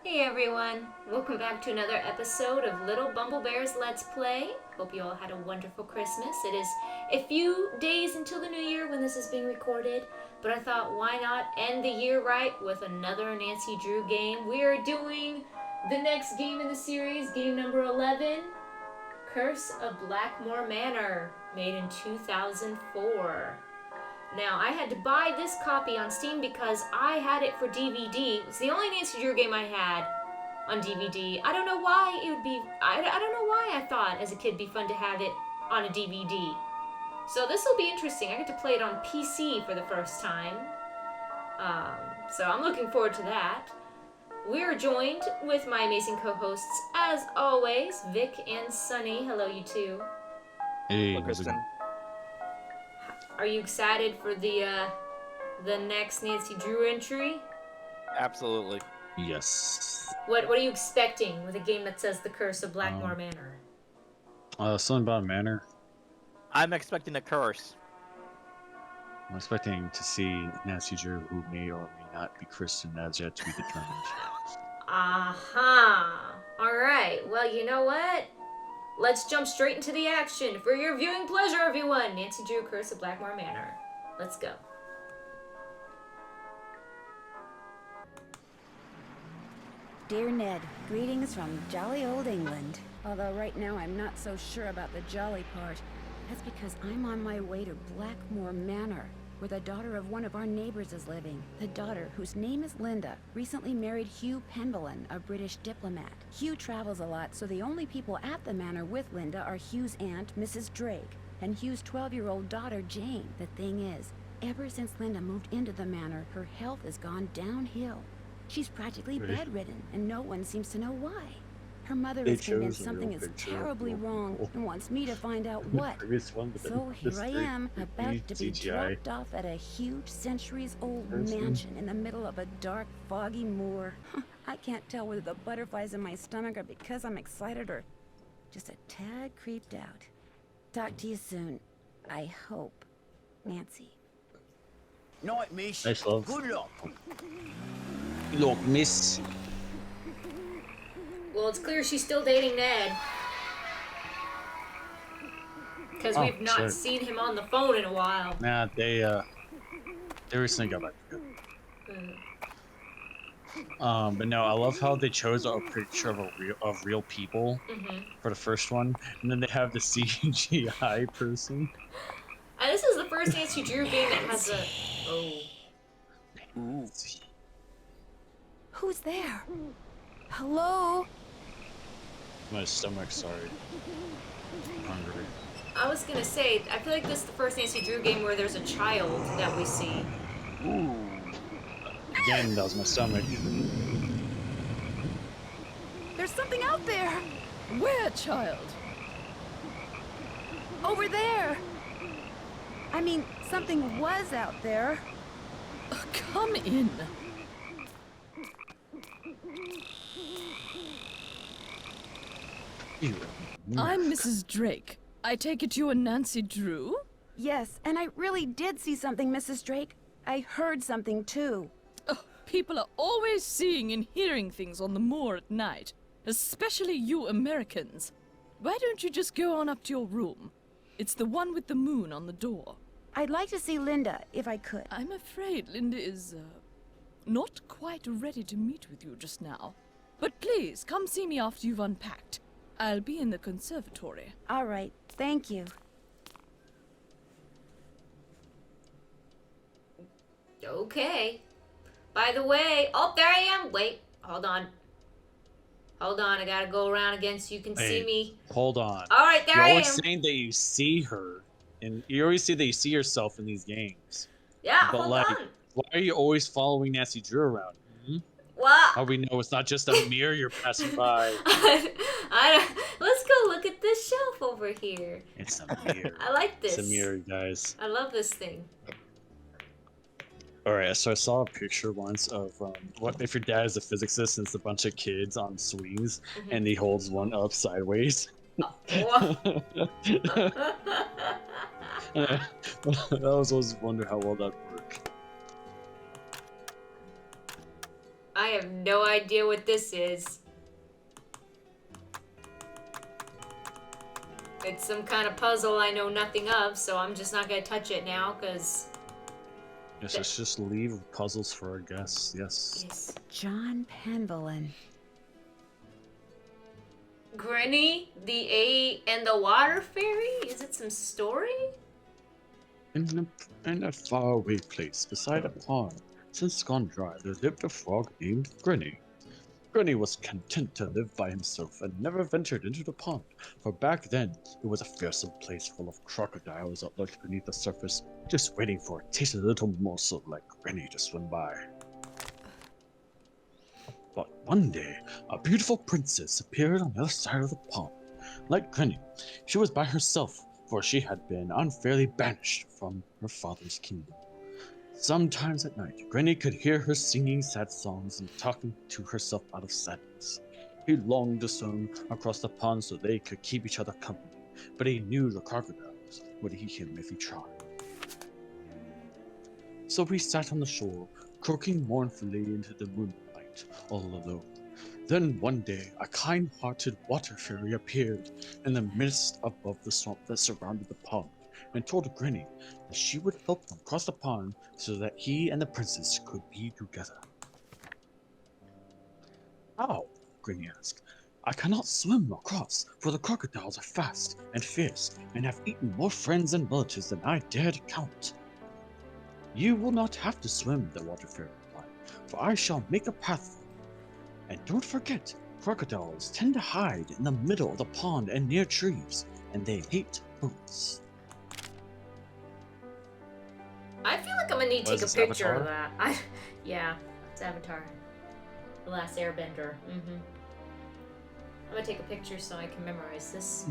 Hey everyone, welcome back to another episode of Lilbumblebear's Let's Play. Hope you all had a wonderful Christmas. It is a few days until the new year when this is being recorded, but I thought why not end the year right with another Nancy Drew game. We are doing the next game in the series, game number 11, Curse of Blackmoor Manor, made in 2004. Now, I had to buy this copy on Steam because I had it for DVD. It's the only Nancy Drew game I had on DVD. I don't know why it would be... I don't know why I thought as a kid it'd be fun to have it on a DVD. So this will be interesting. I get to play it on PC for the first time. So I'm looking forward to that. We're joined with my amazing co-hosts, as always, Vic and Sunny. Hello, you two. Hey, Kristen. Are you excited for the next Nancy Drew entry? Absolutely. yes. What are you expecting with a game that says The Curse of Blackmoor Manor? Something about a manor. I'm expecting a curse. I'm expecting to see Nancy Drew, who may or may not be Christian, as yet to be determined. Aha! Alright, well, you know what? Let's jump straight into the action. For your viewing pleasure, everyone, Nancy Drew, Curse of Blackmoor Manor. Let's go. Dear Ned, greetings from jolly old England. Although right now I'm not so sure about the jolly part. That's because I'm on my way to Blackmoor Manor, where the daughter of one of our neighbors is living. The daughter, whose name is Linda, recently married Hugh Penvellyn, a British diplomat. Hugh travels a lot, so the only people at the manor with Linda are Hugh's aunt, Mrs. Drake, and Hugh's 12-year-old daughter, Jane. The thing is, ever since Linda moved into the manor, her health has gone downhill. She's practically bedridden, and no one seems to know why. Her mother is convinced something is terribly wrong and wants me to find out what. So here I am, about to be dropped off at a huge centuries-old mansion in the middle of a dark, foggy moor. I can't tell whether the butterflies in my stomach are because I'm excited or just a tad creeped out. Talk to you soon. I hope. Nancy. Night, miss. Nice, love. Good luck. Look, miss. Well, it's clear she's still dating Ned. Because we've not seen him on the phone in a while. Nah, they recently got back together. But no, I love how they chose a picture of real people for the first one, and then they have the CGI person. And this is the first Nancy Drew game that has a... Oh. Ooh. Who's there? Hello? My stomach's sorry. I'm hungry. I was gonna say, I feel like this is the first Nancy Drew game where there's a child that we see. Ooh. Again, that was my stomach. There's something out there! Where, child? Over there! I mean, something was out there. Come in. I'm Mrs. Drake. I take it you are Nancy Drew? Yes, and I really did see something, Mrs. Drake. I heard something, too. Oh, people are always seeing and hearing things on the moor at night, especially you Americans. Why don't you just go on up to your room? It's the one with the moon on the door. I'd like to see Linda, if I could. I'm afraid Linda is, not quite ready to meet with you just now. But please, come see me after you've unpacked. I'll be in the conservatory. All right, thank you. Okay. By the way... Oh, there I am! Wait, hold on. Hold on, I gotta go around again so you can see me. Hold on. Alright, there You're I am! always saying that you see her, and you always say that you see yourself in these games. Yeah, But hold like, on! why are you always following Nancy Drew around? What? How we know it's not just a mirror you're passing by. Let's go look at this shelf over here. It's a mirror. I like this. It's a mirror, guys. I love this thing. Alright, so I saw a picture once of what if your dad is a physicist and it's a bunch of kids on swings and he holds one up sideways. Oh. I was always wonder how well that worked. I have no idea what this is. It's some kind of puzzle I know nothing of, so I'm just not gonna touch it now, because... Yes, let's just leave puzzles for our guests. Yes. Yes. John Penvellyn. Grinny, the A and the Water Fairy? Is it some story? In a faraway place beside a pond, since gone dry, there lived a frog named Grinny. Grinny was content to live by himself and never ventured into the pond, for back then it was a fearsome place full of crocodiles that lurked beneath the surface, just waiting for a tasty little morsel like Grinny to swim by. But one day, a beautiful princess appeared on the other side of the pond. Like Grinny, she was by herself, for she had been unfairly banished from her father's kingdom. Sometimes at night, Granny could hear her singing sad songs and talking to herself out of sadness. He longed to swim across the pond so they could keep each other company, but he knew the crocodiles would eat him if he tried. So he sat on the shore, croaking mournfully into the moonlight, all alone. Then one day, a kind-hearted water fairy appeared in the midst above the swamp that surrounded the pond, and told Granny that she would help them cross the pond so that he and the princess could be together. How? Granny asked. I cannot swim across, for the crocodiles are fast and fierce, and have eaten more friends and relatives than I dare to count. You will not have to swim, the water fairy replied, for I shall make a path for you. And don't forget, crocodiles tend to hide in the middle of the pond and near trees, and they hate boats. I feel like I'm gonna need to Was take a this picture of Avatar? that. Yeah, it's Avatar. The Last Airbender. Mm-hmm. I'm gonna take a picture so I can memorize this.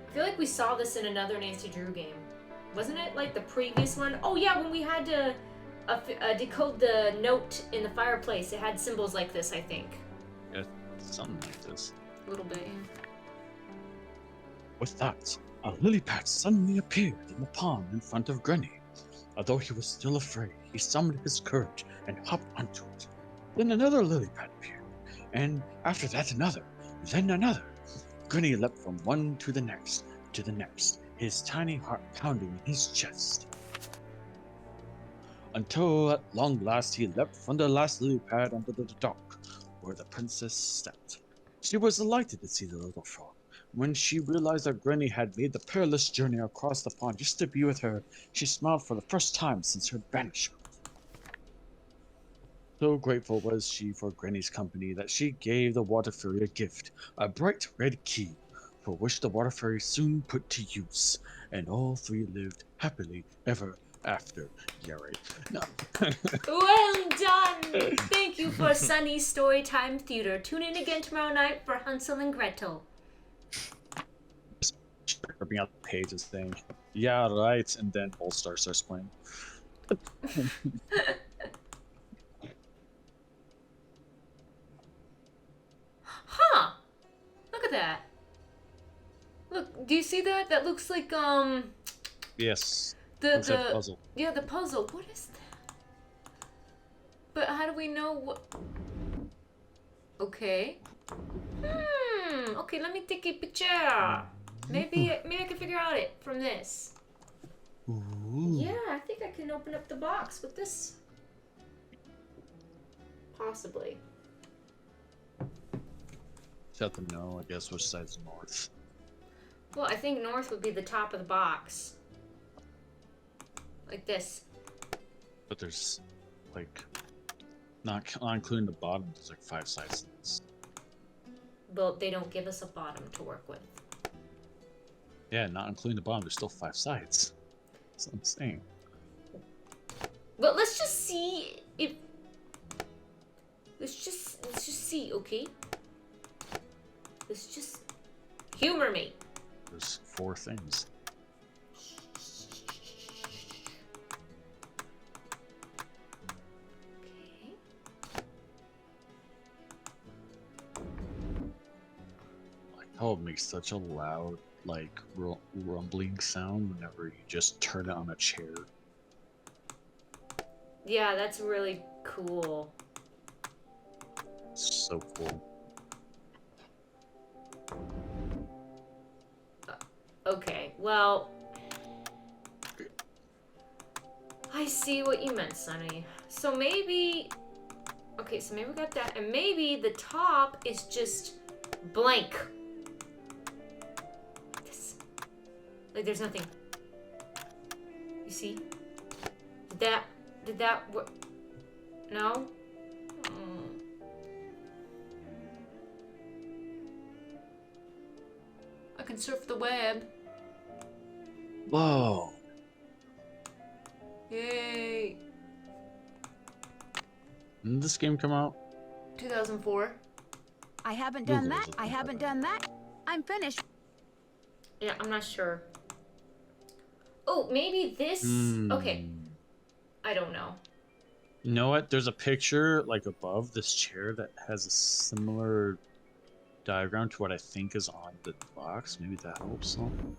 I feel like we saw this in another Nancy Drew game. Wasn't it like the previous one? Oh yeah, when we had to decode the note in the fireplace, it had symbols like this, I think. Yeah, something like this. A little bit, yeah. With that, a lily pad suddenly appeared in the pond in front of Granny. Although he was still afraid, he summoned his courage and hopped onto it. Then another lily pad appeared, and after that another, then another. Granny leapt from one to the next, his tiny heart pounding in his chest. Until at long last he leapt from the last lily pad onto the dock, where the princess stepped. She was delighted to see the little frog. When she realized that Granny had made the perilous journey across the pond just to be with her, she smiled for the first time since her banishment. So grateful was she for Granny's company that she gave the water fairy a gift, a bright red key, for which the water fairy soon put to use, and all three lived happily ever after. Yeah, right. No. Well done! Thank you for Sunny Storytime Theater. Tune in again tomorrow night for Hansel and Gretel. Ripping out the page and saying, yeah, right, and then All Star starts playing. Huh! Look at that. Look, do you see that? That looks like, Yes. the puzzle. Yeah, the puzzle. What is that? But how do we know what... Okay. Okay, let me take a picture. Maybe I can figure out it from this. Ooh. Yeah, I think I can open up the box with this. Possibly. Just have to know, I guess, which side's north. Well, I think north would be the top of the box. Like this. But there's, like, not including the bottom, there's like 5 sides to this. But they don't give us a bottom to work with. Yeah, not including the bottom, there's still 5 sides. That's what I'm saying. But let's just see if... Let's just see, okay? Let's just humor me. There's 4 things. Okay. Like, how it makes such a loud, like, rumbling sound whenever you just turn it on a chair. Yeah, that's really cool. So cool. Okay, well, I see what you meant, Sonny. So maybe, okay, so maybe we got that, and maybe the top is just blank. Like there's nothing. You see? Did that work? No? I can surf the web. Whoa. Yay. When did this game come out? 2004. I haven't done Google that. is I haven't done that. I'm finished. Yeah, I'm not sure. Oh, maybe this. Okay. I don't know. You know what? There's a picture like above this chair that has a similar diagram to what I think is on the box. Maybe that helps some.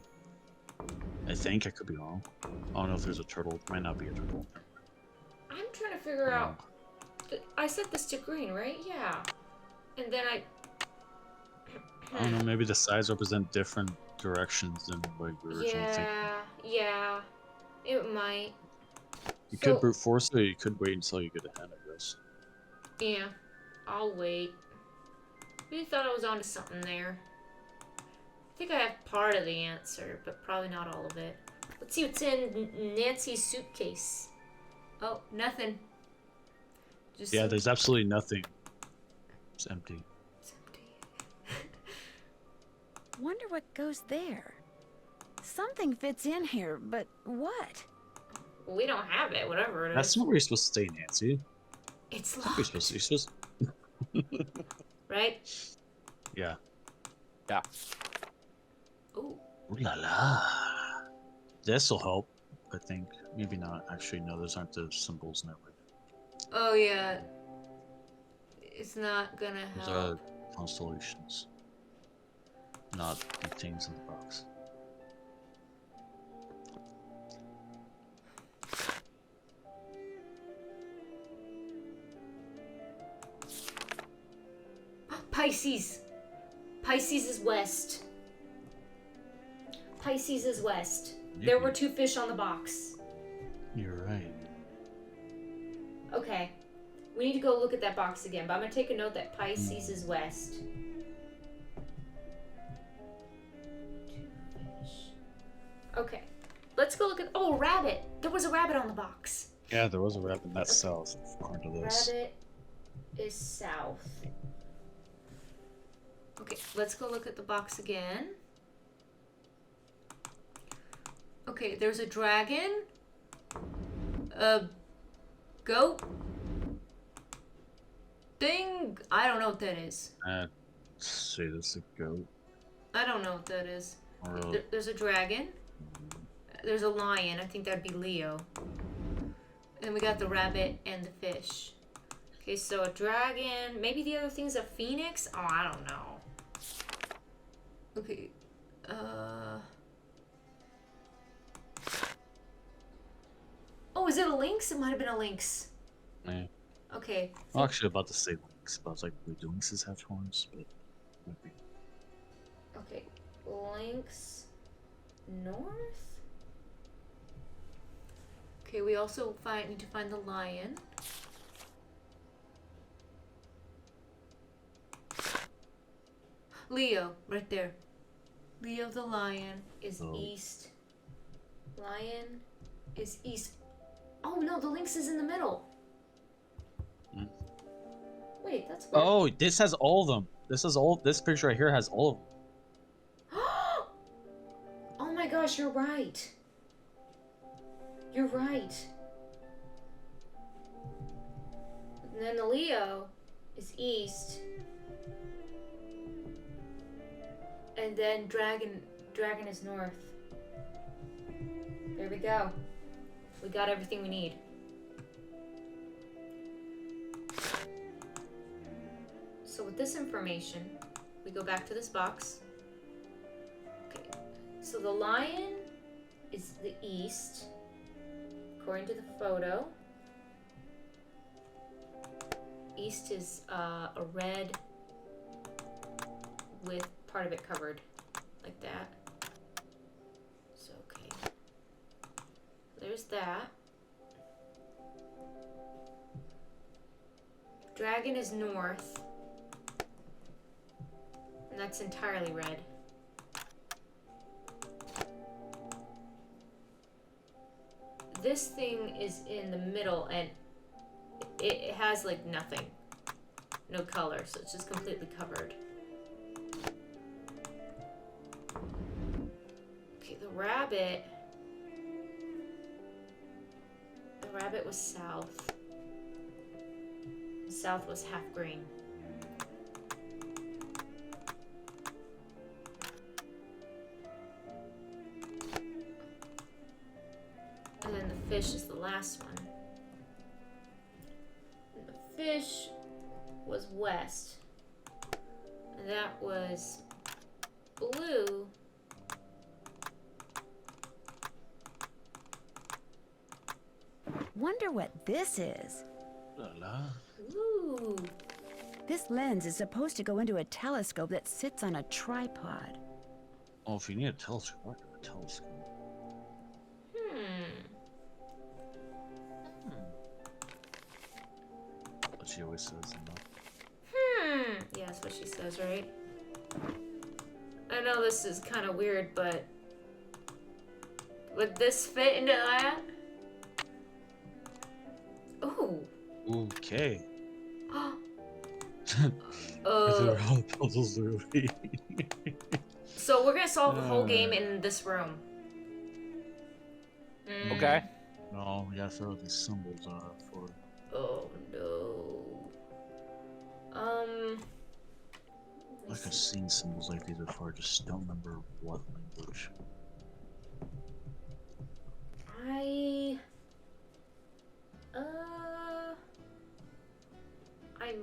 I think, I could be wrong. I don't know if there's a turtle. It might not be a turtle. I'm trying to figure out. I set this to green, right? Yeah. And then I don't know, maybe the sides represent different directions than what we were originally thinking. Yeah. It might. You could brute force it, or you could wait until you get ahead, I guess. Yeah. I'll wait. Really thought I was onto something there. I think I have part of the answer, but probably not all of it. Let's see what's in Nancy's suitcase. Oh, nothing. Just Yeah, there's absolutely nothing. It's empty. It's empty. Wonder what goes there. Something fits in here, but what? Well, we don't have it, whatever it is. That's not where you're supposed to stay, Nancy. It's That's where locked. you're supposed to. Right? Yeah. Yeah. Ooh. Ooh la la. This'll help, I think. Maybe not. Actually, no, those aren't the symbols network. Oh, yeah. It's not gonna Those help. are constellations. Not the things in the box. Pisces. Pisces is west. Pisces is west. There were 2 fish on the box. You're right. Okay. We need to go look at that box again, but I'm gonna take a note that Pisces is west. 2 fish. Okay. Let's go look at. Oh, rabbit! There was a rabbit on the box. Yeah, there was a rabbit. That's south, according to this. Rabbit is south. Okay, let's go look at the box again. Okay, there's a dragon. A goat thing. I don't know what that is. Say this a goat. I don't know what that is. Or a... There's a dragon. There's a lion. I think that'd be Leo. And we got the rabbit and the fish. Okay, so a dragon. Maybe the other thing's a phoenix? Oh, I don't know. Okay. Oh, is it a lynx? It might have been a lynx. Yeah. Okay. I'm actually about to say lynx, but I was like, do lynxes have horns? But might be. Okay. Lynx north? Okay, we also need to find the lion. Leo, right there. Leo the lion is east. Lion is east. Oh no, the lynx is in the middle. Wait, that's weird. Oh, this has all of them. This picture right here has all of them. Oh my gosh, you're right. You're right. And then the Leo is east. And then dragon is north. There we go. We got everything we need. So with this information, we go back to this box. Okay. So the lion is the east, according to the photo. East is a red with part of it covered like that. So, okay. There's that. Dragon is north. And that's entirely red. This thing is in the middle and it has like nothing. No color, so it's just completely covered. Okay, the rabbit. The rabbit was south. The south was half green. And then the fish is the last one. And the fish was west. And that was blue. Wonder what this is. La la. Ooh. This lens is supposed to go into a telescope that sits on a tripod. Oh, if you need a telescope, I got a telescope. What she always says, Yeah, that's what she says, right? I know this is kind of weird, but would this fit into that? Ooh. Okay. Uh, all puzzles early. so we're gonna solve the whole game in this room. Okay. No, we gotta throw these symbols for. Oh no. Like I've seen symbols like these before, I just don't remember what language. I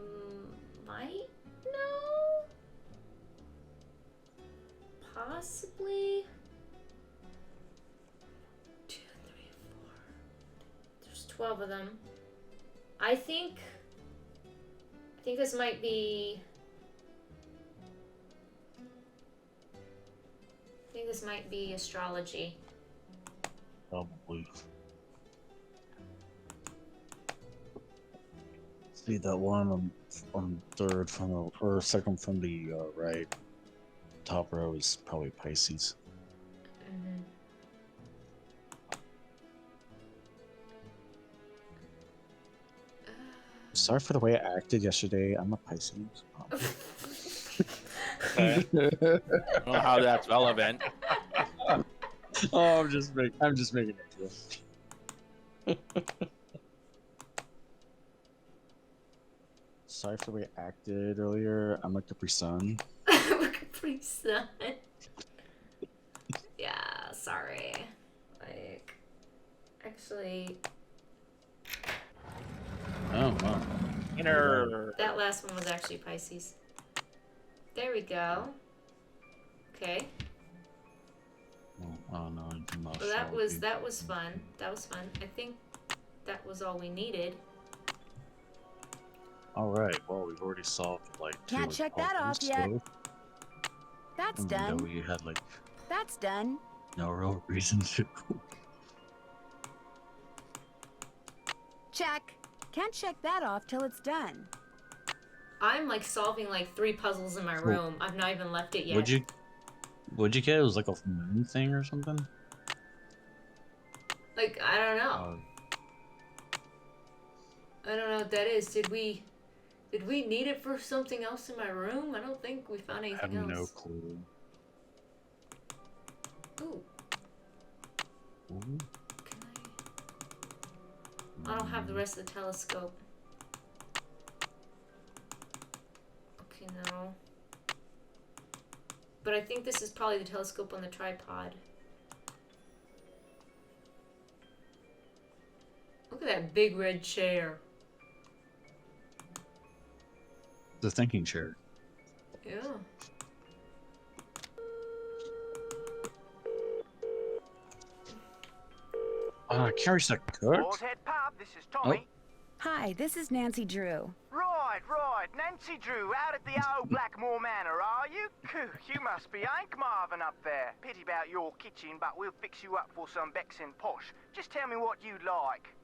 might know? Possibly? 2, 3, 4. There's 12 of them. I think this might be... I think this might be astrology. Probably. See that one on third from the, or second from the right. Top row is probably Pisces. Mm-hmm. Sorry for the way I acted yesterday. I'm a Pisces. Okay. I don't know how that's relevant. Oh, I'm just making it joke. Sorry for the way I acted earlier. I'm a Capri Sun. Capri Sun. Yeah, sorry. Like, actually, Oh wow. Inner. that last one was actually Pisces. There we go. Okay. Oh no, I'm not Well, that sure. was fun. That was fun. I think that was all we needed. All right. Well, we've already solved like two. Can't check that off puzzles, yet. so- That's Even though done. we had like That's done. no real reason to. Check. Can't check that off till it's done. I'm like solving like 3 puzzles in my Cool. room. I've not even left it yet. What'd you get? It was like a moon thing or something? Like, I don't know. I don't know what that is. Did we need it for something else in my room? I don't think we found I have anything no else. clue. Ooh, Ooh. can I don't have the rest of the telescope. Okay, no. But I think this is probably the telescope on the tripod. Look at that big red chair. The thinking chair. Yeah. Carrie's a cook? Boar's Head Pub, this is Tommy. Hi, this is Nancy Drew. Right, Right. Nancy Drew out at the old Blackmoor Manor, are you? You must be Hank Marvin up there. Pity about your kitchen, but we'll fix you up for some Bexon posh. Just tell me what you'd like.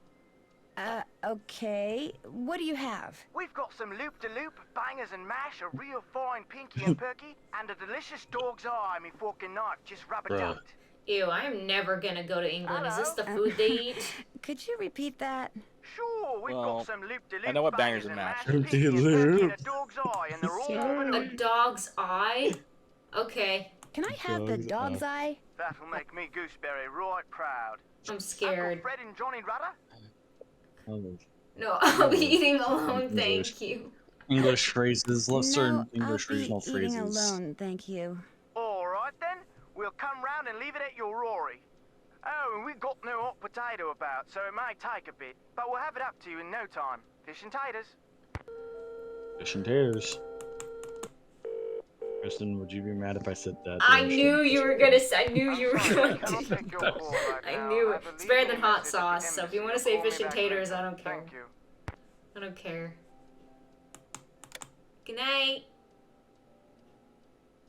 Okay. What do you have? We've got some loop-de-loop, bangers and mash, a real fine pinky and perky, and a delicious dog's eye, me fork and knife, just rub a Bruh. dunk. Ew, I'm never gonna go to England. Is this the Hello? food they eat? Could you repeat that? Sure, we've Well, got some loop-de-loop, I know what bangers and mash. pinky and perky, and a dog's eye, and they're all over A dog's eye? Okay, Can I have the Dog's dog's eye? That'll make me Gooseberry right proud. I'm scared. Uncle Fred and Johnny Rudder? Oh, No, I'll be eating alone, English. thank you. English phrases. Let's certain No, English I'll be regional eating phrases. alone, thank you. All right then, we'll come round and leave it at your Rory. Oh, and we've got no hot potato about, so it may take a bit, but we'll have it up to you in no time. Fish and taters. Fish and taters. Kristen, would you be mad if I said that? I knew you were gonna say, I knew you were I'm sorry, going I cannot to. take your call right I now. knew I it. have a It's better legal than hot message at sauce, the so if you embassy. want to say Call me fish and back taters, later. I don't care. Thank you. I don't care. Good night.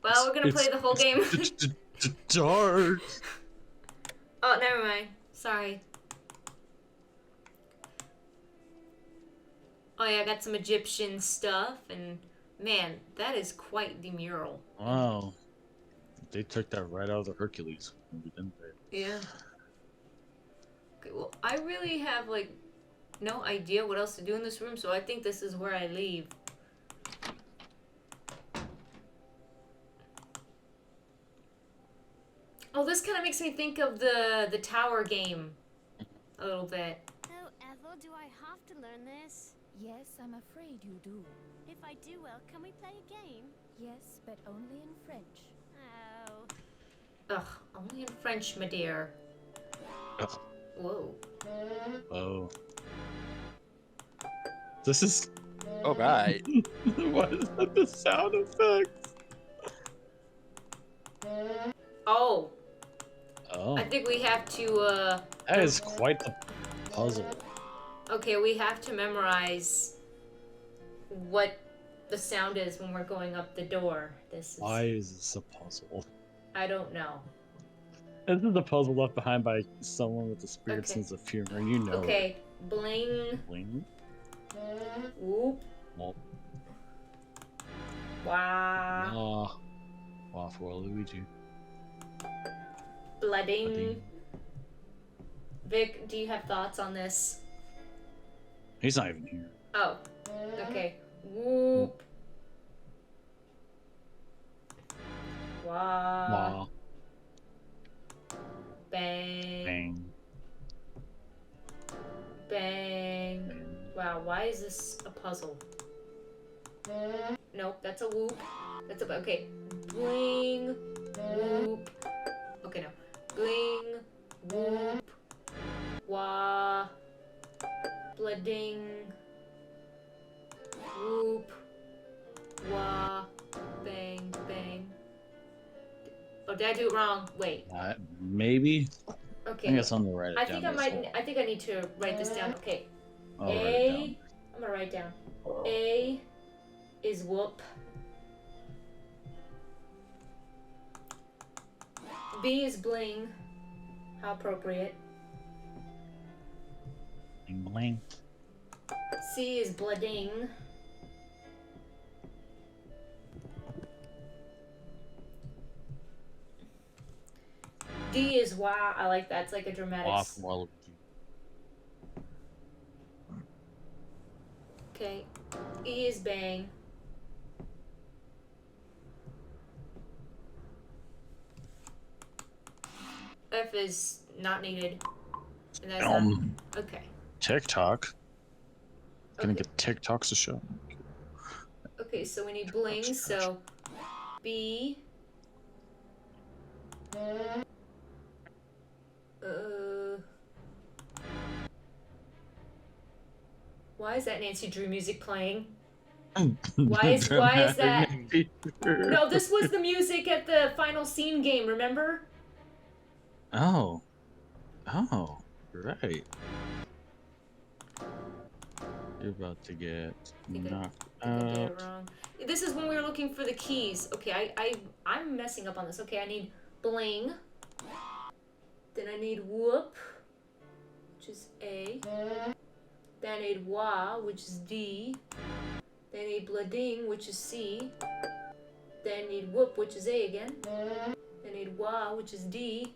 Well, we're gonna play the whole game. Dark. Oh, never mind. Sorry. Oh yeah, I got some Egyptian stuff, and man, that is quite the mural. Wow. They took that right out of the Hercules movie, didn't they? Yeah. Okay, well, I really have, like, no idea what else to do in this room, so I think this is where I leave. Oh, this kind of makes me think of the tower game a little bit. Oh, Ethel, do I have to learn this? Yes, I'm afraid you do. If I do well, can we play a game? Yes, but only in French. Oh. Ugh, only in French, my dear. Ugh. Whoa. Oh. This is. Oh, right. What is that? The sound effects? Oh, Oh. I think we have to, That is quite the puzzle. okay, we have to memorize what the sound is when we're going up the door. This is... Why is this a puzzle? I don't know. This is a puzzle left behind by someone with a spirit Okay. sense of humor, you know. Okay, bling, Bling. whoop, Well, wah, Wow for Luigi. blooding. Blooding. Vic, do you have thoughts on this? He's not even here. Oh, okay. Whoop. Wah. Wow. Bang. Bang. Bang. Bang. Wow, why is this a puzzle? Nope, that's a whoop. That's a... Okay. Bling. Whoop. Okay, no. Bling. Whoop. Wah. Blooding. Whoop. Wah. Bang. Bang. Oh, did I do it wrong? Wait. Maybe? I Okay. think it's on the right. I think I think I need to write this down. Okay. I'll write it A. I'm gonna write down. A is whoop. B is bling. How appropriate. down. Bling bling. C is blooding. D is wah. I like that. It's like a dramatic. Wow for Luigi. Okay. E is bang. F is not needed. And that's not, okay. TikTok. Gonna Okay. get TikToks to show. Okay, so we need bling, so B. Why is that Nancy Drew music playing? Why is that? No, this was the music at the final scene game, remember? Oh. Oh. Right. You're about to get knocked I did it out. wrong. This is when we were looking for the keys. Okay, I'm messing up on this. Okay, I need bling. Then I need whoop, which is A. Then I need wah, which is D. Then I need blading, which is C. Then I need whoop, which is A again. Then I need wah, which is D.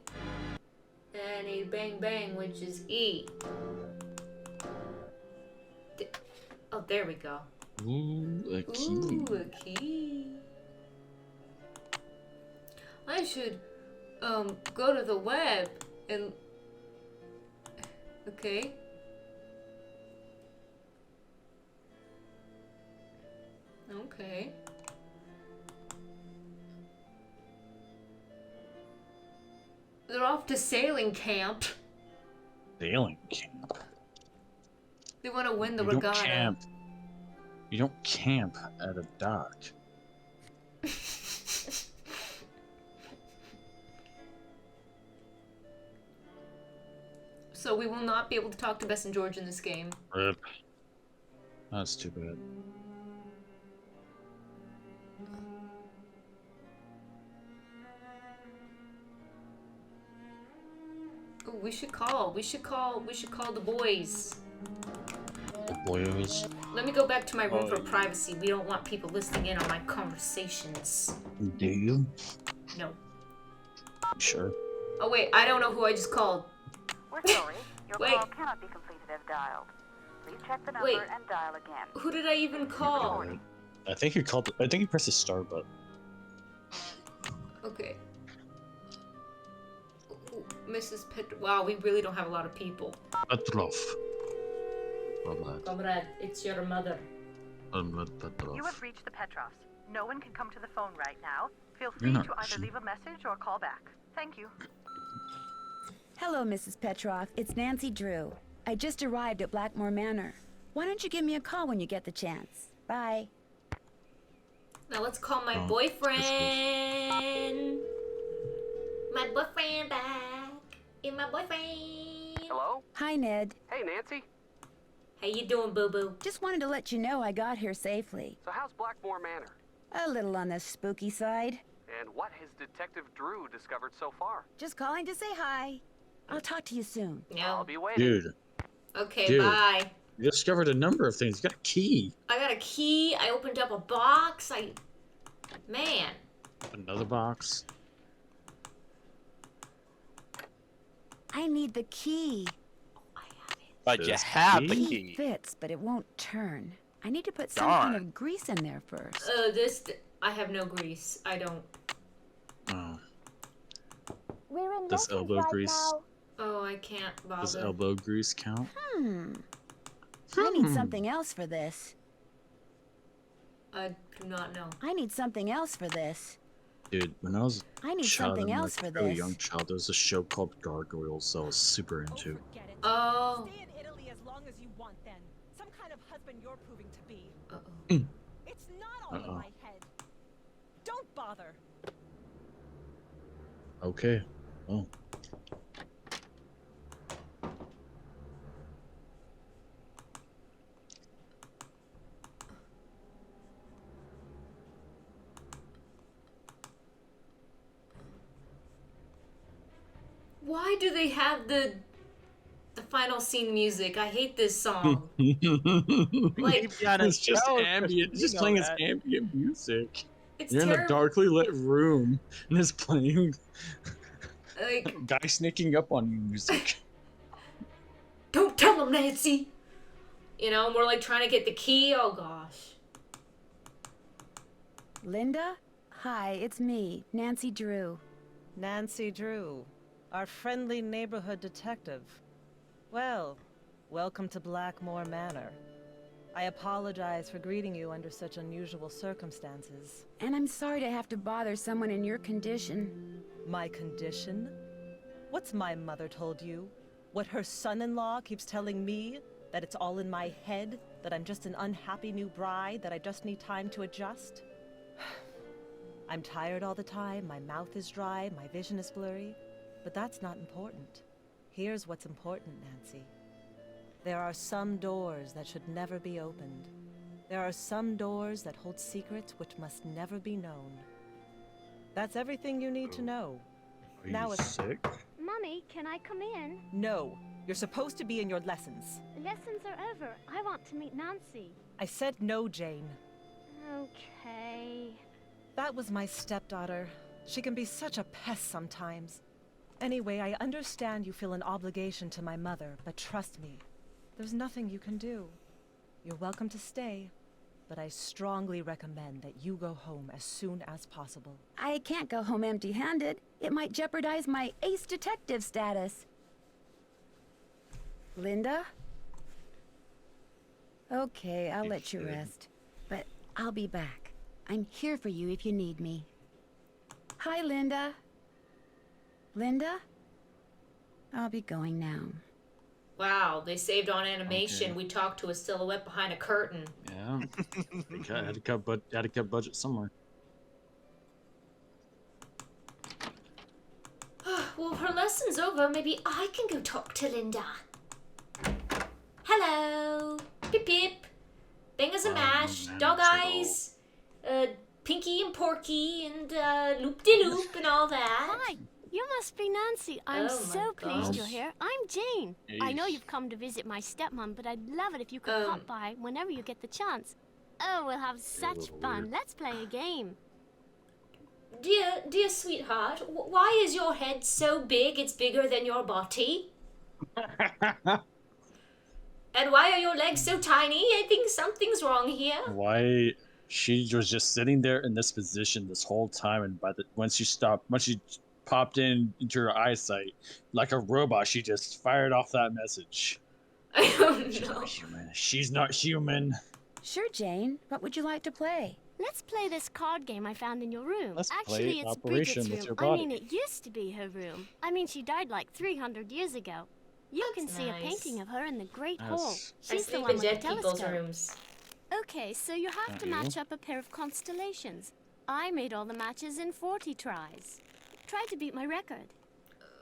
And I need bang bang, which is E. Oh, there we go. Ooh, a key. Ooh, a key. I should go to the web and okay. Okay. They're off to sailing camp. Sailing camp. They want to win the You don't regatta. camp. You don't camp at a dock. So we will not be able to talk to Bess and George in this game. Rip. That's too bad. Ooh, we should call the boys. The boyos. Let me go back to my room for privacy. We don't want people listening in on my conversations. Do you? No. Sure. Oh wait, I don't know who I just called. We're sorry. Your Wait. call cannot be completed as dialed. Please check the number Wait. and dial again. Who did I even call? I think you called. I think you pressed the star button. Okay. Ooh, Mrs. Wow, we really don't have a lot of people. Petrov. Comrade. Comrade, it's your mother. Petrov. You have reached the Petrovs. No one can come to the phone right now. Feel You're free not to either Russian. leave a message or call back. Thank you. Hello, Mrs. Petrov. It's Nancy Drew. I just arrived at Blackmoor Manor. Why don't you give me a call when you get the chance? Bye. Now let's call my Oh, boyfriend. My boyfriend back. You're my boyfriend. Hello? Hi, Ned. Hey, Nancy. How you doing, boo-boo? Just wanted to let you know I got here safely. So how's Blackmoor Manor? A little on the spooky side. And what has Detective Drew discovered so far? Just calling to say hi. I'll talk to you soon. I'll No. be waiting. Dude, Okay, Dude. bye. you discovered a number of things. You got a key. I got a key. I opened up a box. Man. Another box. I need the key. I have it. But you Says have the key? key. Fits, but it won't turn. I need to put some Darn. kind of grease in there first. I have no grease. I don't. Oh. We're in Does lessons elbow right grease? now. Oh, I can't bother. Does elbow grease count? I need something else for this. I do not know. I need something else for this. Dude, when I was I need a child, something and, else for like, really this. young child, there was a show called Gargoyles that I was super into. Forget it. Oh. Stay in Italy as long as you want then. Some kind of husband you're proving to be. Uh-oh. It's not all in Uh-oh. my head. Don't bother. Okay. Oh. Why do they have the final scene music? I hate this song. Like, It's just No, ambient. It's you just know playing its that. ambient music. it's You're in a terrible. darkly lit room and it's playing Like, guy sneaking up on you music. don't tell them, Nancy. You know, and we're like trying to get the key. Oh gosh. Linda? Hi, it's me, Nancy Drew. Nancy Drew, our friendly neighborhood detective. Well, welcome to Blackmoor Manor. I apologize for greeting you under such unusual circumstances. And I'm sorry to have to bother someone in your condition. My condition? What's my mother told you? What her son-in-law keeps telling me? That it's all in my head? That I'm just an unhappy new bride? That I just need time to adjust? I'm tired all the time, my mouth is dry, my vision is blurry. But that's not important. Here's what's important, Nancy. There are some doors that should never be opened. There are some doors that hold secrets which must never be known. That's everything you need to know. Are Now you it's sick? Mummy, can I come in? No. You're supposed to be in your lessons. Lessons are over. I want to meet Nancy. I said no, Jane. Okay. That was my stepdaughter. She can be such a pest sometimes. Anyway, I understand you feel an obligation to my mother, but trust me, there's nothing you can do. You're welcome to stay, but I strongly recommend that you go home as soon as possible. I can't go home empty-handed. It might jeopardize my ace detective status. Linda? Okay, I'll let you rest. But I'll be back. I'm here for you if you need me. Hi, Linda. Linda? I'll be going now. Wow, they saved on animation. Okay. We talked to a silhouette behind a curtain. Yeah. Had to cut budget somewhere. Well, her lesson's over. Maybe I can go talk to Linda. Hello. Pip pip. Bangers and mash. Dog eyes. Pinky and Porky and loop-de-loop and all that. Hi. You must be Nancy. I'm Oh so my pleased gosh. you're here. I'm Jane. I know Yeesh. you've come to visit my stepmom, but I'd love it if you could pop by whenever you get the chance. Oh, we'll have such little fun. weird. Let's play a game. Dear sweetheart, why is your head so big it's bigger than your body? And why are your legs so tiny? I think something's wrong here. Why she was just sitting there in this position this whole time, and when she popped into her eyesight like a robot, she just fired off that message. I don't She's know. not human. She's not human. Sure, Jane. What would you like to play? Let's play this card game I found in your room. Let's Actually, play it's Operation Bridget's with room. your I mean, body. it used to be her room. I mean, she died like 300 years ago. You can That's see a nice. painting of her in the Great That's- Hall. I She's the sleep one in with the dead people's telescope. rooms. Okay, so you have to you? match up a pair of constellations. I made all the matches in 40 tries. Try to beat my record.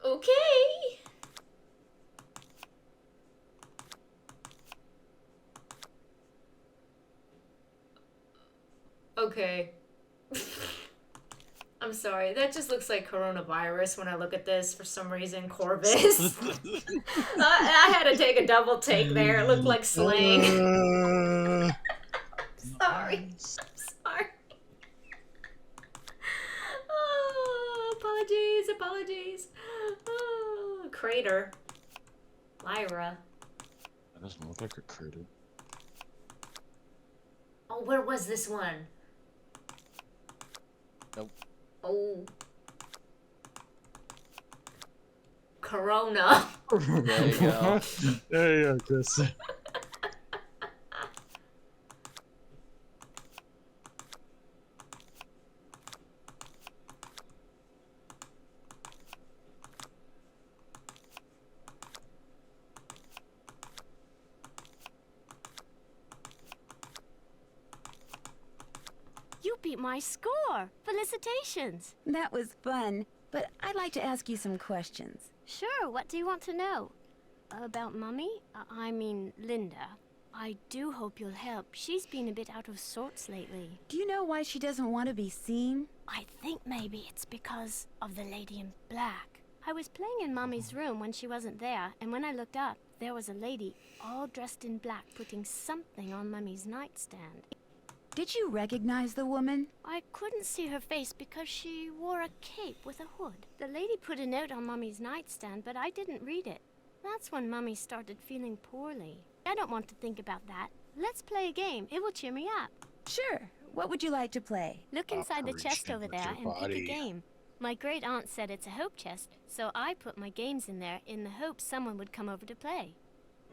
Okay. Okay. I'm sorry. That just looks like coronavirus when I look at this for some reason. Corvus. I had to take a double take there. It looked like slang. Sorry. I'm sorry. Oh, apologies. Oh, crater. Lyra. That doesn't look like a critter. Oh, where was this one? Nope. Oh. Corona. There you go. There you go, Chris. You beat my score. Felicitations. That was fun, but I'd like to ask you some questions. Sure, what do you want to know? About Mummy? I mean, Linda. I do hope you'll help. She's been a bit out of sorts lately. Do you know why she doesn't want to be seen? I think maybe it's because of the lady in black. I was playing in Mummy's room when she wasn't there, and when I looked up, there was a lady all dressed in black putting something on Mummy's nightstand. Did you recognize the woman? I couldn't see her face because she wore a cape with a hood. The lady put a note on Mummy's nightstand, but I didn't read it. That's when Mummy started feeling poorly. I don't want to think about that. Let's play a game. It will cheer me up. Sure. What would you like to play? Look inside the chest Operation over with there your and pick a body. game. My great aunt said it's a hope chest, so I put my games in there in the hope someone would come over to play.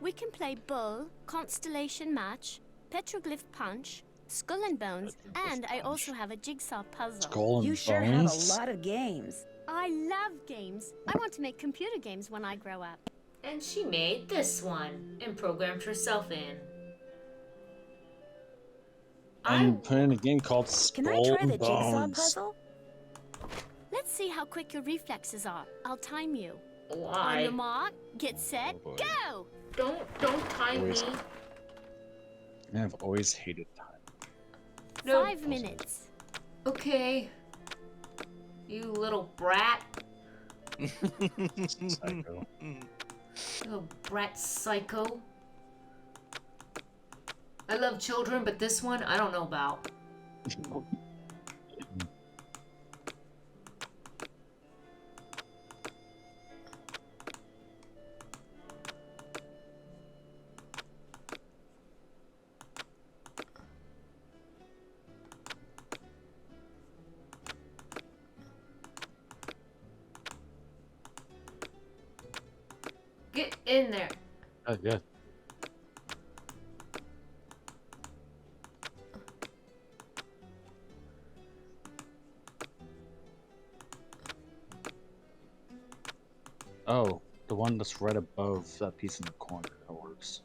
We can play Bull, Constellation Match, Petroglyph Punch, Skull and Bones, and I also have a jigsaw puzzle. Skull and You sure bones? have a lot of games. I love games. I want to make computer games when I grow up. And she made this one and programmed herself in. I'm playing a game called Can I Skull try the and jigsaw Bones. puzzle? Let's see how quick your reflexes are. I'll time you. On Why? your mark, get set, Oh, boy. go! Don't time me. Always. I've always hated time. No. 5 minutes. Okay. You little brat. Psycho. Little brat psycho. I love children, but this one I don't know about. Get in there. Yeah. Oh, the one that's right above that piece in the corner. That works.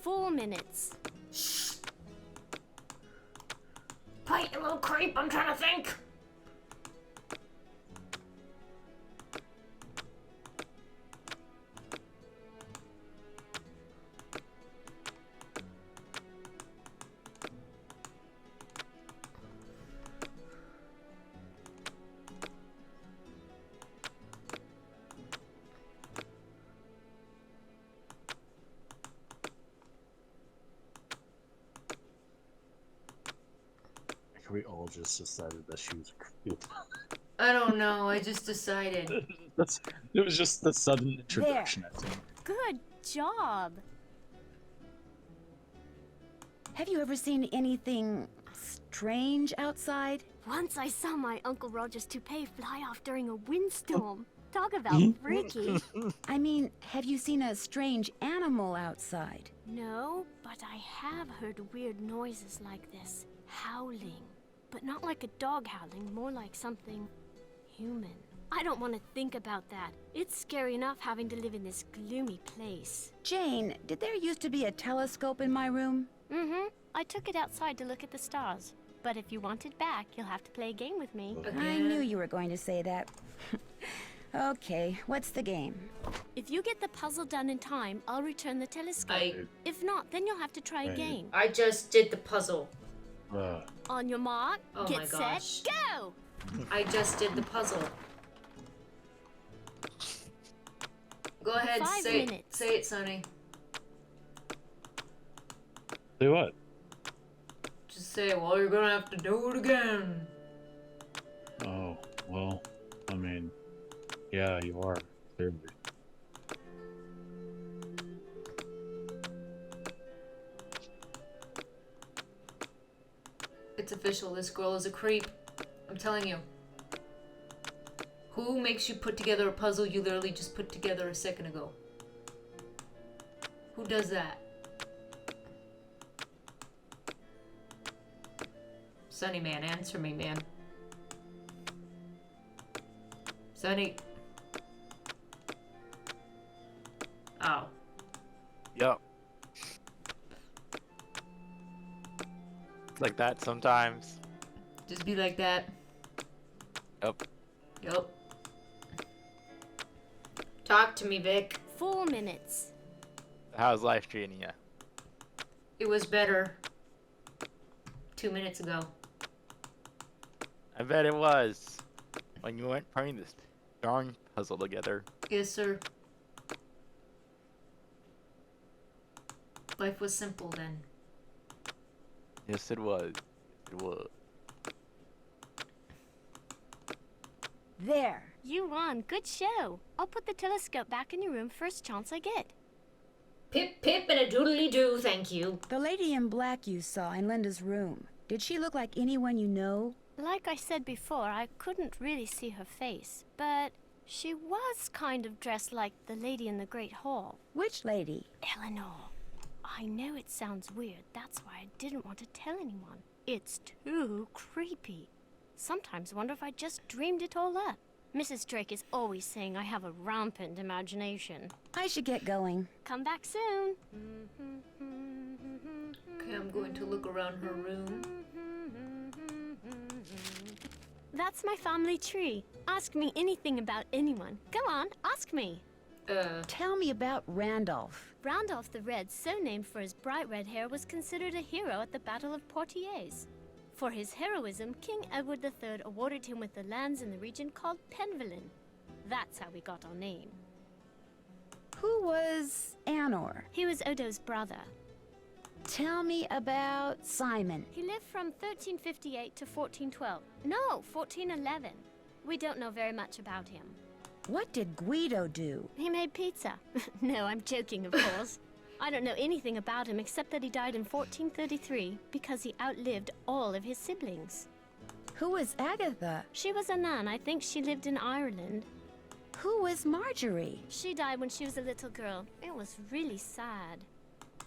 4 minutes. Quiet, you little creep. I'm trying to think. We all just decided that she was a creep. I don't know. I just decided. It was just the sudden introduction, I think. Good job. Have you ever seen anything strange outside? Once I saw my Uncle Roger's toupee fly off during a windstorm. Talk about freaky. I mean, have you seen a strange animal outside? No, but I have heard weird noises like this. Howling. But not like a dog howling, more like something human. I don't want to think about that. It's scary enough having to live in this gloomy place. Jane, did there used to be a telescope in my room? Mm-hmm. I took it outside to look at the stars. But if you want it back, you'll have to play a game with me. I knew you were going to say that. Okay, what's the game? If you get the puzzle done in time, I'll return the telescope. If not, then you'll have to try again. I just did the puzzle. On your mark, Oh my get gosh. set, go! I just did the puzzle. Go ahead, 5 say minutes. it, Sonny. Say what? Just say, well, you're gonna have to do it again. Oh, well, I mean, yeah, you are, clearly. It's official, this girl is a creep. I'm telling you. Who makes you put together a puzzle you literally just put together a second ago? Who does that? Sonny, man, answer me, man. Sonny. Oh. Yup. It's like that sometimes. Just be like that. Yup. Yup. Talk to me, Vic. 4 minutes. How's life treating you? It was better 2 minutes ago. I bet it was. When you weren't putting this darn puzzle together. Yes, sir. Life was simple then. Yes, it was. It was. There. You won. Good show. I'll put the telescope back in your room first chance I get. Pip, pip, and a doodly-doo, thank you. The lady in black you saw in Linda's room. Did she look like anyone you know? Like I said before, I couldn't really see her face, but she was kind of dressed like the lady in the Great Hall. Which lady? Eleanor. I know it sounds weird. That's why I didn't want to tell anyone. It's too creepy. Sometimes wonder if I just dreamed it all up. Mrs. Drake is always saying I have a rampant imagination. I should get going. Come back soon. Okay, I'm going to look around her room. That's my family tree. Ask me anything about anyone. Go on, ask me. Tell me about Randolph. Randolph the Red, so named for his bright red hair, was considered a hero at the Battle of Poitiers. For his heroism, King Edward III awarded him with the lands in the region called Penvellyn. That's how we got our name. Who was Anor? He was Odo's brother. Tell me about Simon. He lived from 1358 to 1412. No, 1411. We don't know very much about him. What did Guido do? He made pizza. No, I'm joking, of course. I don't know anything about him except that he died in 1433 because he outlived all of his siblings. Who was Agatha? She was a nun. I think she lived in Ireland. Who was Marjorie? She died when she was a little girl. It was really sad.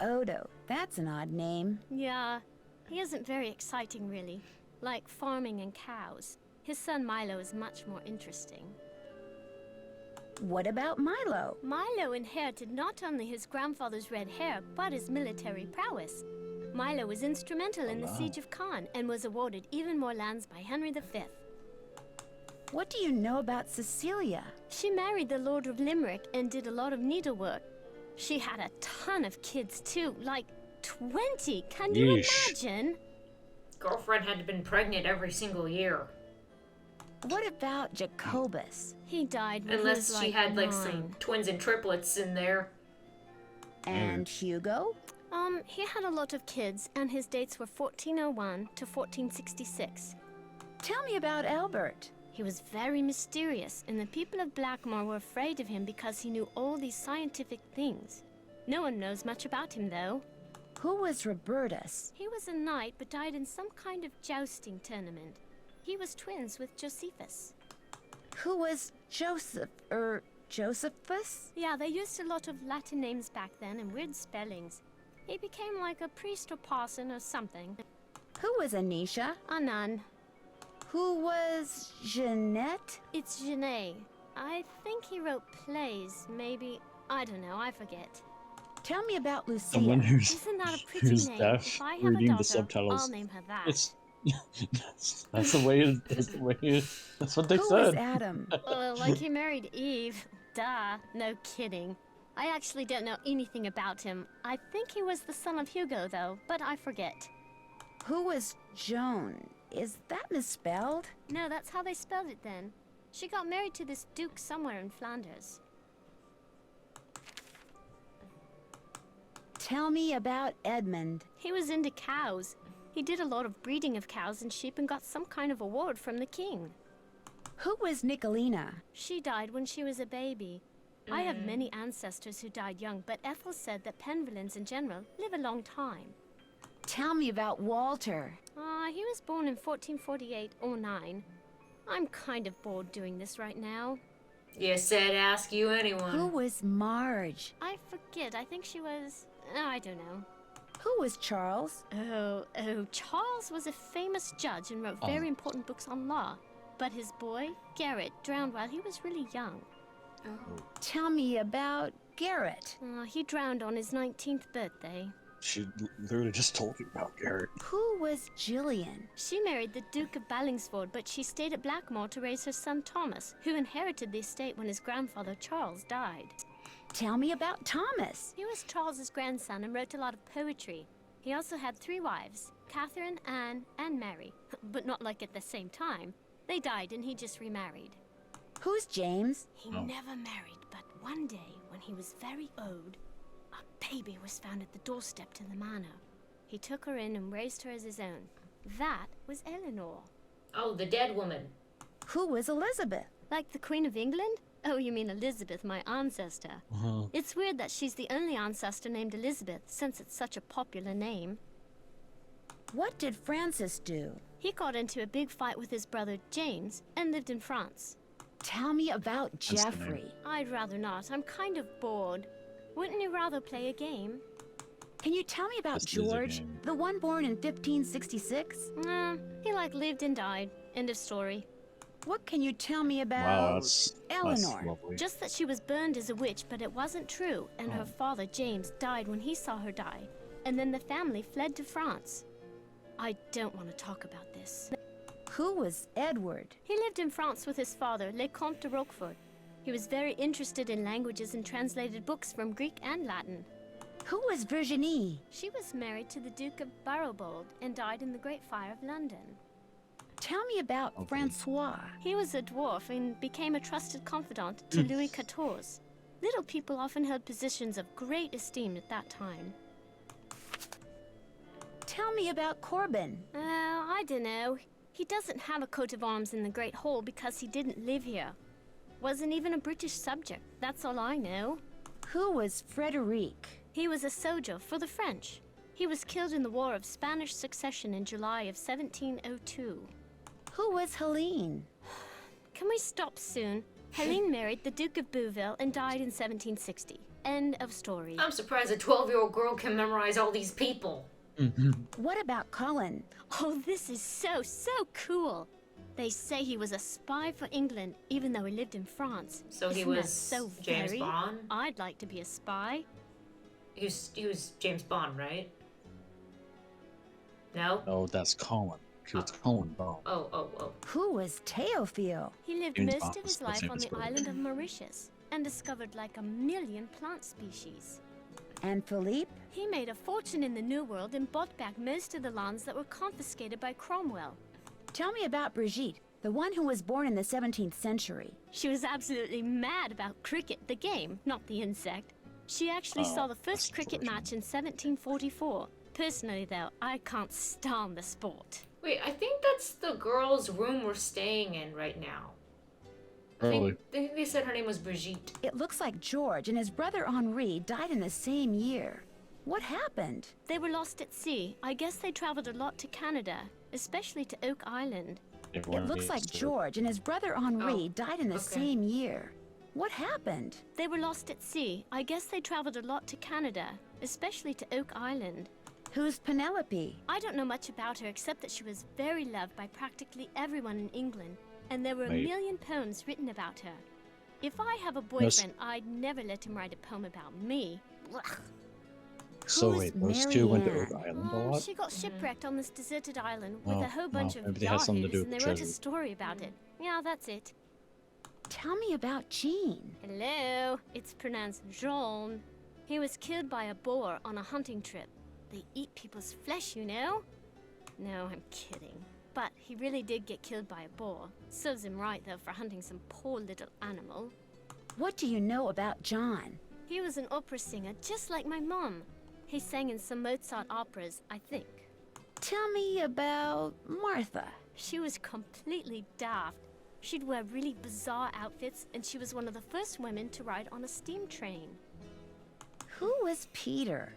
Odo. That's an odd name. Yeah, he isn't very exciting, really. Like farming and cows. His son Milo is much more interesting. What about Milo? Milo inherited not only his grandfather's red hair, but his military prowess. Milo was instrumental in the siege of Caen and was awarded even more lands by Henry V. What do you know about Cecilia? She married the Lord of Limerick and did a lot of needlework. She had a ton of kids too, like 20. Can you imagine? Girlfriend had been pregnant every single year. What about Jacobus? He died when Unless he was she had like 9. some twins and triplets in there. And Hugo? He had a lot of kids, and his dates were 1401 to 1466. Tell me about Albert. He was very mysterious, and the people of Blackmoor were afraid of him because he knew all these scientific things. No one knows much about him, though. Who was Robertus? He was a knight, but died in some kind of jousting tournament. He was twins with Josephus. Who was Josephus? Yeah, they used a lot of Latin names back then and weird spellings. He became like a priest or parson or something. Who was Anisha? A nun. Who was Jeanette? It's Genet. I think he wrote plays, maybe. I don't know, I forget. Tell me about Lucia. Someone Isn't that a pretty who's name? deaf If I have reading a the daughter, subtitles. I'll name her that. It's that's the way. That's what they Who said. was Adam? Like he married Eve. Duh, no kidding. I actually don't know anything about him. I think he was the son of Hugo, though, but I forget. Who was Joan? Is that misspelled? No, that's how they spelled it then. She got married to this duke somewhere in Flanders. Tell me about Edmund. He was into cows. He did a lot of breeding of cows and sheep and got some kind of award from the king. Who was Nicolina? She died when she was a baby. I have many ancestors who died young, but Ethel said that Penvellyns in general live a long time. Tell me about Walter. He was born in 1448 or 9. I'm kind of bored doing this right now. You said ask you anyone. Who was Marge? I forget. I think she was... I don't know. Who was Charles? Oh, Charles was a famous judge and wrote very important books on law. But his boy, Garrett, drowned while he was really young. Tell me about Garrett. He drowned on his 19th birthday. She literally just told you about Garrett. Who was Gillian? She married the Duke of Ballingsford, but she stayed at Blackmoor to raise her son Thomas, who inherited the estate when his grandfather Charles died. Tell me about Thomas. He was Charles's grandson and wrote a lot of poetry. He also had 3 wives, Catherine, Anne, and Mary, but not like at the same time. They died and he just remarried. Who's James? He never married, but one day, when he was very old, a baby was found at the doorstep to the manor. He took her in and raised her as his own. That was Eleanor. Oh, the dead woman. Who was Elizabeth? Like the Queen of England? Oh, you mean Elizabeth, my ancestor. It's weird that she's the only ancestor named Elizabeth, since it's such a popular name. What did Francis do? He got into a big fight with his brother James and lived in France. Tell me about Geoffrey. I'd rather not. I'm kind of bored. Wouldn't you rather play a game? Can you tell me about George, the one born in 1566? He lived and died. End of story. What can you tell me about Eleanor? Lovely. Just that she was burned as a witch, but it wasn't true, and her father James died when he saw her die, and then the family fled to France. I don't want to talk about this. Who was Edward? He lived in France with his father, Le Comte de Roquefort. He was very interested in languages and translated books from Greek and Latin. Who was Virginie? She was married to the Duke of Barrowbold and died in the Great Fire of London. Tell me about Francois. He was a dwarf and became a trusted confidant to Louis XIV. Little people often held positions of great esteem at that time. Tell me about Corbin. I don't know. He doesn't have a coat of arms in the Great Hall because he didn't live here. Wasn't even a British subject, that's all I know. Who was Frederic? He was a soldier for the French. He was killed in the War of Spanish Succession in July of 1702. Who was Helene? Can we stop soon? Helene married the Duke of Bouville and died in 1760. End of story. I'm surprised a 12-year-old girl can memorize all these people. What about Colin? Oh, this is so cool. They say he was a spy for England, even though he lived in France. So he Isn't that was so James very? Bond? I'd like to be a spy. He was James Bond, right? No? No, that's Colin. He was Colin Bond. Oh. Who was Théophile? He lived James most Bond of was his the life same on as the Corbin. island of Mauritius and discovered like 1 million plant species. And Philippe? He made a fortune in the New World and bought back most of the lands that were confiscated by Cromwell. Tell me about Brigitte, the one who was born in the 17th century. She was absolutely mad about cricket, the game, not the insect. She actually saw the first cricket match in 1744. Personally, though, I can't stand the sport. Wait, I think that's the girl's room we're staying in right now. I Really? think they said her name was Brigitte. It looks like George and his brother Henri died in the same year. What happened? They were lost at sea. I guess they traveled a lot to Canada, especially to Oak Island. It looks like George and his brother Henri died in the same year. What happened? They were lost at sea. I guess they traveled a lot to Canada, especially to Oak Island. Who's Penelope? I don't know much about her except that she was very loved by practically everyone in England, and there were 1 million poems written about her. If I have a boyfriend, I'd never let him write a poem about me. Blech. So wait, those two went to Oak Island a lot? She got shipwrecked on this deserted island with Oh, a whole bunch wow. of Maybe they had something to do yahoos, with and the they wrote a treasure. story about it. Yeah, that's it. Tell me about Jean. Hello, it's pronounced Jean. He was killed by a boar on a hunting trip. They eat people's flesh, you know? No, I'm kidding. But he really did get killed by a boar. Serves him right, though, for hunting some poor little animal. What do you know about John? He was an opera singer, just like my mom. He sang in some Mozart operas, I think. Tell me about Martha. She was completely daft. She'd wear really bizarre outfits, and she was one of the first women to ride on a steam train. Who was Peter?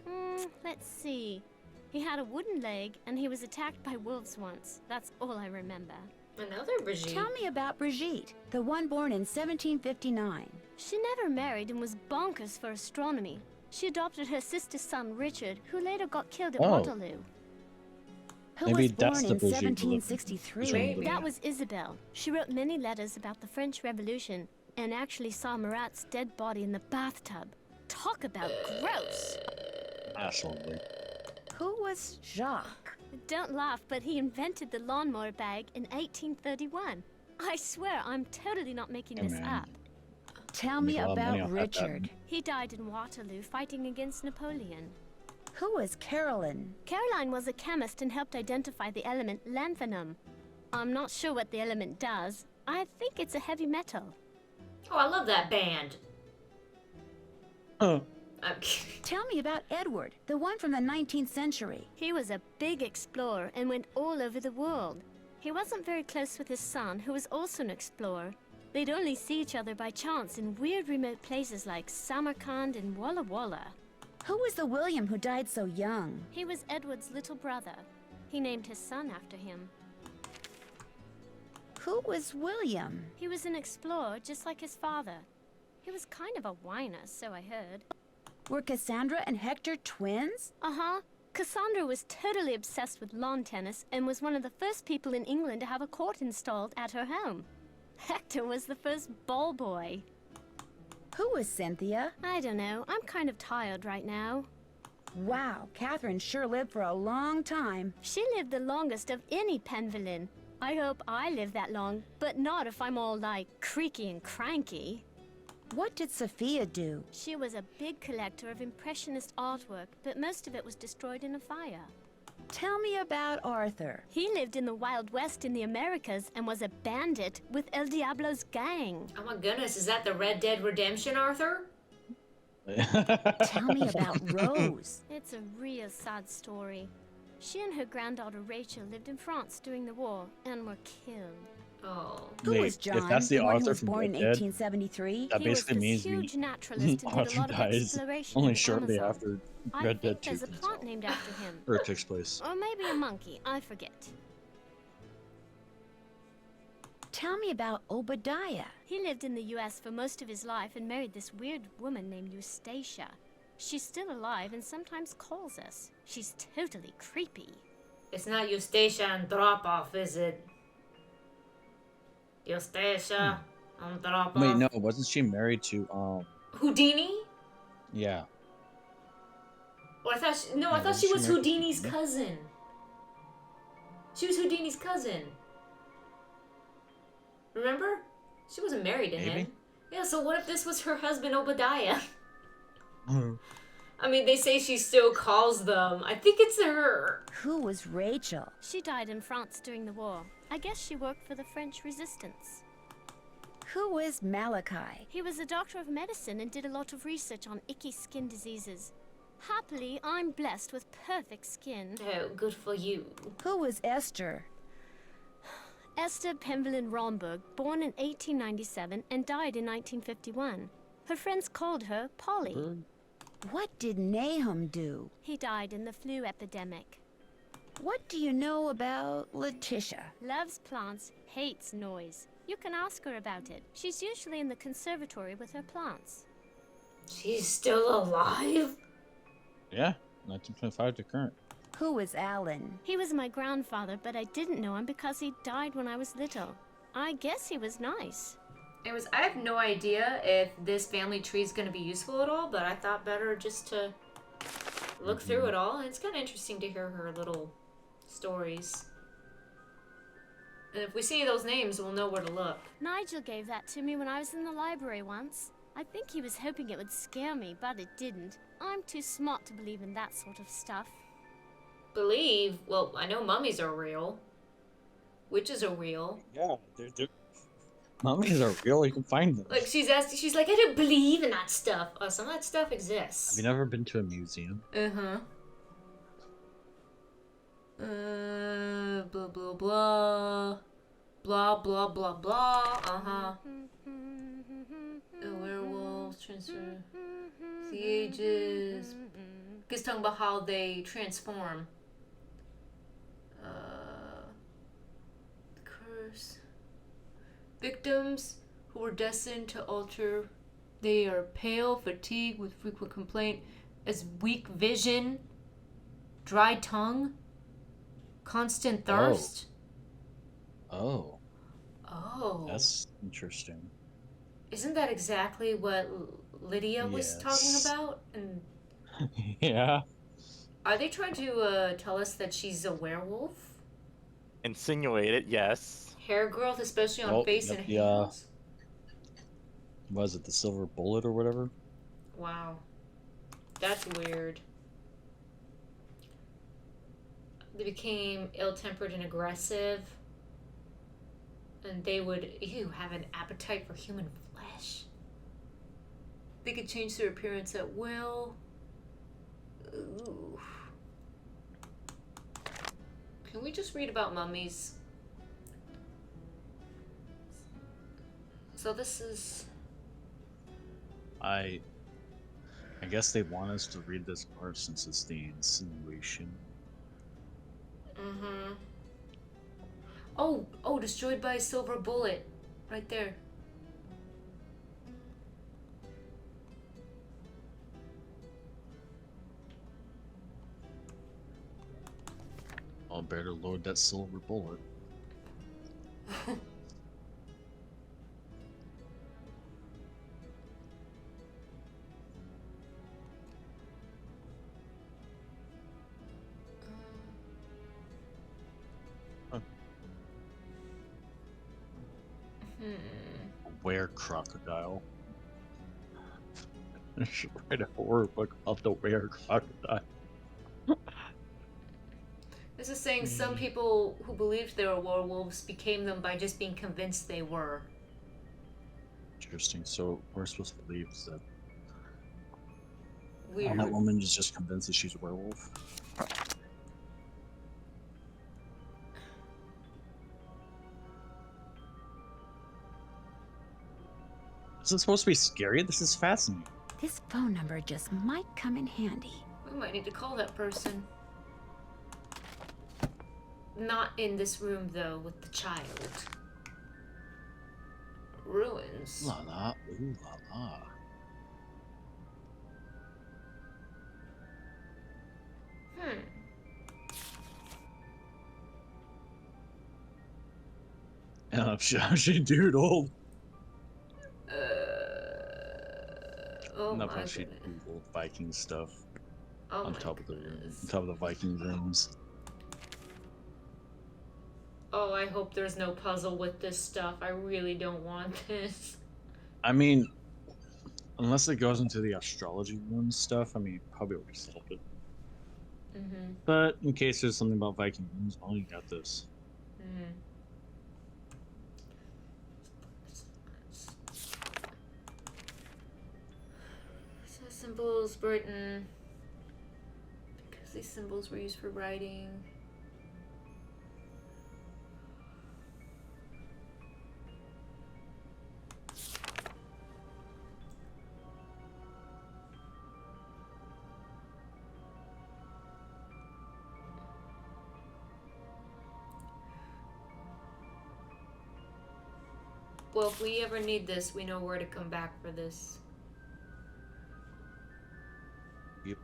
Let's see. He had a wooden leg, and he was attacked by wolves once. That's all I remember. Another Brigitte. Tell me about Brigitte, the one born in 1759. She never married and was bonkers for astronomy. She adopted her sister's son, Richard, who later got killed at Waterloo. Who Maybe was that's born the in Brigitte 1763? That was Isabel. She wrote many letters about the French Revolution and actually saw Marat's dead body in the bathtub. Talk about gross! Absolutely. Who was Jacques? Don't laugh, but he invented the lawnmower bag in 1831. I swear, I'm totally not making this up. Tell me Make a lot of money about off that Richard. He died in Waterloo fighting against Napoleon. Who was Caroline? Caroline was a chemist and helped identify the element lanthanum. I'm not sure what the element does. I think it's a heavy metal. Oh, I love that band. Oh. Tell me about Edward, the one from the 19th century. He was a big explorer and went all over the world. He wasn't very close with his son, who was also an explorer. They'd only see each other by chance in weird remote places like Samarkand and Walla Walla. Who was the William who died so young? He was Edward's little brother. He named his son after him. Who was William? He was an explorer just like his father. He was kind of a whiner, so I heard. Were Cassandra and Hector twins? Uh-huh. Cassandra was totally obsessed with lawn tennis and was one of the first people in England to have a court installed at her home. Hector was the first ball boy. Who was Cynthia? I don't know. I'm kind of tired right now. Wow, Catherine sure lived for a long time. She lived the longest of any Penvellyn. I hope I live that long, but not if I'm all like creaky and cranky. What did Sophia do? She was a big collector of impressionist artwork, but most of it was destroyed in a fire. Tell me about Arthur. He lived in the Wild West in the Americas and was a bandit with El Diablo's gang. Oh my goodness, is that the Red Dead Redemption, Arthur? Tell me about Rose. It's a real sad story. She and her granddaughter Rachel lived in France during the war and were killed. Oh. Who Wait, was John? if that's the one who Arthur was from born in Red Dead, 1873? that He was basically this means huge naturalist and did a Arthur lot of dies exploration only in the shortly Amazon. after I Red think Dead 2 there's a comes plant out. named after him. Or it takes place. Or maybe a monkey, I forget. Tell me about Obadiah. He lived in the US for most of his life and married this weird woman named Eustacia. She's still alive and sometimes calls us. She's totally creepy. It's not Eustacia and Drop-Off, is it? Eustacia and Drop-Off. Wait, no, wasn't she married to Houdini? Yeah. Well, I thought she, no, I Yeah, thought she was married to Houdini's Houdini? cousin. She was Houdini's cousin. Remember? She wasn't married to him. Maybe. Yeah, so what if this was her husband Obadiah? Mhm. I mean, they say she still calls them. I think it's her. Who was Rachel? She died in France during the war. I guess she worked for the French resistance. Who was Malachi? He was a doctor of medicine and did a lot of research on icky skin diseases. Happily, I'm blessed with perfect skin. Oh, good for you. Who was Esther? Esther Penvellyn Romberg, born in 1897 and died in 1951. Her friends called her Polly. What did Nahum do? He died in the flu epidemic. What do you know about Letitia? Loves plants, hates noise. You can ask her about it. She's usually in the conservatory with her plants. She's still alive? Yeah, 1925 to current. Who was Alan? He was my grandfather, but I didn't know him because he died when I was little. I guess he was nice. Anyways, I have no idea if this family tree is going to be useful at all, but I thought better just to look through it all. And it's kind of interesting to hear her little stories. And if we see those names, we'll know where to look. Nigel gave that to me when I was in the library once. I think he was hoping it would scare me, but it didn't. I'm too smart to believe in that sort of stuff. Believe? Well, I know mummies are real. Witches are real. Yeah, they're mummies are real. You can find them. Like, she's like, I don't believe in that stuff. Oh, some of that stuff exists. Have you never been to a museum? Uh-huh. Blah, blah, blah. Blah, blah, blah, blah. Uh-huh. The werewolves transfer the ages. It's talking about how they transform. The curse. Victims who were destined to alter. They are pale, fatigued, with frequent complaint, as weak vision, dry tongue, constant thirst. Oh. Oh. That's interesting. Isn't that exactly what Lydia was talking about? And Yeah. are they trying to tell us that she's a werewolf? Insinuate it, yes. Hair growth, especially on face and hands? Was it the silver bullet or whatever? Wow. That's weird. They became ill-tempered and aggressive. And they would, have an appetite for human flesh. They could change their appearance at will. Ooh. Can we just read about mummies? So this is... I guess they want us to read this part since it's the insinuation. Mm-hmm. Oh, destroyed by a silver bullet. Right there. I'll better load that silver bullet. Were crocodile. I should write a horror book about the were crocodile. This is saying some people who believed they were werewolves became them by just being convinced they were. Interesting. So we're supposed to believe that Weird. that woman is just convinced that she's a werewolf. Is this supposed to be scary? This is fascinating. This phone number just might come in handy. We might need to call that person. Not in this room, though, with the child. Ruins. La la, ooh la la. And she doodled. Oh And my that's why she goodness. Googled Viking stuff Oh on my top of goodness. the Viking rooms. Oh, I hope there's no puzzle with this stuff. I really don't want this. I mean, unless it goes into the astrology room stuff, I mean, probably already solved it. Mm-hmm. But in case there's something about Viking rooms, oh, you got this. Mm-hmm. So symbols, Britain. Because these symbols were used for writing. Well, if we ever need this, we know where to come back for this. Yep.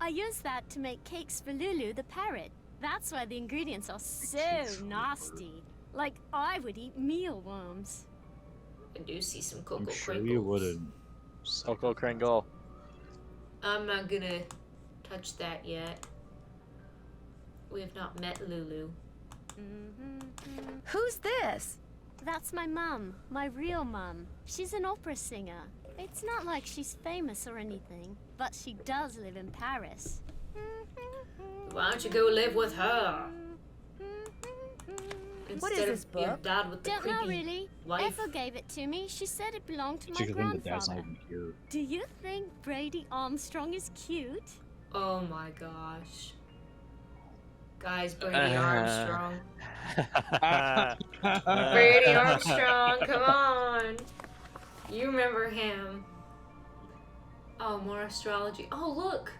I used that to make cakes for Lulu the parrot. That's why the ingredients are so nasty. Like I would eat mealworms. I do see some cocoa I'm sure crinkles. you wouldn't. Coco Kringle. I'm not gonna touch that yet. We have not met Lulu. Who's this? That's my mum, my real mum. She's an opera singer. It's not like she's famous or anything, but she does live in Paris. Why don't you go live with her? What is Instead this of your book? dad with the Don't know creepy really. wife. Ethel gave it to me. She said it belonged to my You think the dad's not grandfather. even here. Do you think Brady Armstrong is cute? Oh my gosh. Guys, Brady Armstrong. Brady Armstrong, come on. You remember him. Oh, more astrology. Oh, look.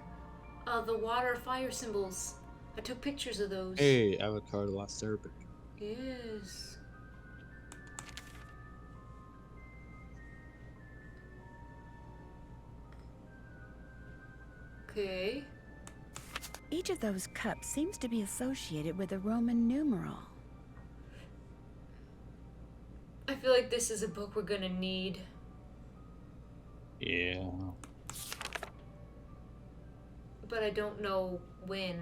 The water fire symbols. I took pictures of those. Hey, Avatar: The Last Airbender. Yes. Okay. Each of those cups seems to be associated with a Roman numeral. I feel like this is a book we're gonna need. Yeah. But I don't know when.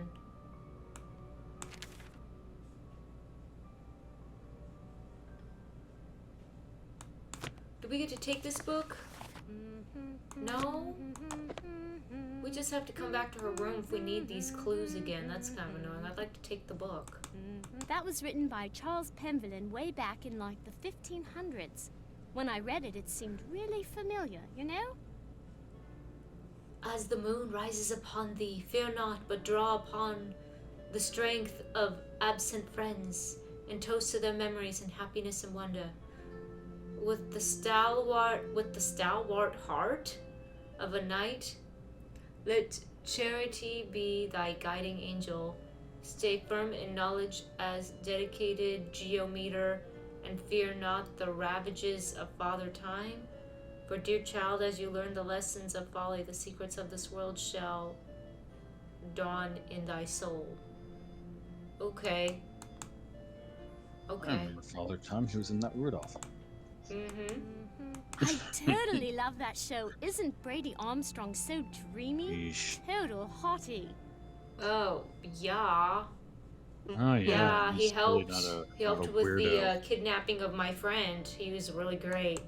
Do we get to take this book? No? We just have to come back to her room if we need these clues again. That's kind of annoying. I'd like to take the book. That was written by Charles Penvellyn way back in like the 1500s. When I read it, it seemed really familiar, you know? As the moon rises upon thee, fear not, but draw upon the strength of absent friends, and toast to their memories in happiness and wonder. With the stalwart heart of a knight, let charity be thy guiding angel. Stay firm in knowledge as dedicated geometer, and fear not the ravages of Father Time. For dear child, as you learn the lessons of folly, the secrets of this world shall dawn in thy soul. Okay. I Okay. remember Father Time. He was in that Rudolph. I totally love that show. Isn't Brady Armstrong so dreamy? Yeesh. Total hottie. Oh, yeah. Oh yeah. He he's really helped. not a- He not a helped with weirdo. the kidnapping of my friend. He was really great.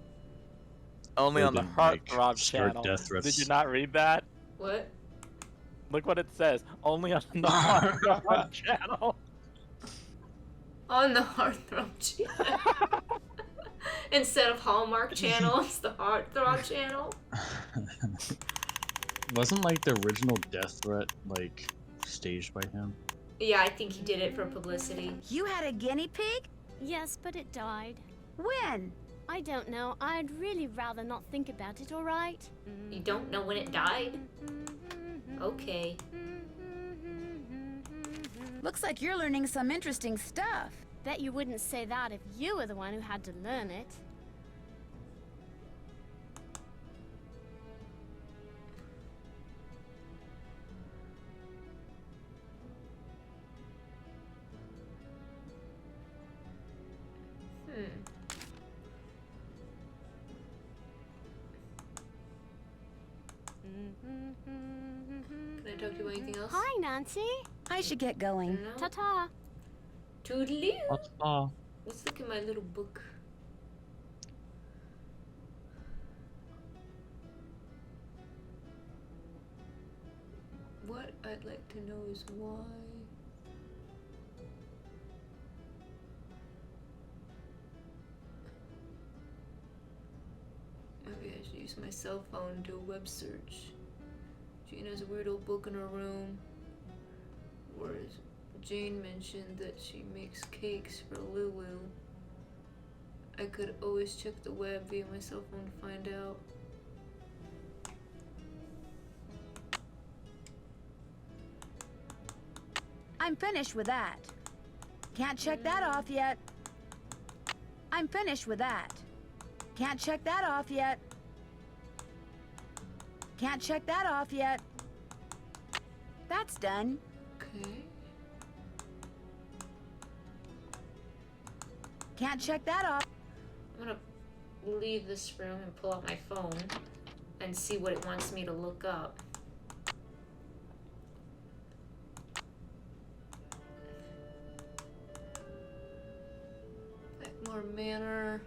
Only on the Didn't, like, Heartthrob start channel. death threats. Did you not read that? What? Look what it says. Only on the Heartthrob channel. On the Heartthrob channel. Instead of Hallmark channel, it's the Heartthrob channel. Wasn't like the original death threat like staged by him? Yeah, I think he did it for publicity. You had a guinea pig? Yes, but it died. When? I don't know. I'd really rather not think about it, alright? You don't know when it died? Okay. Looks like you're learning some interesting stuff. Bet you wouldn't say that if you were the one who had to learn it. Can I talk to you about anything else? Hi, Nancy. I should get going. No? Ta-ta. Toodaloo. Oh, Let's look at my little book. What I'd like to know is why. Maybe I should use my cell phone to do a web search. Jane has a weird old book in her room. Whereas Jane mentioned that she makes cakes for Lulu. I could always check the web via my cell phone to find out. I'm finished with that. Can't check that off yet. I'm finished with that. Can't check that off yet. Can't check that off yet. That's done. Okay. Can't check that off. I'm gonna leave this room and pull out my phone and see what it wants me to look up. Blackmoor Manor.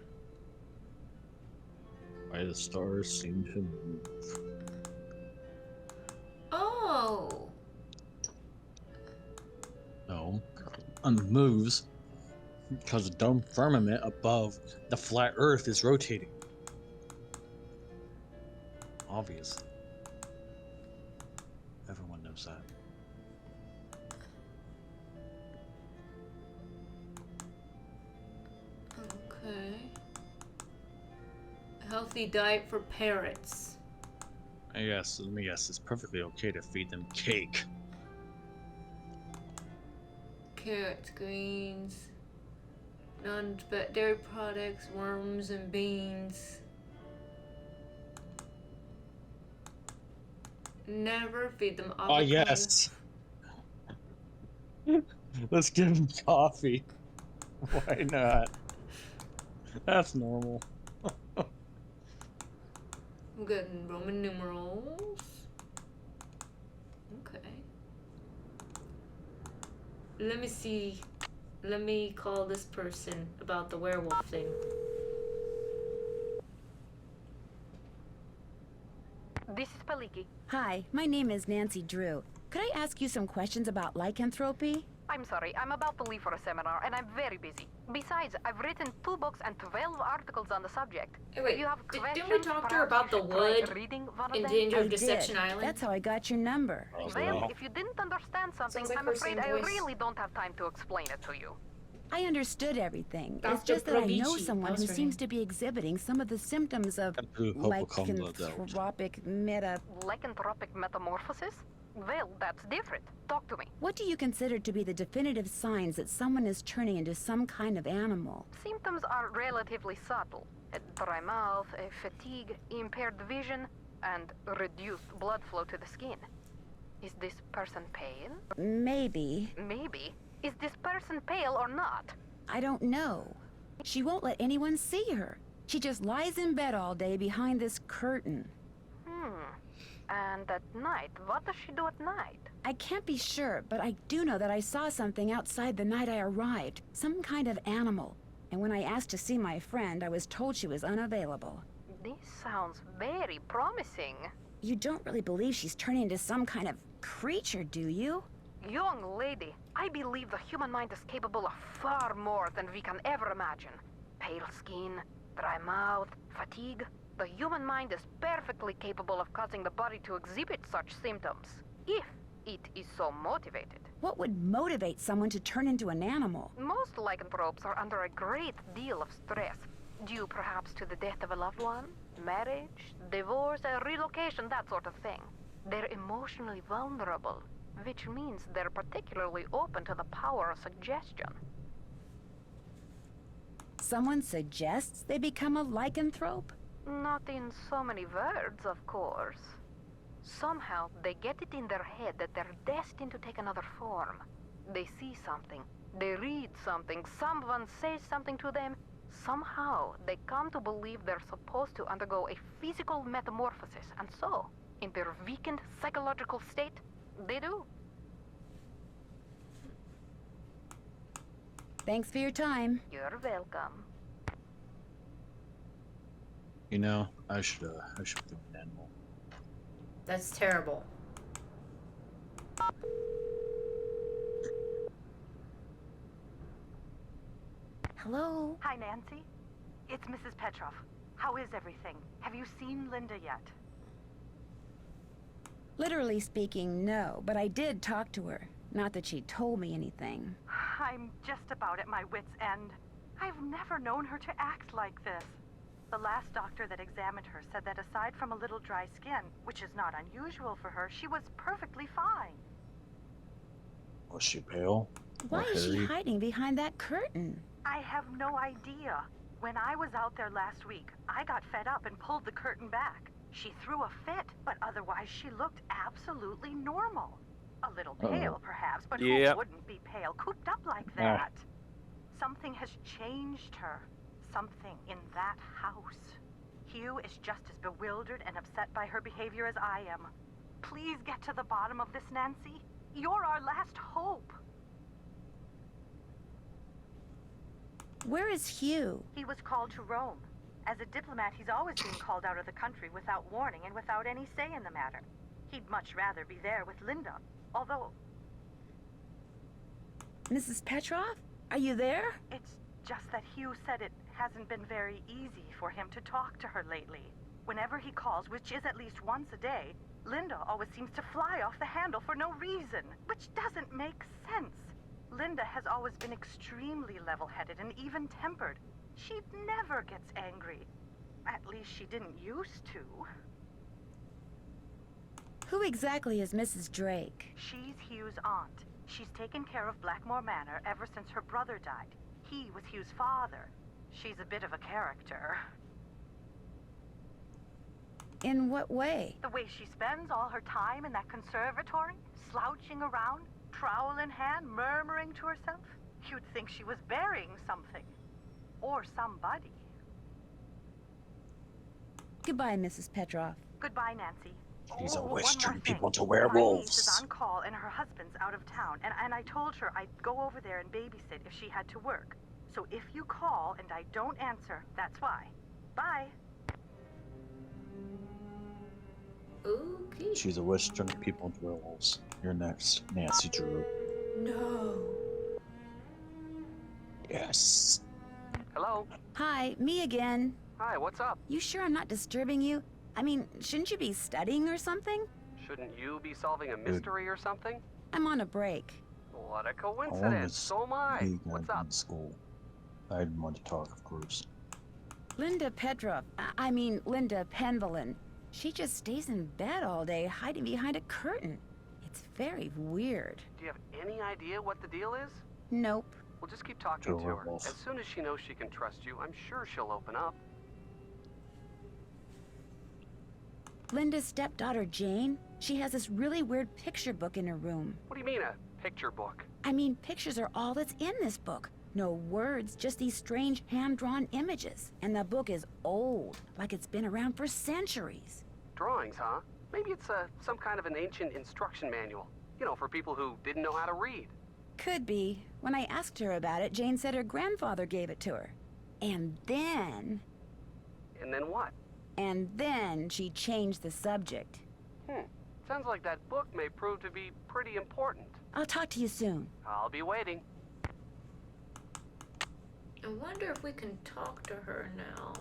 why the stars seem to move. Oh! No, and moves because the dome firmament above the flat Earth is rotating. Obvious. Everyone knows that. Okay. A healthy diet for parrots. I guess, let me guess, it's perfectly okay to feed them cake. Carrots, greens, non-fat dairy products, worms, and beans. Never feed them avocado. Oh, yes! Let's give them coffee. Why not? That's normal. I'm getting Roman numerals. Okay. Let me see. Let me call this person about the werewolf thing. This is Paliki. Hi, my name is Nancy Drew. Could I ask you some questions about lycanthropy? I'm sorry, I'm about to leave for a seminar and I'm very busy. Besides, I've written 2 books and 12 articles on the subject. Hey, wait, If you have didn't we talk to her about the wood in Danger of Deception Island? That's how I got your number. Well, if you didn't understand something, Sounds like I'm her afraid same I voice. really don't have time to explain it to you. I understood everything. It's Dr. just that I know Provici, someone that was who her seems name. to be exhibiting some of the symptoms of lycanthropic meta... Lycanthropic metamorphosis? Well, that's different. Talk to me. What do you consider to be the definitive signs that someone is turning into some kind of animal? Symptoms are relatively subtle. A dry mouth, a fatigue, impaired vision, and reduced blood flow to the skin. Is this person pale? Maybe. Maybe. Is this person pale or not? I don't know. She won't let anyone see her. She just lies in bed all day behind this curtain. And at night, what does she do at night? I can't be sure, but I do know that I saw something outside the night I arrived. Some kind of animal. And when I asked to see my friend, I was told she was unavailable. This sounds very promising. You don't really believe she's turning into some kind of creature, do you? Young lady, I believe the human mind is capable of far more than we can ever imagine. Pale skin, dry mouth, fatigue. The human mind is perfectly capable of causing the body to exhibit such symptoms, if it is so motivated. What would motivate someone to turn into an animal? Most lycanthropes are under a great deal of stress, due perhaps to the death of a loved one, marriage, divorce, a relocation, that sort of thing. They're emotionally vulnerable, which means they're particularly open to the power of suggestion. Someone suggests they become a lycanthrope? Not in so many words, of course. Somehow, they get it in their head that they're destined to take another form. They see something, they read something, someone says something to them. Somehow, they come to believe they're supposed to undergo a physical metamorphosis, and so, in their weakened psychological state, they do. Thanks for your time. You're welcome. You know, I should become an animal. That's terrible. Hello? Hi, Nancy. It's Mrs. Petrov. How is everything? Have you seen Linda yet? Literally speaking, no, but I did talk to her. Not that she told me anything. I'm just about at my wit's end. I've never known her to act like this. The last doctor that examined her said that aside from a little dry skin, which is not unusual for her, she was perfectly fine. Was she pale? Why is she hiding behind that curtain? I have no idea. When I was out there last week, I got fed up and pulled the curtain back. She threw a fit, but otherwise she looked absolutely normal. A little pale, perhaps, but who wouldn't be pale, cooped up like that? Something has changed her. Something in that house. Hugh is just as bewildered and upset by her behavior as I am. Please get to the bottom of this, Nancy. You're our last hope. Where is Hugh? He was called to Rome. As a diplomat, he's always been called out of the country without warning and without any say in the matter. He'd much rather be there with Linda, although... Mrs. Petrov? Are you there? It's just that Hugh said it hasn't been very easy for him to talk to her lately. Whenever he calls, which is at least once a day, Linda always seems to fly off the handle for no reason, which doesn't make sense. Linda has always been extremely level-headed and even-tempered. She never gets angry. At least she didn't used to. Who exactly is Mrs. Drake? She's Hugh's aunt. She's taken care of Blackmoor Manor ever since her brother died. He was Hugh's father. She's a bit of a character. In what way? The way she spends all her time in that conservatory, slouching around, trowel in hand, murmuring to herself. You'd think she was burying something. Or somebody. Goodbye, Mrs. Petrov. Goodbye, Nancy. She's always one more turning thing. people into My niece is werewolves. on call and her husband's out of town, and I told her I'd go over there and babysit if she had to work. So if you call and I don't answer, that's why. Bye. Okay. She's always turning people into werewolves. You're next, Nancy Drew. No. Yes. Hello? Hi, me again. Hi, what's up? You sure I'm not disturbing you? I mean, shouldn't you be studying or something? Shouldn't you be solving a mystery or something? I'm on a break. What a coincidence. So am I. What's up? In school. I didn't want to talk, of course. Linda Petrov, I mean Linda Penvellyn. She just stays in bed all day, hiding behind a curtain. It's very weird. Do you have any idea what the deal is? Nope. Well, just keep talking to her. As soon as she knows she can trust you, I'm sure she'll open up. Linda's stepdaughter, Jane, she has this really weird picture book in her room. What do you mean, a picture book? I mean, pictures are all that's in this book. No words, just these strange hand-drawn images. And the book is old, like it's been around for centuries. Drawings, huh? Maybe it's some kind of an ancient instruction manual. You know, for people who didn't know how to read. Could be. When I asked her about it, Jane said her grandfather gave it to her. And then... And then what? And then she changed the subject. Sounds like that book may prove to be pretty important. I'll talk to you soon. I'll be waiting. I wonder if we can talk to her now.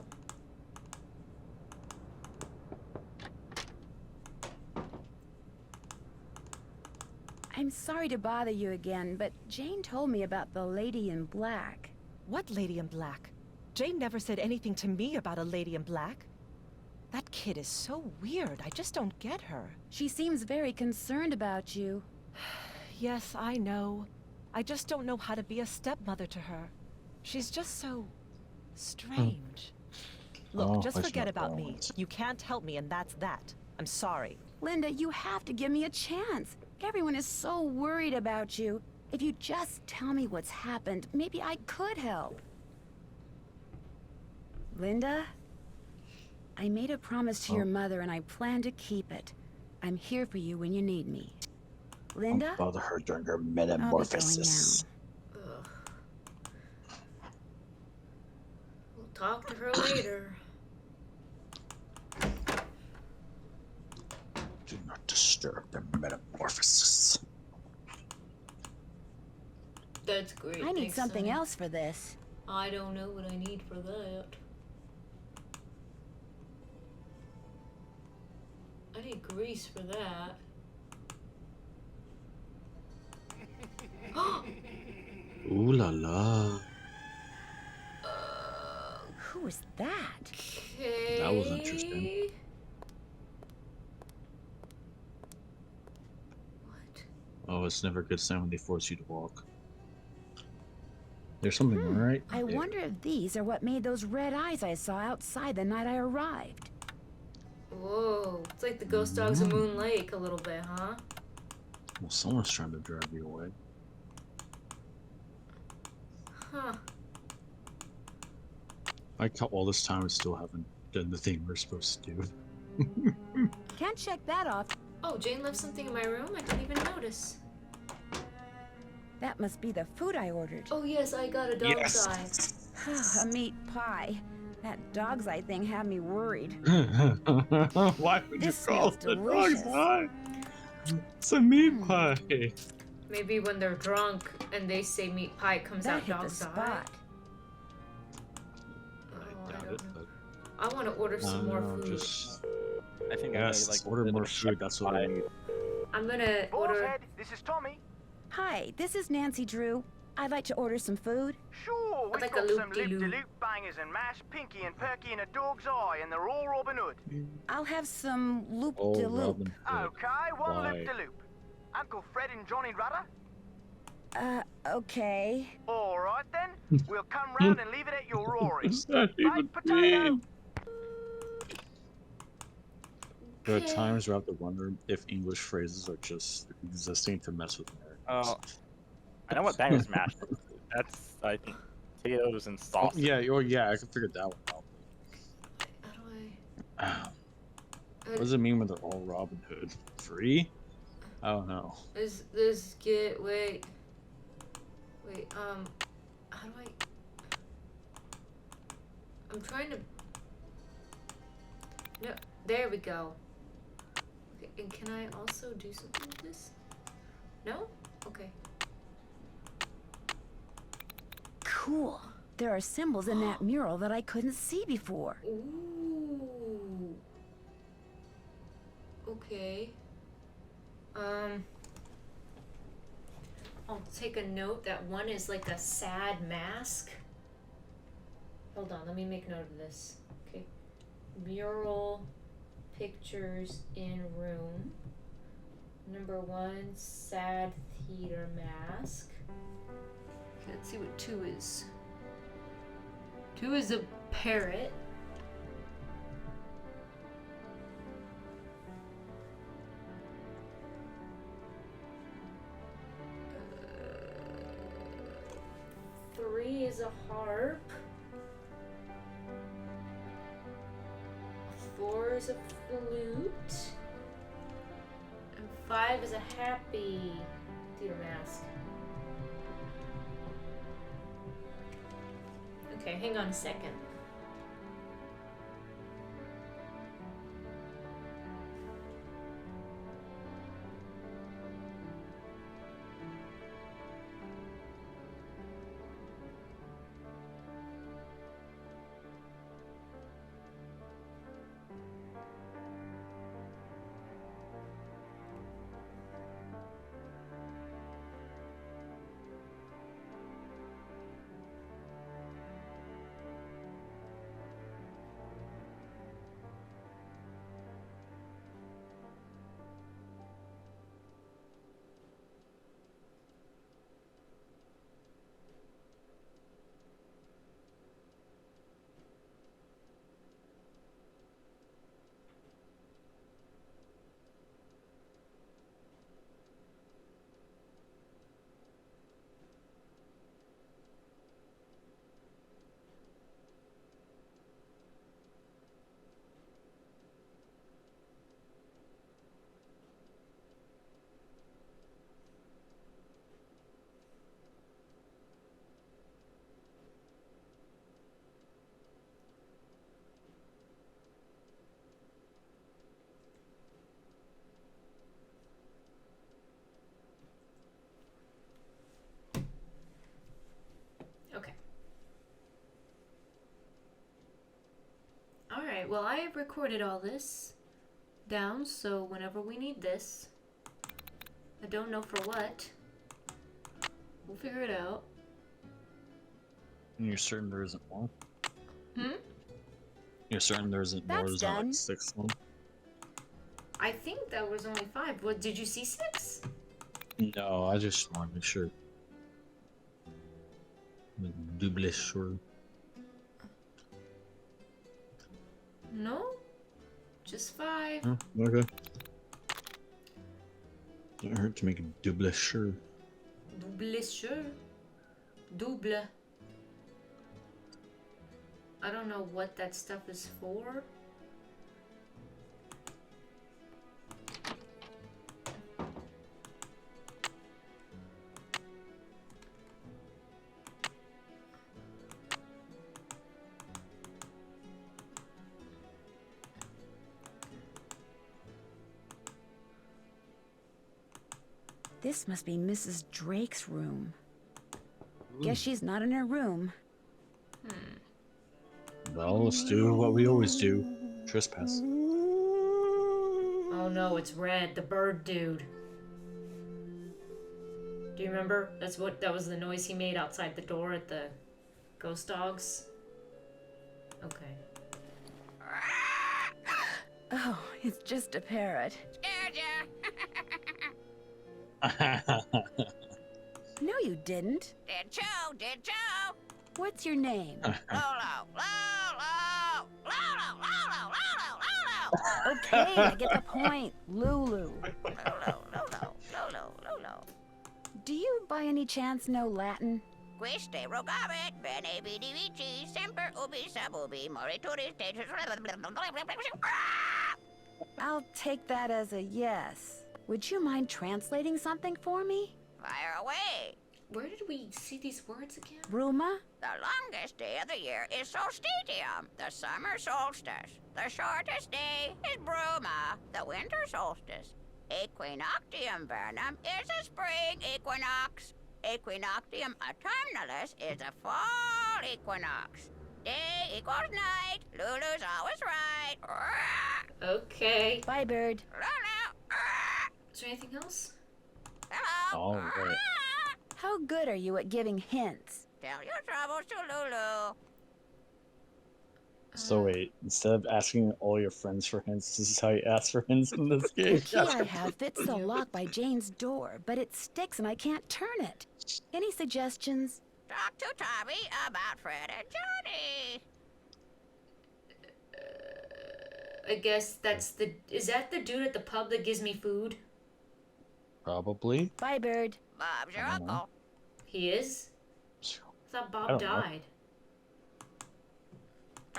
I'm sorry to bother you again, but Jane told me about the lady in black. What lady in black? Jane never said anything to me about a lady in black. That kid is so weird. I just don't get her. She seems very concerned about you. Yes, I know. I just don't know how to be a stepmother to her. She's just so... strange. Look, just forget about me. You can't help me, and that's that. I'm sorry. Linda, you have to give me a chance. Everyone is so worried about you. If you just tell me what's happened, maybe I could help. Linda? I made a promise to your mother, and I plan to keep it. I'm here for you when you need me. Linda? Don't bother her during her metamorphosis. We'll talk to her later. Do not disturb the metamorphosis. That's great. I need Thanks, something Sonny. else for this. I don't know what I need for that. I need grease for that. Ooh la la. Who is that? Okay. That was interesting. What? Oh, it's never a good sign when they force you to walk. There's something right I there. wonder if these are what made those red eyes I saw outside the night I arrived. Whoa. It's like the ghost dogs of Moon Lake a little bit, huh? Well, someone's trying to drive you away. Huh. I caught all this time and still haven't done the thing we're supposed to do. Can't check that off. Oh, Jane left something in my room? I didn't even notice. That must be the food I ordered. Oh yes, I got a dog's eye. A meat pie. That dog's eye thing had me worried. Why would This you call smells it a dog's delicious. eye? It's a meat pie. Maybe when they're drunk and they say meat pie, it comes That out hit the dog's eye. spot. Oh, I don't know. I want to order some more food. Just I think yes, I like order more food. That's what I need. I'm gonna order. Bosshead, this is Tommy. Hi, this is Nancy Drew. I'd like to order some food. Sure, we've like got a some loop-de-loop. lip-de-loop bangers and mashed pinky and perky and a dog's eye, and they're all Robin Hood. I'll have some Oh, loop-de-loop. Robin Hood. Okay, one Why? loop-de-loop. Uncle Fred and Johnny Rudder? Okay. All right then, we'll come round and leave it at your Rory. What's that even Baked potato. mean? There are times where I have to wonder if English phrases are just existing to mess with Americans. Oh, I know what bangers mash is. That's, I think, potatoes and Oh, sausage. yeah, I can figure that one out. How do I? What does it mean when they're all Robin Hood? Free? I don't know. Is this get wait? How do I? I'm trying to. No, there we go. Okay, and can I also do something with this? No? Okay. Cool. There are symbols in that mural that I couldn't see before. Ooh. Okay. I'll take a note that one is like a sad mask. Hold on, let me make note of this. Okay. Mural pictures in room. Number 1, sad theater mask. Okay, let's see what 2 is. 2 is a parrot. harp. 4 is a flute. And 5 is a happy theater mask. Okay, hang on a second. Okay. Alright, well, I have recorded all this down, so whenever we need this, I don't know for what, we'll figure it out. And you're certain there isn't more? Hmm? You're certain there isn't more? There's not like 6 one? I think that was only 5. What, did you see 6? No, I just want to make sure. Double sure. No? Just 5. Oh, okay. It hurt to make a double sure. Double sure. Double. I don't know what that stuff is for. This must be Mrs. Drake's room. Guess she's not in her room. Well, let's do what we always do. Trespass. Oh no, it's Red, the bird dude. Do you remember? That was the noise he made outside the door at the ghost dogs? Okay. Oh, it's just a parrot. No, you didn't. Did you? What's your name? Lulu. Okay, I get the point. Lulu. Lulu. Do you by any chance know Latin? Quiste rogavit, bene vidi vici, semper ubi sub ubi, morituri status. I'll take that as a yes. Would you mind translating something for me? Fire away. Where did we see these words again? Bruma? The longest day of the year is solstitium, the summer solstice. The shortest day is Bruma, the winter solstice. Equinoctium vernum is a spring equinox. Equinoctium autumnalis is a fall equinox. Day equals night. Lulu's always right. Okay. Bye, bird. Lulu. Is there anything else? Hello. All right. How good are you at giving hints? Tell your troubles to Lulu. So wait, instead of asking all your friends for hints, this is how you ask for hints in this game? The key I have fits the lock by Jane's door, but it sticks and I can't turn it. Any suggestions? Talk to Tommy about Fred and Johnny. I guess that's the... Is that the dude at the pub that gives me food? Probably. Bye, bird. Bob's your uncle. He is? I thought Bob I don't know. died.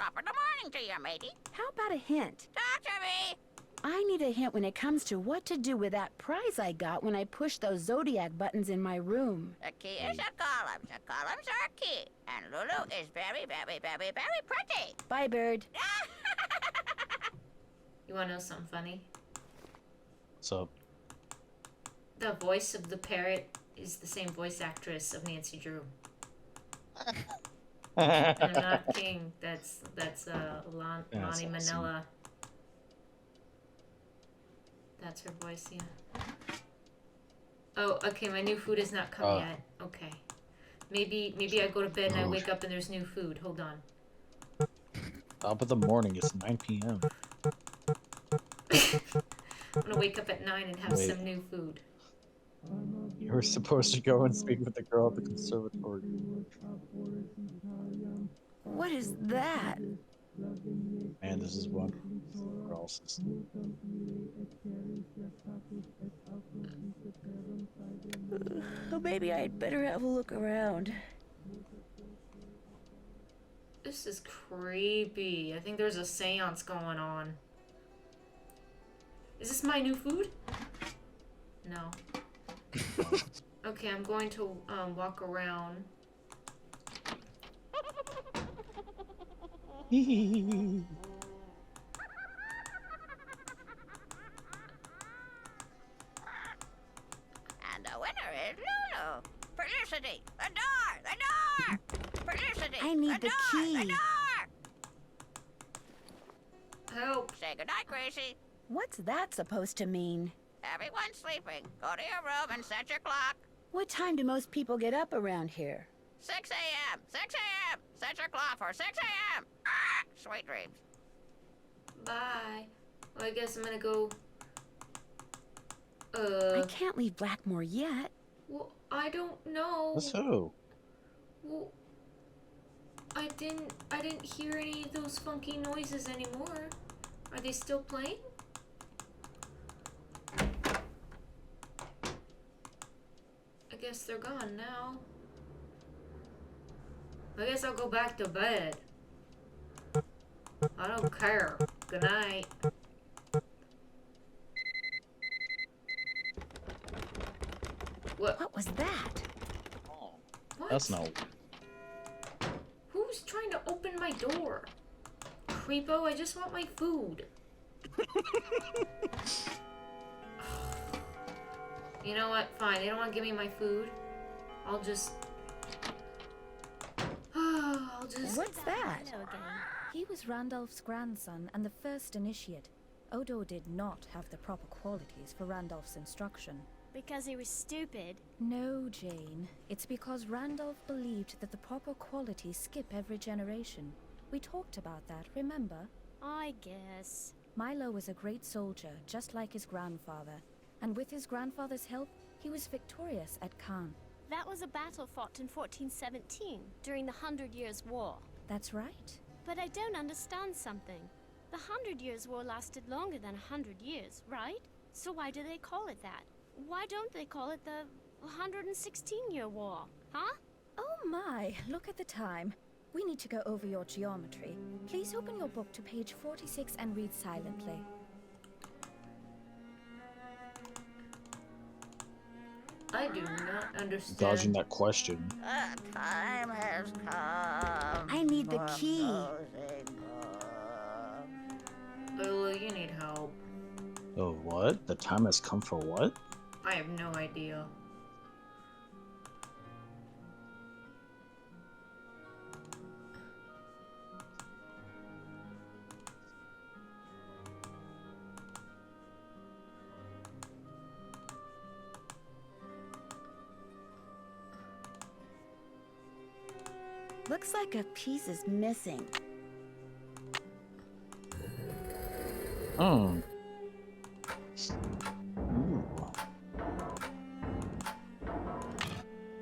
Top of the morning to you, matey. How about a hint? Talk to me. I need a hint when it comes to what to do with that prize I got when I pushed those zodiac buttons in my room. The key is the columns. The columns are key. And Lulu is very, very, very, very pretty. Bye, bird. You wanna know something funny? So, The voice of the parrot is the same voice actress of Nancy Drew. And I'm not kidding. That's Lonnie awesome. Manila. That's her voice, yeah. Oh, okay, my new food has not come yet. Okay. Maybe I go to bed and I wake up and there's new food. Hold on. top of the morning, it's 9 p.m. I'm gonna wake up at 9 and have some new food. You were supposed to go and speak with the girl at the conservatory. What is that? Man, this is one paralysis. Oh, maybe I'd better have a look around. This is creepy. I think there's a seance going on. Is this my new food? No. Okay, I'm going to walk around. And the winner is Lulu. Felicity, the door, the door. Felicity, I need the key. The door. Help. Say goodnight, Gracie. What's that supposed to mean? Everyone's sleeping. Go to your room and set your clock. What time do most people get up around here? 6 a.m. 6 a.m. Set your clock for 6 a.m. Sweet dreams. Bye. Well, I guess I'm gonna go. I can't leave Blackmoor yet. Well, I don't know. That's who? Well, I didn't hear any of those funky noises anymore. Are they still playing? I guess they're gone now. I guess I'll go back to bed. I don't care. Good night. What was that? What? That's not. Who's trying to open my door? Creepo, I just want my food. You know what? Fine. They don't want to give me my food. I'll just... What's that? He was Randolph's grandson and the first initiate. Odo did not have the proper qualities for Randolph's instruction. Because he was stupid? No, Jane. It's because Randolph believed that the proper qualities skip every generation. We talked about that, remember? I guess. Milo was a great soldier, just like his grandfather. And with his grandfather's help, he was victorious at Caen. That was a battle fought in 1417, during the 100 Years' War. That's right. But I don't understand something. The 100 Years' War lasted longer than 100 years, right? So why do they call it that? Why don't they call it the 116-year war, huh? Oh my, look at the time. We need to go over your geometry. Please open your book to page 46 and read silently. I do not understand. Dodging that question. The time has come. I need the key. Lulu, you need help. Oh, what? The time has come for what? I have no idea. Looks like a piece is missing. Hmm.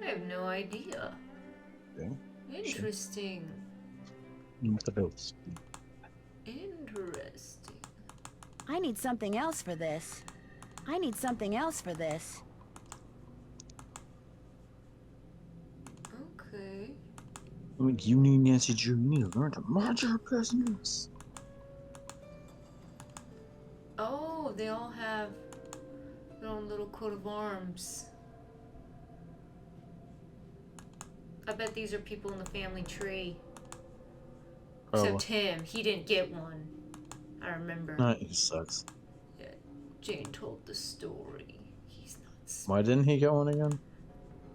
I have no idea. Okay. Interesting. What the bills? Interesting. I need something else for this. I need something else for this. Okay. Like, you need Nancy Drew, you need to learn to mind your business. Oh, they all have their own little coat of arms. I bet these are people in the family tree. Except him, he didn't get one. I remember. He sucks. Yeah, Jane told the story. He's not smart. Why didn't he get one again?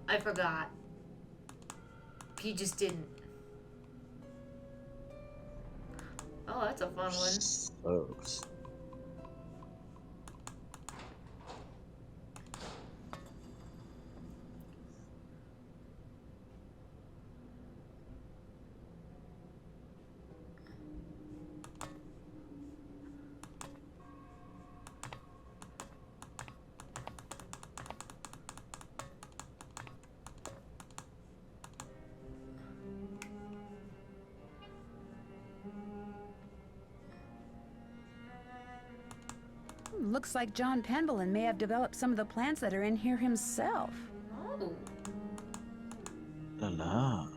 I forgot. He just didn't. Oh, that's a fun one. Sucks. Looks like John Penvellyn may have developed some of the plants that are in here himself. Oh. La la.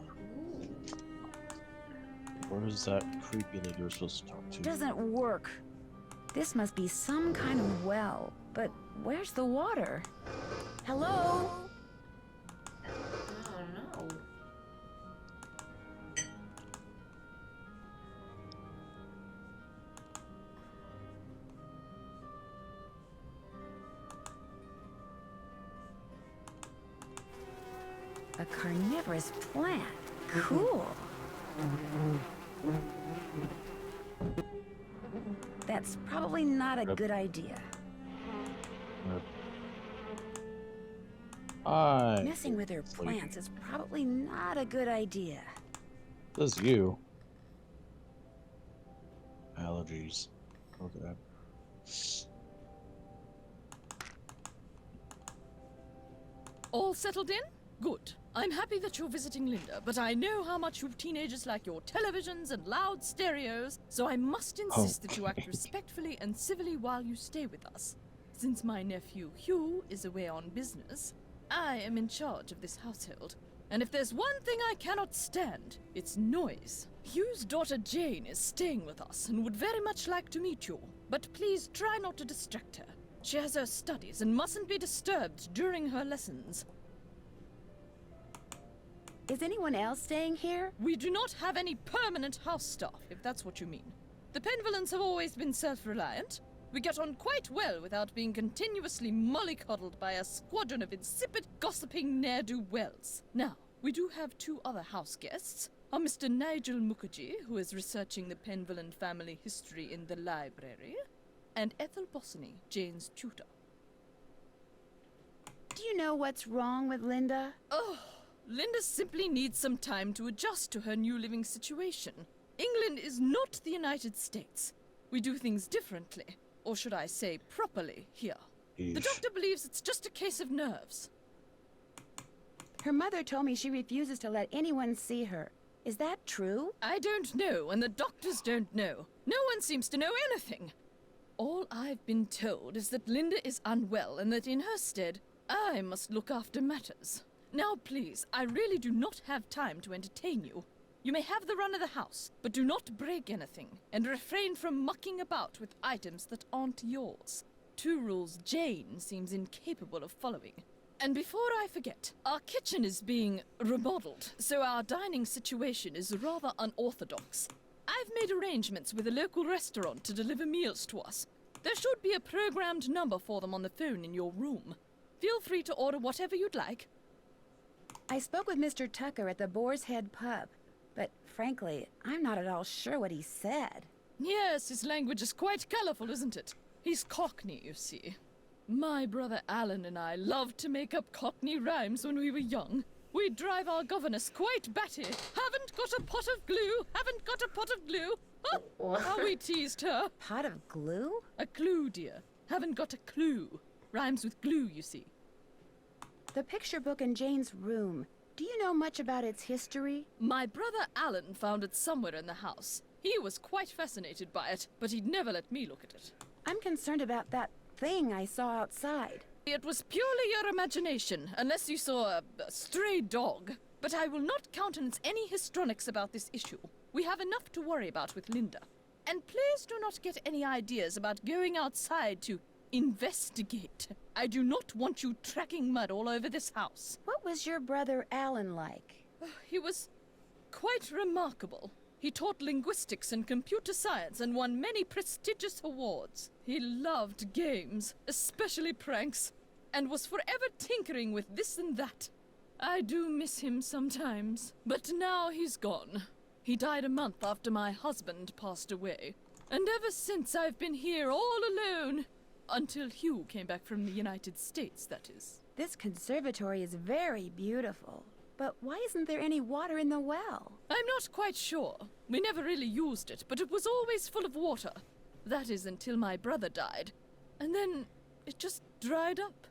Where's that creepy lady we're supposed to talk to? Doesn't work. This must be some kind of well, but where's the water? Hello? Oh no. A carnivorous plant. Cool. That's probably not a good idea. Messing with her plants is probably not a good idea. That's you. Allergies. Okay. All settled in? Good. I'm happy that you're visiting Linda, but I know how much you teenagers like your televisions and loud stereos, so I must insist that you act respectfully and civilly while you stay with us. Since my nephew Hugh is away on business, I am in charge of this household. And if there's one thing I cannot stand, it's noise. Hugh's daughter Jane is staying with us and would very much like to meet you, but please try not to distract her. She has her studies and mustn't be disturbed during her lessons. Is anyone else staying here? We do not have any permanent house staff, if that's what you mean. The Penvellyns have always been self-reliant. We get on quite well without being continuously mollycoddled by a squadron of insipid, gossiping ne'er-do-wells. Now, we do have two other house guests. Our Mr. Nigel Mukherjee, who is researching the Penvellyn family history in the library, and Ethel Bossany, Jane's tutor. Do you know what's wrong with Linda? Oh, Linda simply needs some time to adjust to her new living situation. England is not the United States. We do things differently, or should I say properly, here. The doctor believes it's just a case of nerves. Her mother told me she refuses to let anyone see her. Is that true? I don't know, and the doctors don't know. No one seems to know anything. All I've been told is that Linda is unwell, and that in her stead, I must look after matters. Now, please, I really do not have time to entertain you. You may have the run of the house, but do not break anything, and refrain from mucking about with items that aren't yours. Two rules Jane seems incapable of following. And before I forget, our kitchen is being remodeled, so our dining situation is rather unorthodox. I've made arrangements with a local restaurant to deliver meals to us. There should be a programmed number for them on the phone in your room. Feel free to order whatever you'd like. I spoke with Mr. Tucker at the Boar's Head pub, but frankly, I'm not at all sure what he said. Yes, his language is quite colorful, isn't it? He's Cockney, you see. My brother Alan and I loved to make up Cockney rhymes when we were young. We'd drive our governess quite batty. Haven't got a pot of glue, haven't got a pot of glue. Oh, how we teased her. Pot of glue? A clue, dear. Haven't got a clue. Rhymes with glue, you see. The picture book in Jane's room. Do you know much about its history? My brother Alan found it somewhere in the house. He was quite fascinated by it, but he'd never let me look at it. I'm concerned about that thing I saw outside. It was purely your imagination, unless you saw a stray dog. But I will not countenance any histrionics about this issue. We have enough to worry about with Linda. And please do not get any ideas about going outside to investigate. I do not want you tracking mud all over this house. What was your brother Alan like? He was quite remarkable. He taught linguistics and computer science and won many prestigious awards. He loved games, especially pranks, and was forever tinkering with this and that. I do miss him sometimes, but now he's gone. He died a month after my husband passed away. And ever since I've been here all alone. Until Hugh came back from the United States, that is. This conservatory is very beautiful. But why isn't there any water in the well? I'm not quite sure. We never really used it, but it was always full of water. That is until my brother died. And then it just dried up.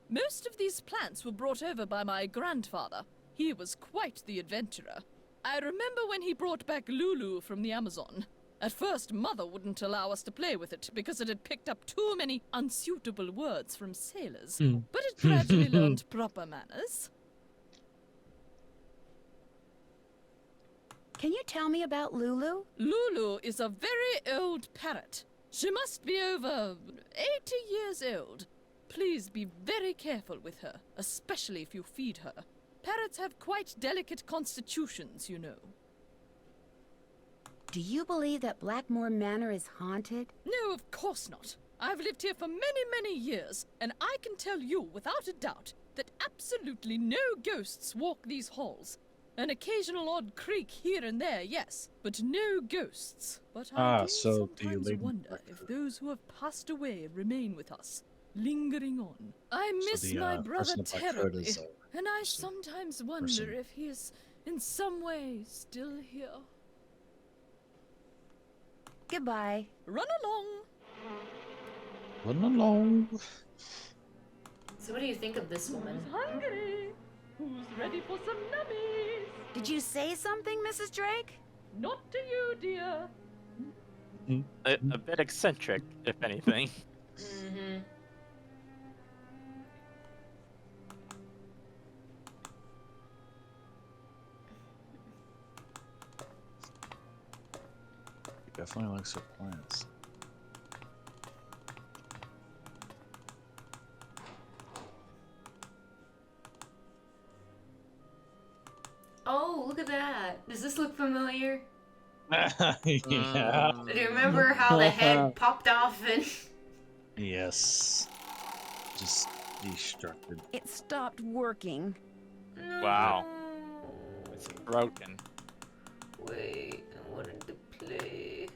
Most of these plants were brought over by my grandfather. He was quite the adventurer. I remember when he brought back Lulu from the Amazon. At first, Mother wouldn't allow us to play with it because it had picked up too many unsuitable words from sailors. But it gradually learned proper manners. Can you tell me about Lulu? Lulu is a very old parrot. She must be over 80 years old. Please be very careful with her, especially if you feed her. Parrots have quite delicate constitutions, you know. Do you believe that Blackmoor Manor is haunted? No, of course not. I've lived here for many, many years, and I can tell you without a doubt that absolutely no ghosts walk these halls. An occasional odd creak here and there, yes, but no ghosts. But I do sometimes wonder if those who have passed away remain with us, lingering on. I miss my brother terribly, and I sometimes wonder if he is in some way still here. Goodbye. Run along. Run along. So what do you think of this woman? Who's hungry? Who's ready for some nummies? Did you say something, Mrs. Drake? Not to you, dear. A bit eccentric, if anything. Mm-hmm. Definitely likes her plants. Oh, look at that. Does this look familiar? Yeah. Do you remember how the head popped off and... Yes. Just destructed. It stopped working. Wow. It's broken. Wait, I wanted to play.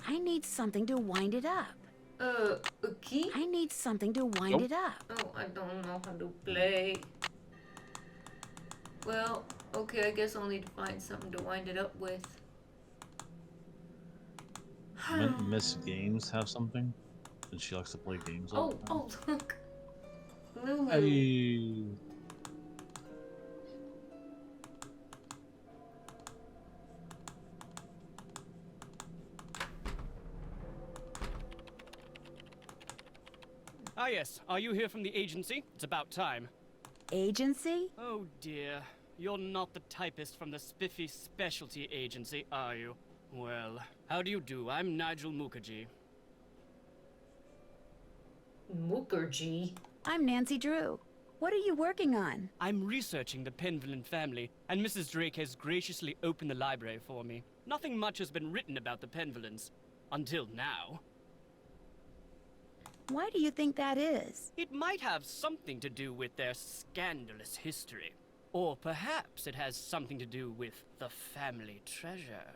I need something to wind it up. A key? I need something to wind it up. Oh, I don't know how to play. Well, okay, I guess I'll need to find something to wind it up with. Miss Games have something? And she likes to play games all the time. Oh, look. Lulu. Hey. Ah, yes. Are you here from the agency? It's about time. Agency? Oh, dear. You're not the typist from the spiffy specialty agency, are you? Well, how do you do? I'm Nigel Mukherjee. Mukherjee? I'm Nancy Drew. What are you working on? I'm researching the Penvellyn family, and Mrs. Drake has graciously opened the library for me. Nothing much has been written about the Penvellyns. Until now. Why do you think that is? It might have something to do with their scandalous history. Or perhaps it has something to do with the family treasure.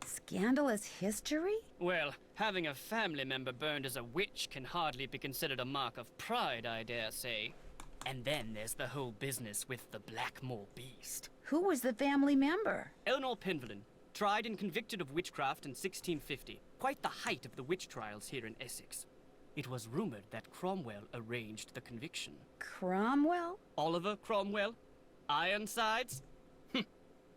Scandalous history? Well, having a family member burned as a witch can hardly be considered a mark of pride, I dare say. And then there's the whole business with the Blackmoor beast. Who was the family member? Eleanor Penvellyn, tried and convicted of witchcraft in 1650. Quite the height of the witch trials here in Essex. It was rumored that Cromwell arranged the conviction. Cromwell? Oliver Cromwell? Ironsides?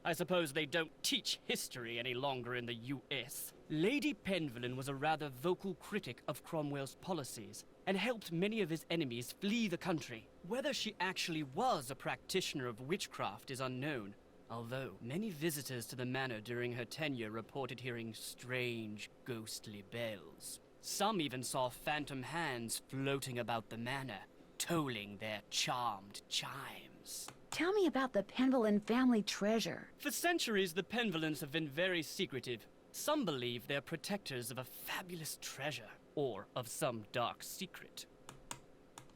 I suppose they don't teach history any longer in the US. Lady Penvellyn was a rather vocal critic of Cromwell's policies, and helped many of his enemies flee the country. Whether she actually was a practitioner of witchcraft is unknown, although many visitors to the manor during her tenure reported hearing strange, ghostly bells. Some even saw phantom hands floating about the manor, tolling their charmed chimes. Tell me about the Penvellyn family treasure. For centuries, the Penvellyns have been very secretive. Some believe they're protectors of a fabulous treasure, or of some dark secret.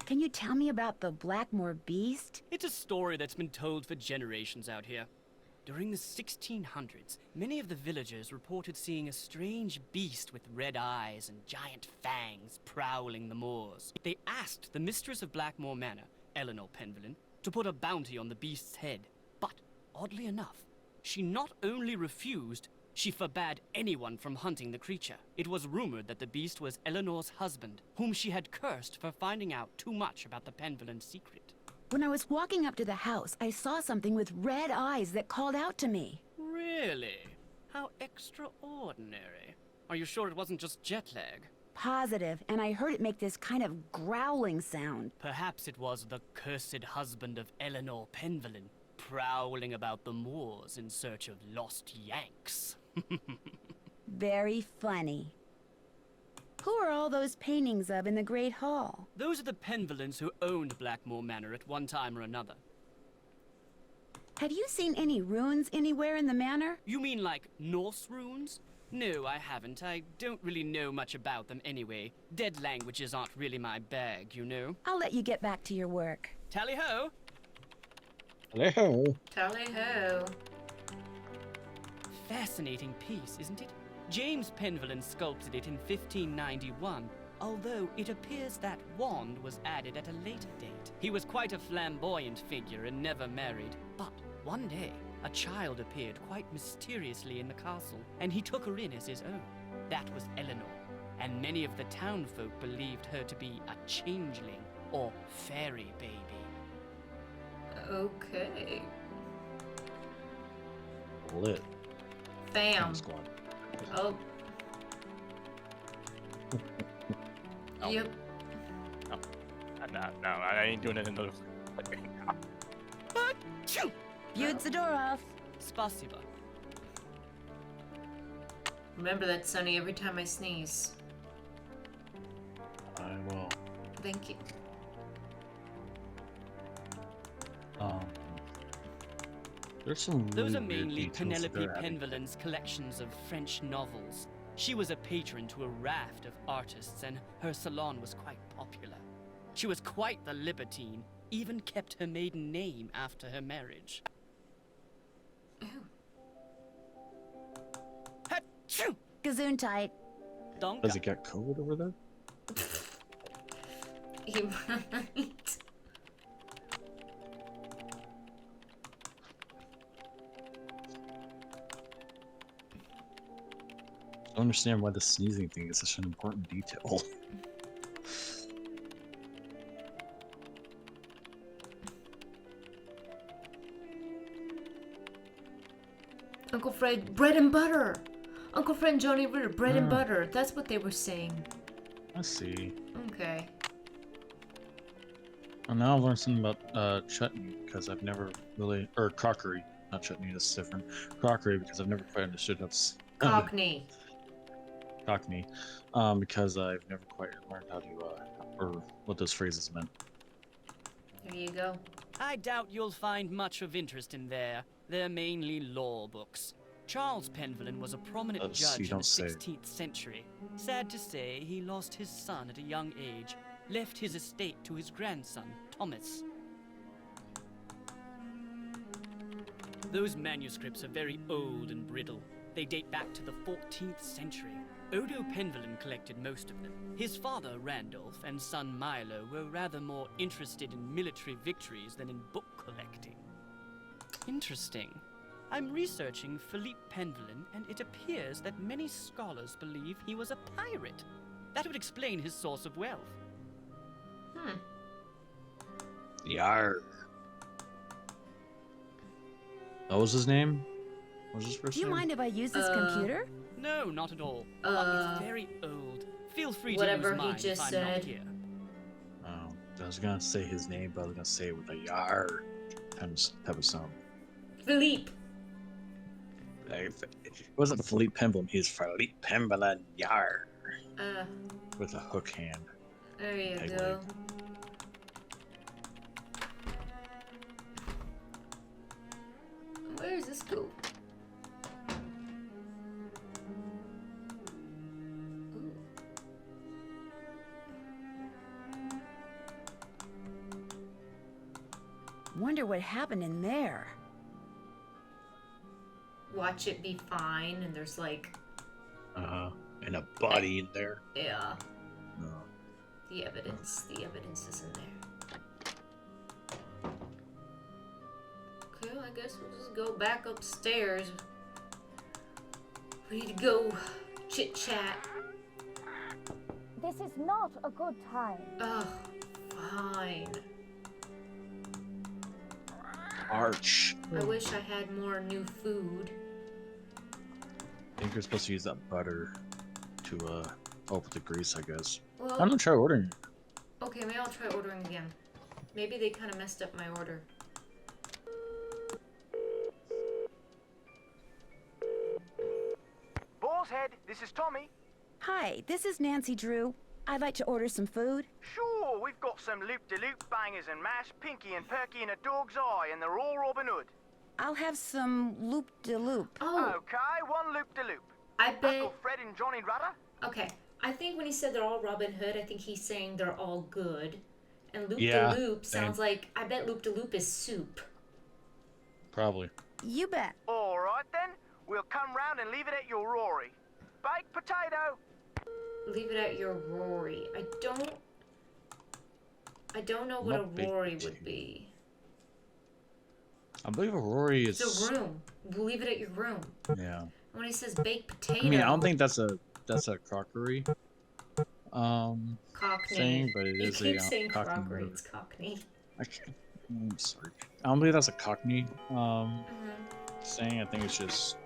Can you tell me about the Blackmoor beast? It's a story that's been told for generations out here. During the 1600s, many of the villagers reported seeing a strange beast with red eyes and giant fangs prowling the moors. They asked the mistress of Blackmoor Manor, Eleanor Penvellyn, to put a bounty on the beast's head. But, oddly enough, she not only refused, she forbade anyone from hunting the creature. It was rumored that the beast was Eleanor's husband, whom she had cursed for finding out too much about the Penvellyn secret. When I was walking up to the house, I saw something with red eyes that called out to me. Really? How extraordinary. Are you sure it wasn't just jet lag? Positive, and I heard it make this kind of growling sound. Perhaps it was the cursed husband of Eleanor Penvellyn, prowling about the moors in search of lost Yanks. Very funny. Who are all those paintings of in the Great Hall? Those are the Penvellyns who owned Blackmoor Manor at one time or another. Have you seen any runes anywhere in the manor? You mean like Norse runes? No, I haven't. I don't really know much about them anyway. Dead languages aren't really my bag, you know? I'll let you get back to your work. Tally-ho! Tally-ho! Tally-ho. Fascinating piece, isn't it? James Penvellyn sculpted it in 1591, although it appears that wand was added at a later date. He was quite a flamboyant figure and never married, but one day, a child appeared quite mysteriously in the castle, and he took her in as his own. That was Eleanor, and many of the townfolk believed her to be a changeling or fairy baby. Okay. Lit. Bam. Squad. Oh. No. Yep. No, I ain't doing it another. Viewed the door off. Spasiba. Remember that, Sonny, every time I sneeze. I will. Thank you. There's some Those really are weird mainly details Penelope they're adding. Penvellyn's collections of French novels. She was a patron to a raft of artists, and her salon was quite popular. She was quite the libertine, even kept her maiden name after her marriage. Gesundheit. Does it get cold over there? You might. I don't understand why the sneezing thing is such an important detail. Uncle Fred, bread and butter. Uncle Fred and Johnny Ritter, bread and butter. That's what they were saying. I see. Okay. Well, now I've learned something about chutney because I've never really, or crockery, not chutney. That's different. Crockery because I've never quite understood that's Cockney. Cockney, because I've never quite learned how to, or what those phrases meant. Here you go. I doubt you'll find much of interest in there. They're mainly law books. Charles Penvellyn was a prominent judge in the 16th century. Sad to say, he lost his son at a young age, left his estate to his grandson, Thomas. Those manuscripts are very old and brittle. They date back to the 14th century. Odo Penvellyn collected most of them. His father, Randolph, and son Milo were rather more interested in military victories than in book collecting. Interesting. I'm researching Philippe Penvellyn, and it appears that many scholars believe he was a pirate. That would explain his source of wealth. Yarr. What was his name? What was his first Do you name? mind if I use this computer? No, not at all. But it's very old. Feel free to whatever use mine he just if I'm not said. here. I was gonna say his name, but I was gonna say it with a yar type of sound. Philippe. It wasn't Philippe Penvellyn, he's Philippe Penvellyn yar. With a hook hand. There you Peg go. leg. Where does this go? Ooh. Wonder what happened in there. Watch it be fine, and there's like... And a body in there. Yeah. No. The evidence is in there. Okay, well, I guess we'll just go back upstairs. We need to go chit-chat. This is not a good time. Ugh, fine. Arch. I wish I had more new food. I think you're supposed to use that butter to open the grease, I guess. Well, I'm gonna try ordering it. okay, maybe I'll try ordering again. Maybe they kind of messed up my order. Boar's Head, this is Tommy. Hi, this is Nancy Drew. I'd like to order some food. Sure, we've got some loop-de-loop bangers and mash, pinky and perky and a dog's eye, and they're all Robin Hood. I'll have some loop-de-loop. Oh, Okay, one loop-de-loop. I bet... Uncle Fred and Johnny Rudder? Okay, I think when he said they're all Robin Hood, I think he's saying they're all good. And Yeah, loop-de-loop sounds like... I bet loop-de-loop is soup. Probably. You bet. All right then, we'll come round and leave it at your Rory. Baked potato. Leave it at your Rory. I don't know what a Not baked Rory potato. would be. I believe a Rory is. It's a room. We'll leave it at your room. Yeah. When he says baked potato... I mean, I don't think that's a crockery. Cockney. Thing, but it You is keep a saying Cockney crockery, word. it's Cockney. I'm sorry. I don't believe that's a Cockney saying. I think it's just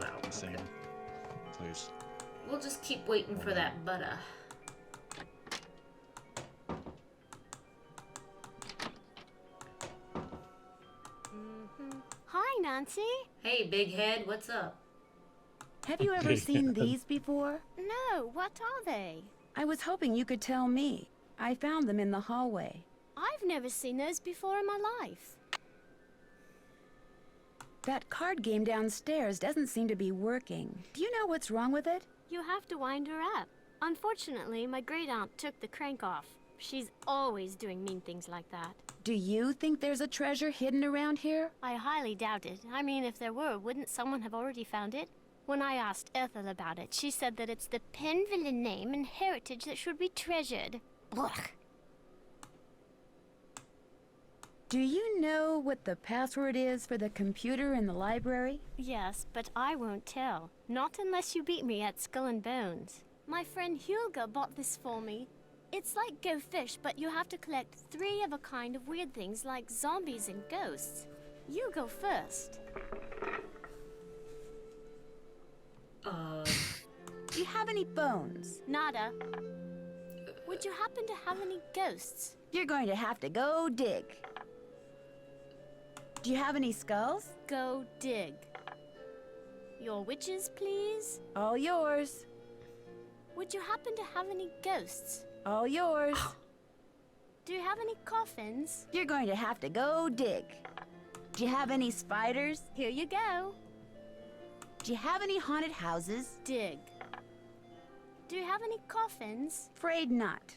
Wow, a thing. Please. We'll just keep waiting for that butter. Hi, Nancy. Hey, big head, what's up? Have you ever seen these before? No, what are they? I was hoping you could tell me. I found them in the hallway. I've never seen those before in my life. That card game downstairs doesn't seem to be working. Do you know what's wrong with it? You have to wind her up. Unfortunately, my great aunt took the crank off. She's always doing mean things like that. Do you think there's a treasure hidden around here? I highly doubt it. I mean, if there were, wouldn't someone have already found it? When I asked Ethel about it, she said that it's the Penvellyn name and heritage that should be treasured. Blech. Do you know what the password is for the computer in the library? Yes, but I won't tell. Not unless you beat me at Skull and Bones. My friend Hulga bought this for me. It's like Go Fish, but you have to collect 3 of a kind of weird things like zombies and ghosts. You go first. Do you have any bones? Nada. Would you happen to have any ghosts? You're going to have to go dig. Do you have any skulls? Go dig. Your witches, please? All yours. Would you happen to have any ghosts? All yours. Do you have any coffins? You're going to have to go dig. Do you have any spiders? Here you go. Do you have any haunted houses? Dig. Do you have any coffins? Afraid not.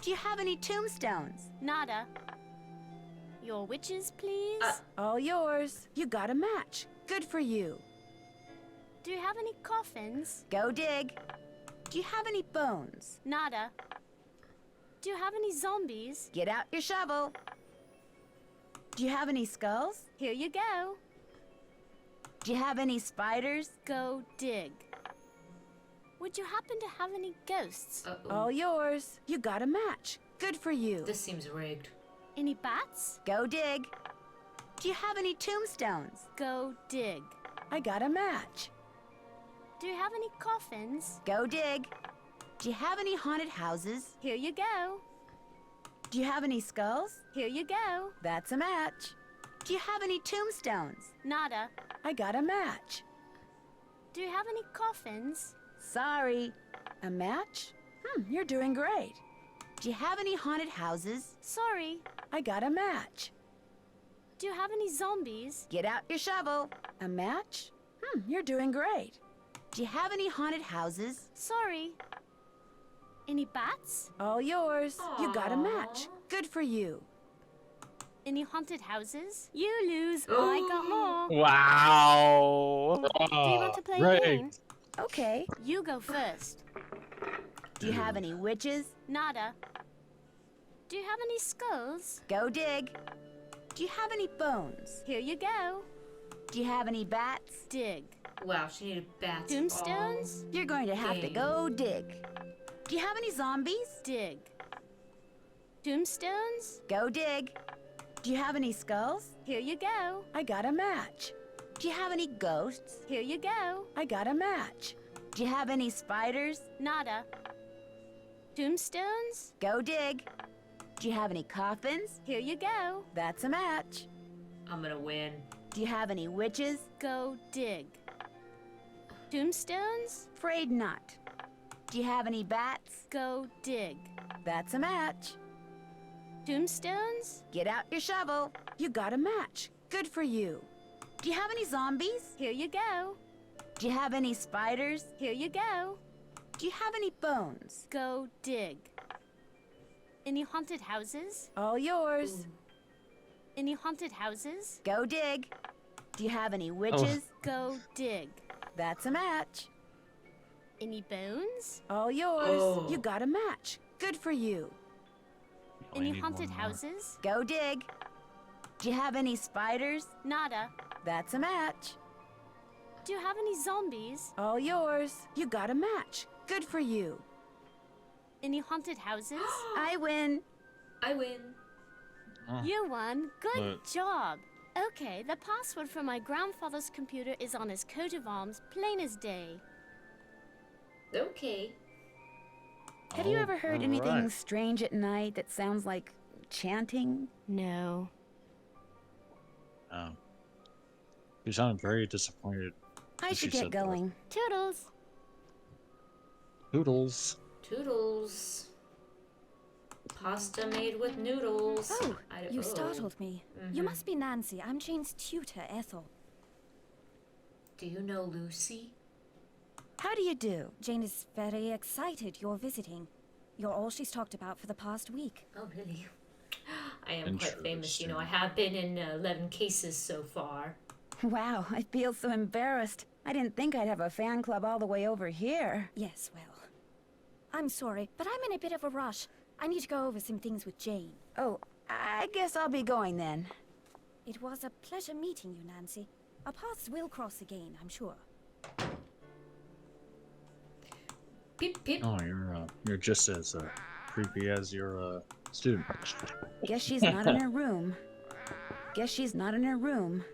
Do you have any tombstones? Nada. Your witches, please? All yours. You got a match. Good for you. Do you have any coffins? Go dig. Do you have any bones? Nada. Do you have any zombies? Get out your shovel. Do you have any skulls? Here you go. Do you have any spiders? Go dig. Would you happen to have any ghosts? All yours. You got a match. Good for you. This seems rigged. Any bats? Go dig. Do you have any tombstones? Go dig. I got a match. Do you have any coffins? Go dig. Do you have any haunted houses? Here you go. Do you have any skulls? Here you go. That's a match. Do you have any tombstones? Nada. I got a match. Do you have any coffins? Sorry. A match? You're doing great. Do you have any haunted houses? Sorry. I got a match. Do you have any zombies? Get out your shovel. A match? You're doing great. Do you have any haunted houses? Sorry. Any bats? All yours. You got a match. Good for you. Any haunted houses? You lose. I got more. Wow. Do you want to play right. a game? Okay. You go first. Do you have any witches? Nada. Do you have any skulls? Go dig. Do you have any bones? Here you go. Do you have any bats? Dig. Wow, she needed bats. Tombstones? You're going to have to go dig. Do you have any zombies? Dig. Tombstones? Go dig. Do you have any skulls? Here you go. I got a match. Do you have any ghosts? Here you go. I got a match. Do you have any spiders? Nada. Tombstones? Go dig. Do you have any coffins? Here you go. That's a match. I'm gonna win. Do you have any witches? Go dig. Tombstones? Afraid not. Do you have any bats? Go dig. That's a match. Tombstones? Get out your shovel. You got a match. Good for you. Do you have any zombies? Here you go. Do you have any spiders? Here you go. Do you have any bones? Go dig. Any haunted houses? All yours. Any haunted houses? Go dig. Do you have any witches? Go dig. That's a match. Any bones? All yours. You got a match. Good for you. Any haunted houses? Go dig. Do you have any spiders? Nada. That's a match. Do you have any zombies? All yours. You got a match. Good for you. Any haunted houses? I win. I win. You won. Good But- job. Okay, the password for my grandfather's computer is on his coat of arms, plain as day. Okay. Have you ever heard anything right. strange at night that sounds like chanting? No. You sounded very disappointed. I when should she get said that. going. Toodles. Toodles. Toodles. Pasta made with noodles. Oh, you startled me. You Mhm. must be Nancy. I'm Jane's tutor, Ethel. Do you know Lucy? How do you do? Jane is very excited you're visiting. You're all she's talked about for the past week. Oh, really? I am quite famous, you know. I have been in 11 cases so far. Wow, I feel so embarrassed. I didn't think I'd have a fan club all the way over here. Yes, well. I'm sorry, but I'm in a bit of a rush. I need to go over some things with Jane. Oh, I guess I'll be going then. It was a pleasure meeting you, Nancy. Our paths will cross again, I'm sure. Peep, peep. Oh, you're just as creepy as your student. Guess she's not in her room. Guess she's not in her room.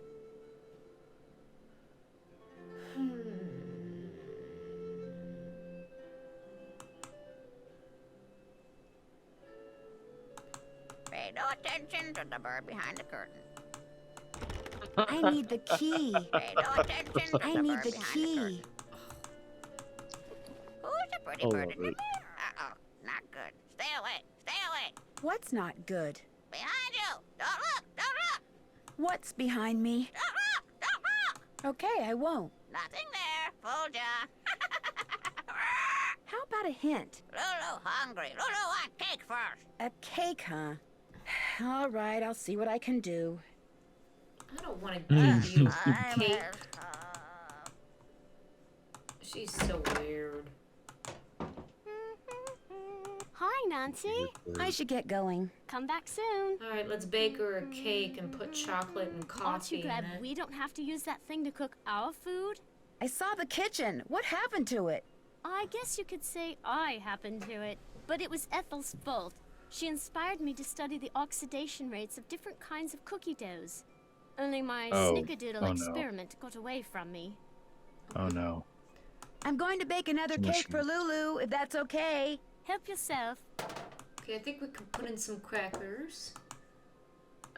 Pay no attention to the bird behind the curtain. I need the key. Pay no attention to I the need bird the behind key. the curtain. Who's the pretty Oh, bird in the wait. mirror? Uh-oh, not good. Stay away, stay away. What's not good? Behind you. Don't look, don't look, What's behind me? don't look, don't look. Okay, I won't. Nothing there. Fooled ya. How about a hint? Lulu hungry. Lulu want cake first. A cake, huh? All right, I'll see what I can do. I don't want to give you I'm cake. as, She's so weird. Hi, Nancy. I should get going. Come back soon. All right, let's bake her a cake and put chocolate and Aren't coffee you glad in it. we don't have to use that thing to cook our food? I saw the kitchen. What happened to it? I guess you could say I happened to it, but it was Ethel's fault. She inspired me to study the oxidation rates of different kinds of cookie doughs. Only my snickerdoodle no. experiment got away from me. Oh no. I'm going to bake another Too much cake for Lulu, if that's okay. Help yourself. Okay, I think we could put in some crackers.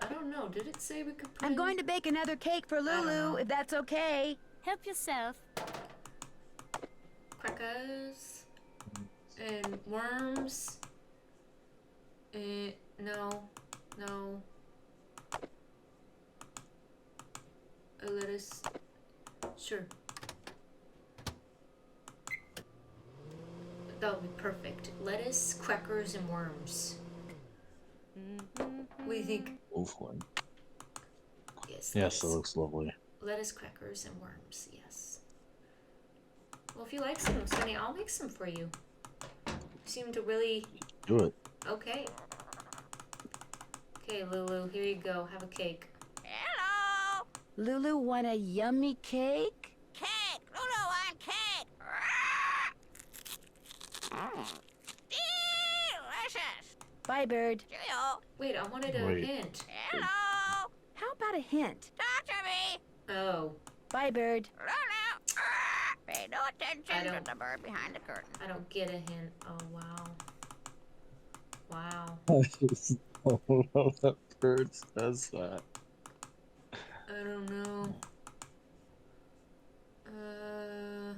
I don't know. Did it say we could put I'm going to bake another cake for Lulu, if that's okay. Help yourself. Crackers. And worms. No. No. A lettuce. Sure. That would be perfect. Lettuce, crackers, and worms. What do you think? Wolfling. Yes. Yes, it looks lovely. Lettuce, crackers, and worms. Yes. Well, if you like some, Sonny, I'll make some for you. You seem to really... Do it. Okay. Okay, Lulu, here you go. Have a cake. Hello! Lulu want a yummy cake? Cake! Lulu on cake! Delicious! Bye, bird. Cheerio! Wait, I wanted a hint. Hello! How about a hint? Talk to me! Oh. Bye, bird. Lulu! Pay no attention to the bird behind the curtain. I don't get a hint. Oh, wow. Wow. I just don't know that bird says that. I don't know. No.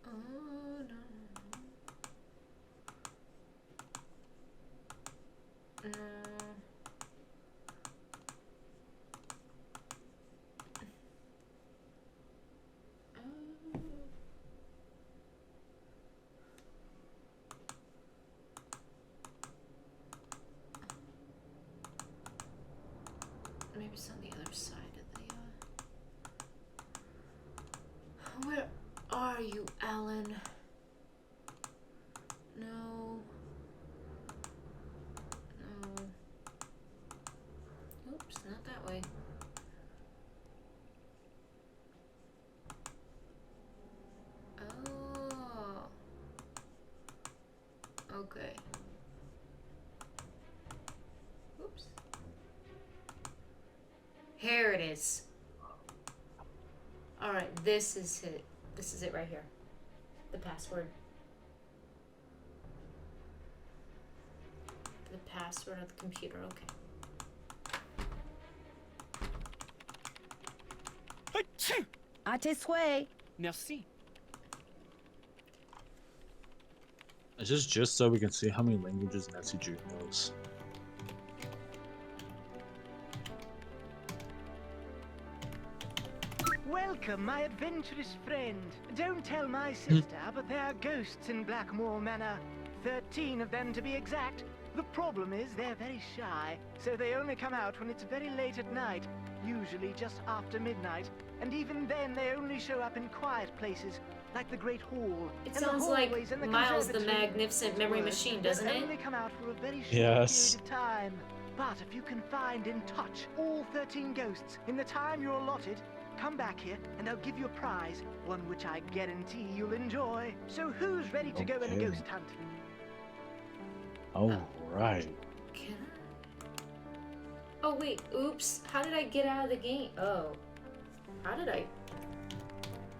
Oh, no. No. Maybe it's on the other side of the, Where are you, Alan? No. No. Oops, not that way. Oh. Okay. Oops. Here it is. Alright, this is it. This is it right here. The password. The password of the computer, okay. À tes souhaits. Merci. Is this just so we can see how many languages Nancy Drew knows? Welcome, my adventurous friend. Don't tell my sister, but there are ghosts in Blackmoor Manor. 13 of them to be exact. The problem is they're very shy, so they only come out when it's very late at night, usually just after midnight. And even then, they only show up in quiet places, like the Great Hall. It and sounds the like hallways and the Miles the conservatory. Magnificent Memory Machine, doesn't They'll it? only come out for a very short Yes. period of time. But if you can find and touch all 13 ghosts in the time you're allotted, come back here and I'll give you a prize, one which I guarantee you'll enjoy. So who's ready to go on a Okay. ghost hunt? Alright. Can I? Oh wait, oops. How did I get out of the game? Oh. How did I?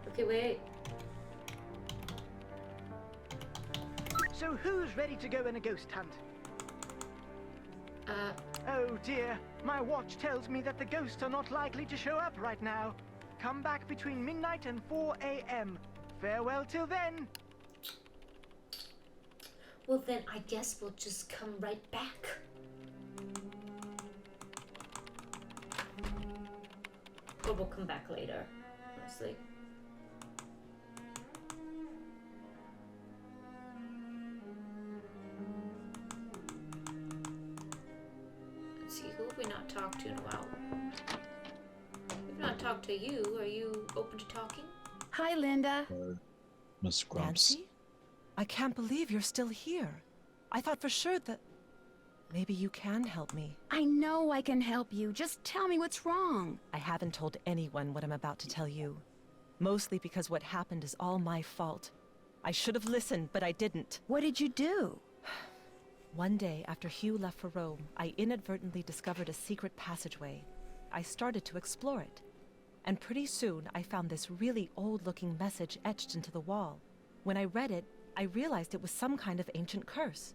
Okay, wait. So who's ready to go on a ghost hunt? Oh dear, my watch tells me that the ghosts are not likely to show up right now. Come back between midnight and 4 a.m. Farewell till then. Well then, I guess we'll just come right back. Or we'll come back later, honestly. Let's see, who have we not talked to in a while? We've not talked to you. Are you open to talking? Hi, Linda. Miss Grumps. Nancy? I can't believe you're still here. I thought for sure that maybe you can help me. I know I can help you. Just tell me what's wrong. I haven't told anyone what I'm about to tell you. Mostly because what happened is all my fault. I should have listened, but I didn't. What did you do? One day, after Hugh left for Rome, I inadvertently discovered a secret passageway. I started to explore it. And pretty soon, I found this really old-looking message etched into the wall. When I read it, I realized it was some kind of ancient curse.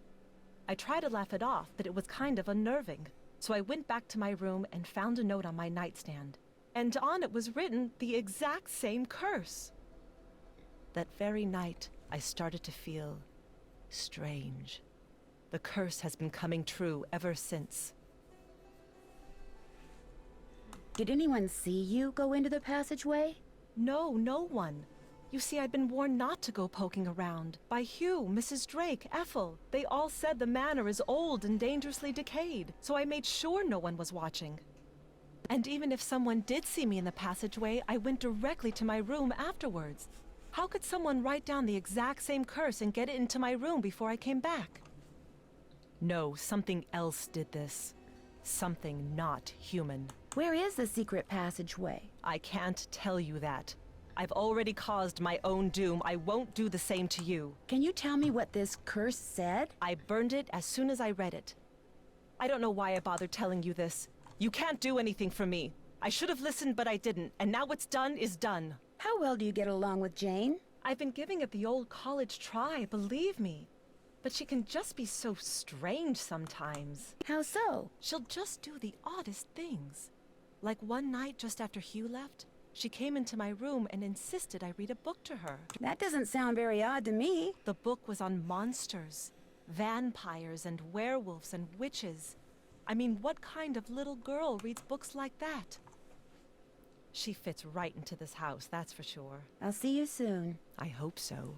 I tried to laugh it off, but it was kind of unnerving. So I went back to my room and found a note on my nightstand. And on it was written the exact same curse. That very night, I started to feel strange. The curse has been coming true ever since. Did anyone see you go into the passageway? No, no one. You see, I'd been warned not to go poking around. By Hugh, Mrs. Drake, Ethel. They all said the manor is old and dangerously decayed, so I made sure no one was watching. And even if someone did see me in the passageway, I went directly to my room afterwards. How could someone write down the exact same curse and get it into my room before I came back? No, something else did this. Something not human. Where is the secret passageway? I can't tell you that. I've already caused my own doom. I won't do the same to you. Can you tell me what this curse said? I burned it as soon as I read it. I don't know why I bothered telling you this. You can't do anything for me. I should have listened, but I didn't. And now what's done is done. How well do you get along with Jane? I've been giving it the old college try, believe me. But she can just be so strange sometimes. How so? She'll just do the oddest things. Like one night just after Hugh left, she came into my room and insisted I read a book to her. That doesn't sound very odd to me. The book was on monsters, vampires and werewolves and witches. I mean, what kind of little girl reads books like that? She fits right into this house, that's for sure. I'll see you soon. I hope so.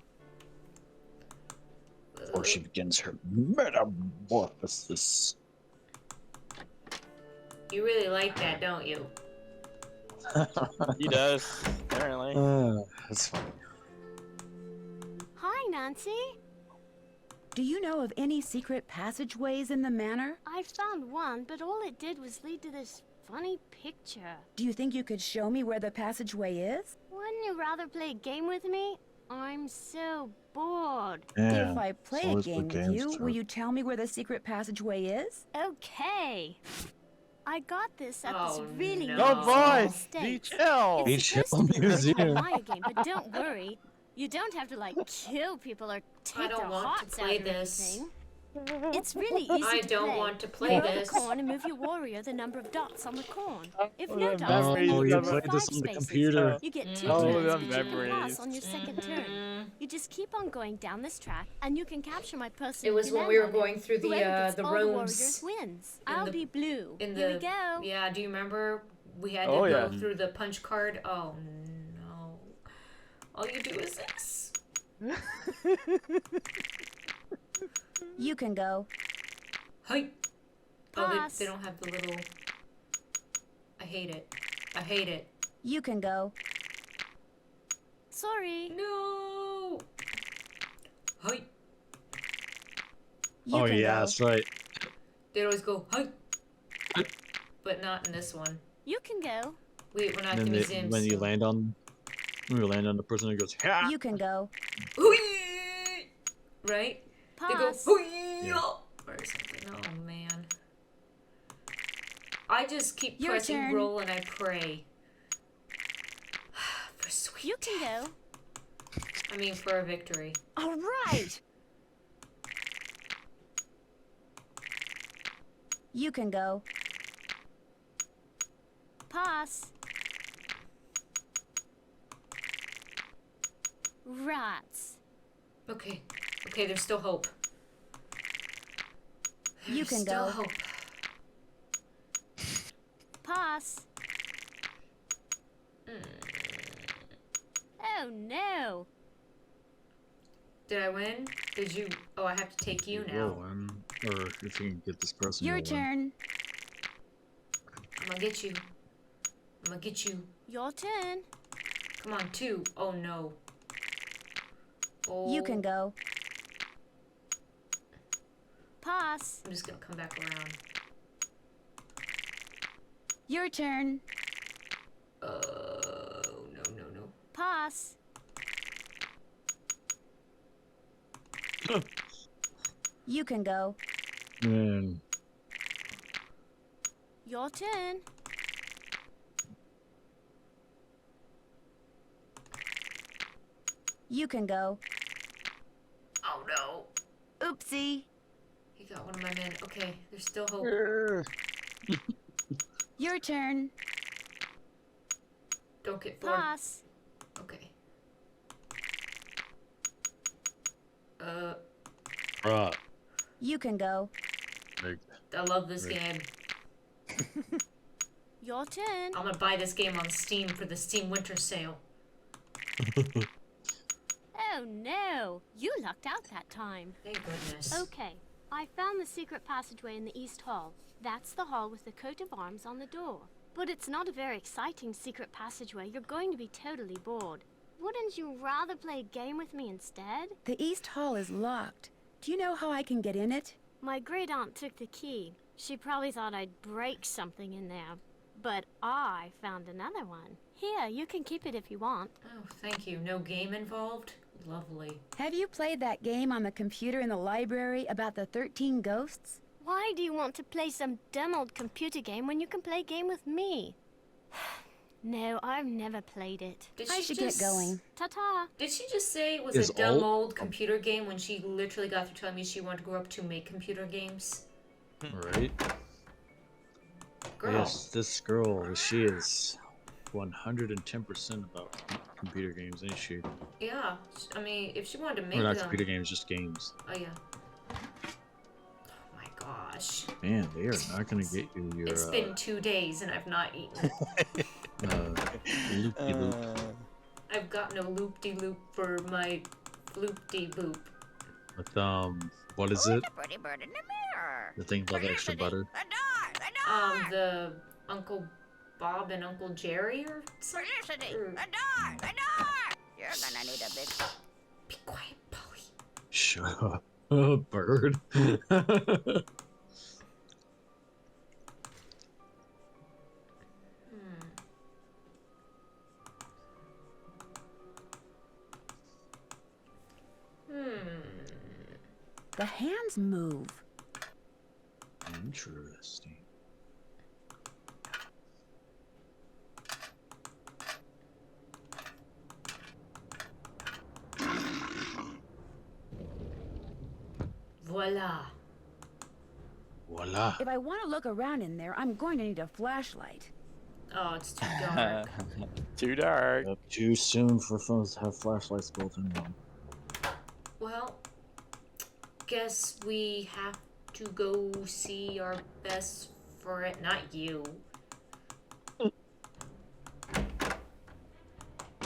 Before she begins her metamorphosis. You really like that, don't you? He does, apparently. That's funny. Hi, Nancy. Do you know of any secret passageways in the manor? I found one, but all it did was lead to this funny picture. Do you think you could show me where the passageway is? Wouldn't you rather play a game with me? I'm so bored. If I play a game with you, will you tell me where the secret passageway is? Okay. I got this at this really No nice boys, be estate. chill. It's supposed to be like a Maya game, but don't worry. You don't have to like kill people or take their hearts out or anything. It's really easy I to don't play. want to play you this. Roll the corn and move your warrior the number of dots on the corn. If Oh, no the dots, then memories you of get it. 5 This on the spaces. computer. You get 2 Oh, turns the and you can memories. pass on your second turn. You just keep on going down this track, and you can capture my person. It was if you when land we were on it. going through Whoever gets the all rooms. warriors wins. in I'll the- be blue. In Here the, we go. Yeah, do you remember we had to Oh, go yeah. through the punch card? Oh no. All you do is this. You can go. Hi. Oh, Pass. they don't have the little. I hate it. I hate it. You can go. Sorry. No. Hi. You Oh can yeah, go. that's right. They'd always go hi. But not in this one. You can go. We're not And then giving Zims. when you land on the person who goes, ha! You can go. Right? Pass. They go Yeah. or something. Oh man. I just keep Your pressing turn. roll and I pray. For sweet. You can go. I mean for a victory. All right. You can go. Pass. Rats. Okay. Okay, there's still hope. You There's can still go. hope. Pass. Oh no. Did I win? Did you? Oh, I have to take you now. You'll win. Or if you can get this person, Your you'll win. turn. I'm gonna get you. I'm gonna get you. Your turn. Come on, 2. Oh no. Oh. You can go. Pass. I'm just gonna come back around. Your turn. Oh no. Pass. You can go. Man. Your turn. You can go. Oh no. Oopsie. He got one of my men. Okay, there's still hope. Your turn. Don't get bored. Pass. Okay. Right. You can go. I love this game. Your turn. I'm gonna buy this game on Steam for the Steam Winter Sale. Oh no, you lucked out that time. Thank goodness. Okay, I found the secret passageway in the East Hall. That's the hall with the coat of arms on the door. But it's not a very exciting secret passageway. You're going to be totally bored. Wouldn't you rather play a game with me instead? The East Hall is locked. Do you know how I can get in it? My great aunt took the key. She probably thought I'd break something in there. But I found another one. Here, you can keep it if you want. Oh, thank you. No game involved? Lovely. Have you played that game on the computer in the library about the 13 ghosts? Why do you want to play some dumb old computer game when you can play a game with me? No, I've never played it. I should get going. Ta-ta. Did she just say it was a dumb old computer game when she literally got through telling me she wanted to grow up to make computer games? Right. Girl. Yes, this girl, she is 110% about computer games, ain't she? Yeah. I mean, if she wanted to make Or not them... computer games, just games. Oh, yeah. Oh, my gosh. Man, they are not gonna get you your. It's been 2 days and I've not eaten. Loop-de-loop. I've got no loop-de-loop for my floop-de-boop. With what is it? The pretty bird in the mirror. The thing about the extra butter. The Uncle Bob and Uncle Jerry or something? Felicity, the door! You're gonna need a big... Be quiet, Polly. Shut up. Bird. The hands move. Interesting. Voila. Voila. If I want to look around in there, I'm going to need a flashlight. Oh, it's too dark. Too dark. Too soon for phones to have flashlights built in them. Well, guess we have to go see our best friend. Not you.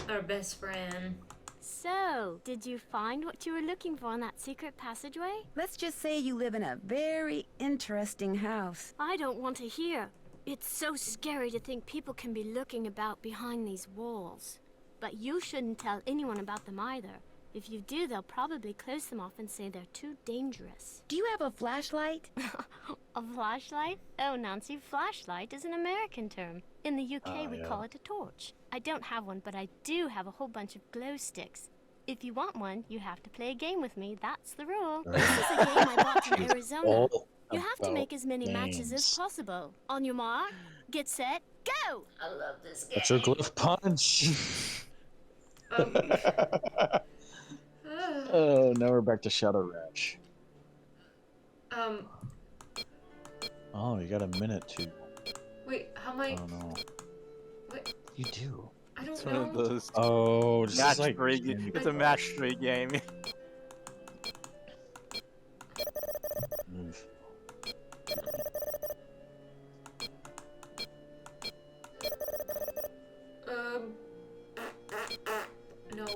Our best friend. So, did you find what you were looking for in that secret passageway? Let's just say you live in a very interesting house. I don't want to hear. It's so scary to think people can be looking about behind these walls. But you shouldn't tell anyone about them either. If you do, they'll probably close them off and say they're too dangerous. Do you have a flashlight? A flashlight? Oh, Nancy, flashlight is an American term. In the UK, we call it a torch. I don't have one, but I do have a whole bunch of glow sticks. If you want one, you have to play a game with me. That's the rule. This is a game I bought in Arizona. You have to make as many matches as possible. On your mark, get set, go! I love this game. That's your glyph punch. Oh, now we're back to Shadow Ratch. Oh, you got a minute to. Wait, how am I? Oh no. What? You do. I don't It's know. one of those. Oh, this match is like. It's a match 3 game. Move. No.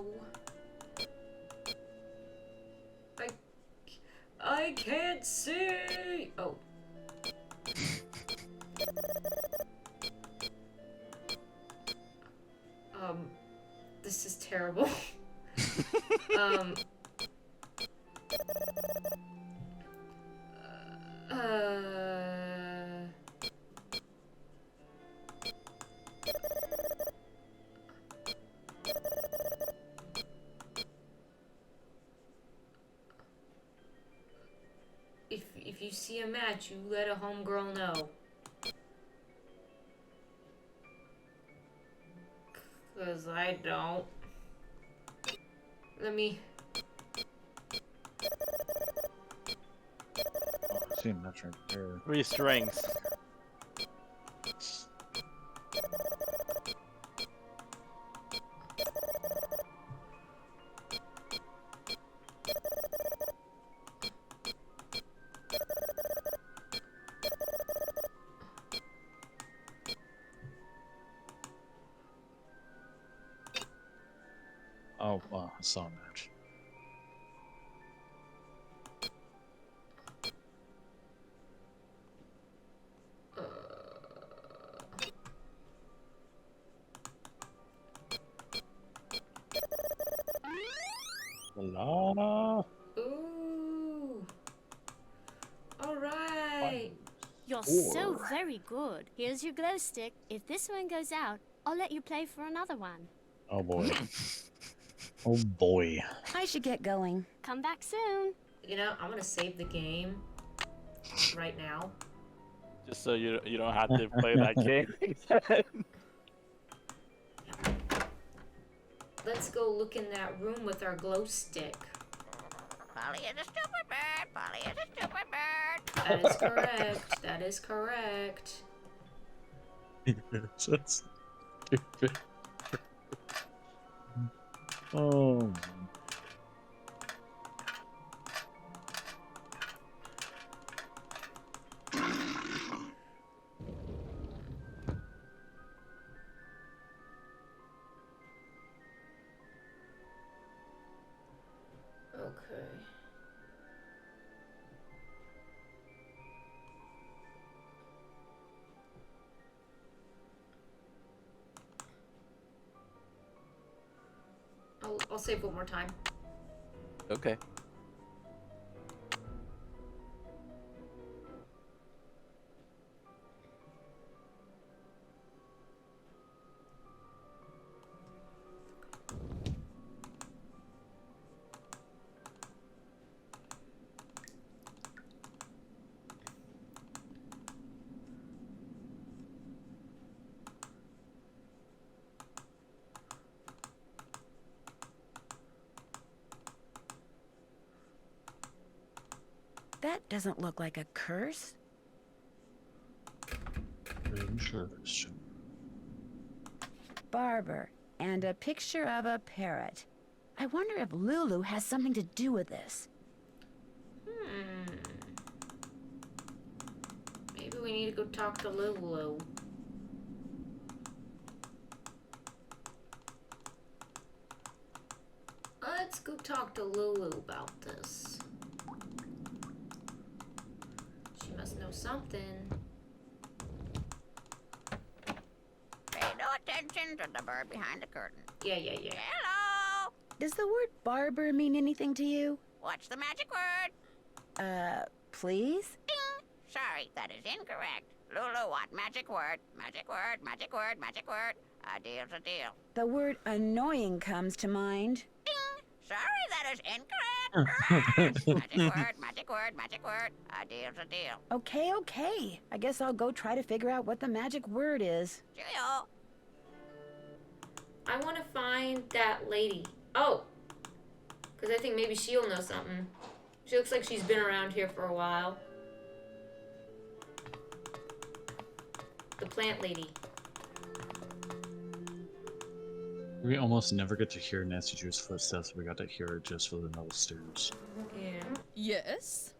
I can't see. Oh. This is terrible. If you see a match, you let a homegirl know. 'Cause I don't. Let me... Oh, I see that's right there. 3 strings. Oh, well, I saw a match. La. Ooh. All right. You're so very good. Here's your glow stick. If this one goes out, I'll let you play for another one. Oh boy. Oh boy. I should get going. Come back soon. You know, I'm gonna save the game right now. Just so you don't have to play that game again. Let's go look in that room with our glow stick. Polly is a stupid bird. Polly is a stupid bird. That is correct. That is correct. That's stupid. Oh. Okay. I'll save one more time. Okay. That doesn't look like a curse. Interesting. Barber, and a picture of a parrot. I wonder if Lulu has something to do with this. Maybe we need to go talk to Lulu. Let's go talk to Lulu about this. She must know something. Pay no attention to the bird behind the curtain. Yeah. Hello! Does the word barber mean anything to you? What's the magic word? Please? Ding! Sorry, that is incorrect. Lulu, what magic word? Magic word, magic word, magic word. A deal's a deal. The word annoying comes to mind. Ding! Sorry, that is incorrect. Magic word, magic word, magic word. A deal's a deal. Okay. I guess I'll go try to figure out what the magic word is. Cheerio. I want to find that lady. Oh! Because I think maybe she'll know something. She looks like she's been around here for a while. The plant lady. We almost never get to hear Nancy Drew's footsteps. We got to hear it just for the middle stairs. Yeah. Yes?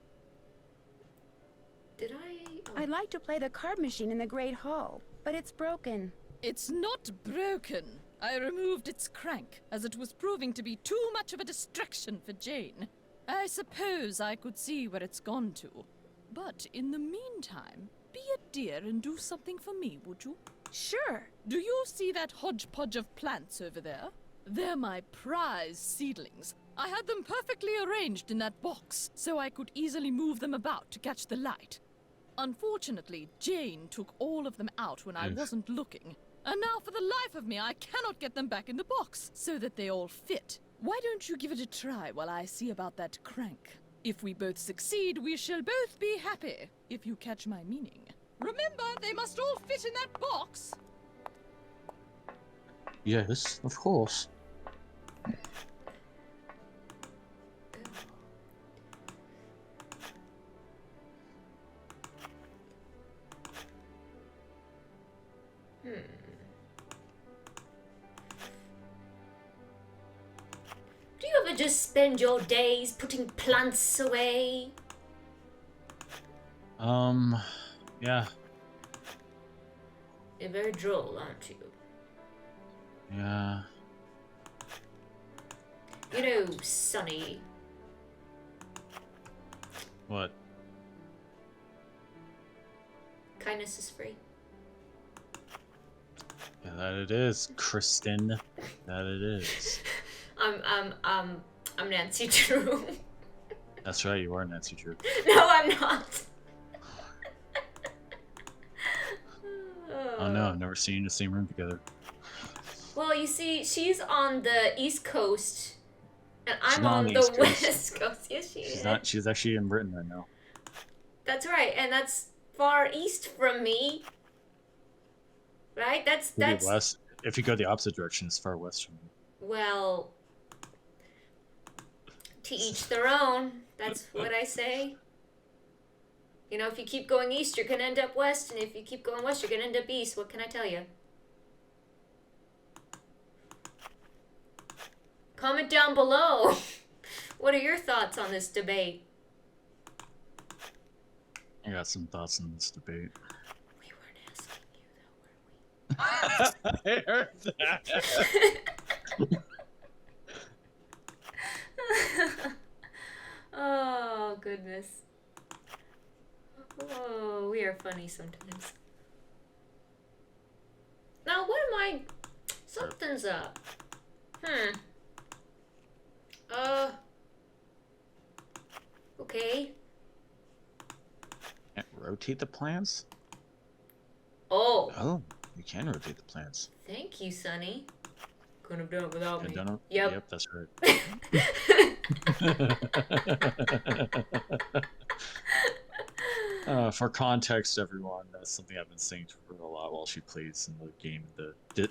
Did I? Oh. I'd like to play the card machine in the Great Hall, but it's broken. It's not broken. I removed its crank, as it was proving to be too much of a distraction for Jane. I suppose I could see where it's gone to. But in the meantime, be a dear and do something for me, would you? Sure. Do you see that hodgepodge of plants over there? They're my prize seedlings. I had them perfectly arranged in that box, so I could easily move them about to catch the light. Unfortunately, Jane took all of them out when I wasn't looking. And now for the life of me, I cannot get them back in the box, so that they all fit. Why don't you give it a try while I see about that crank? If we both succeed, we shall both be happy, if you catch my meaning. Remember, they must all fit in that box! Yes, of course. just spend your days putting plants away? Yeah. You're very droll, aren't you? Yeah. You know, Sonny. What? Kindness is free. Yeah, that it is, Kristen. That it is. I'm Nancy Drew. That's right, you are Nancy Drew. No, I'm not. Oh no, I've never seen you in the same room together. Well, you see, she's on the East Coast, and I'm not on on the the East Coast. West Coast. Yes, she is. She's actually in Britain right now. That's right, and that's far east from me. Right? That's West. If you go the opposite direction, it's far west from you. well, to each their own. That's what I say. You know, if you keep going east, you're gonna end up west, and if you keep going west, you're gonna end up east. What can I tell you? Comment down below. What are your thoughts on this debate? I got some thoughts on this debate. We weren't asking you, though, were we? I heard that. Oh, goodness. Oh, we are funny sometimes. Now, what am I... Something's up. Okay. Can't rotate the plants? Oh. Oh, you can rotate the plants. Thank you, Sonny. Couldn't have done it without me. Done it? Yep. That's right. For context, everyone, that's something I've been saying to her a lot while she plays in the game,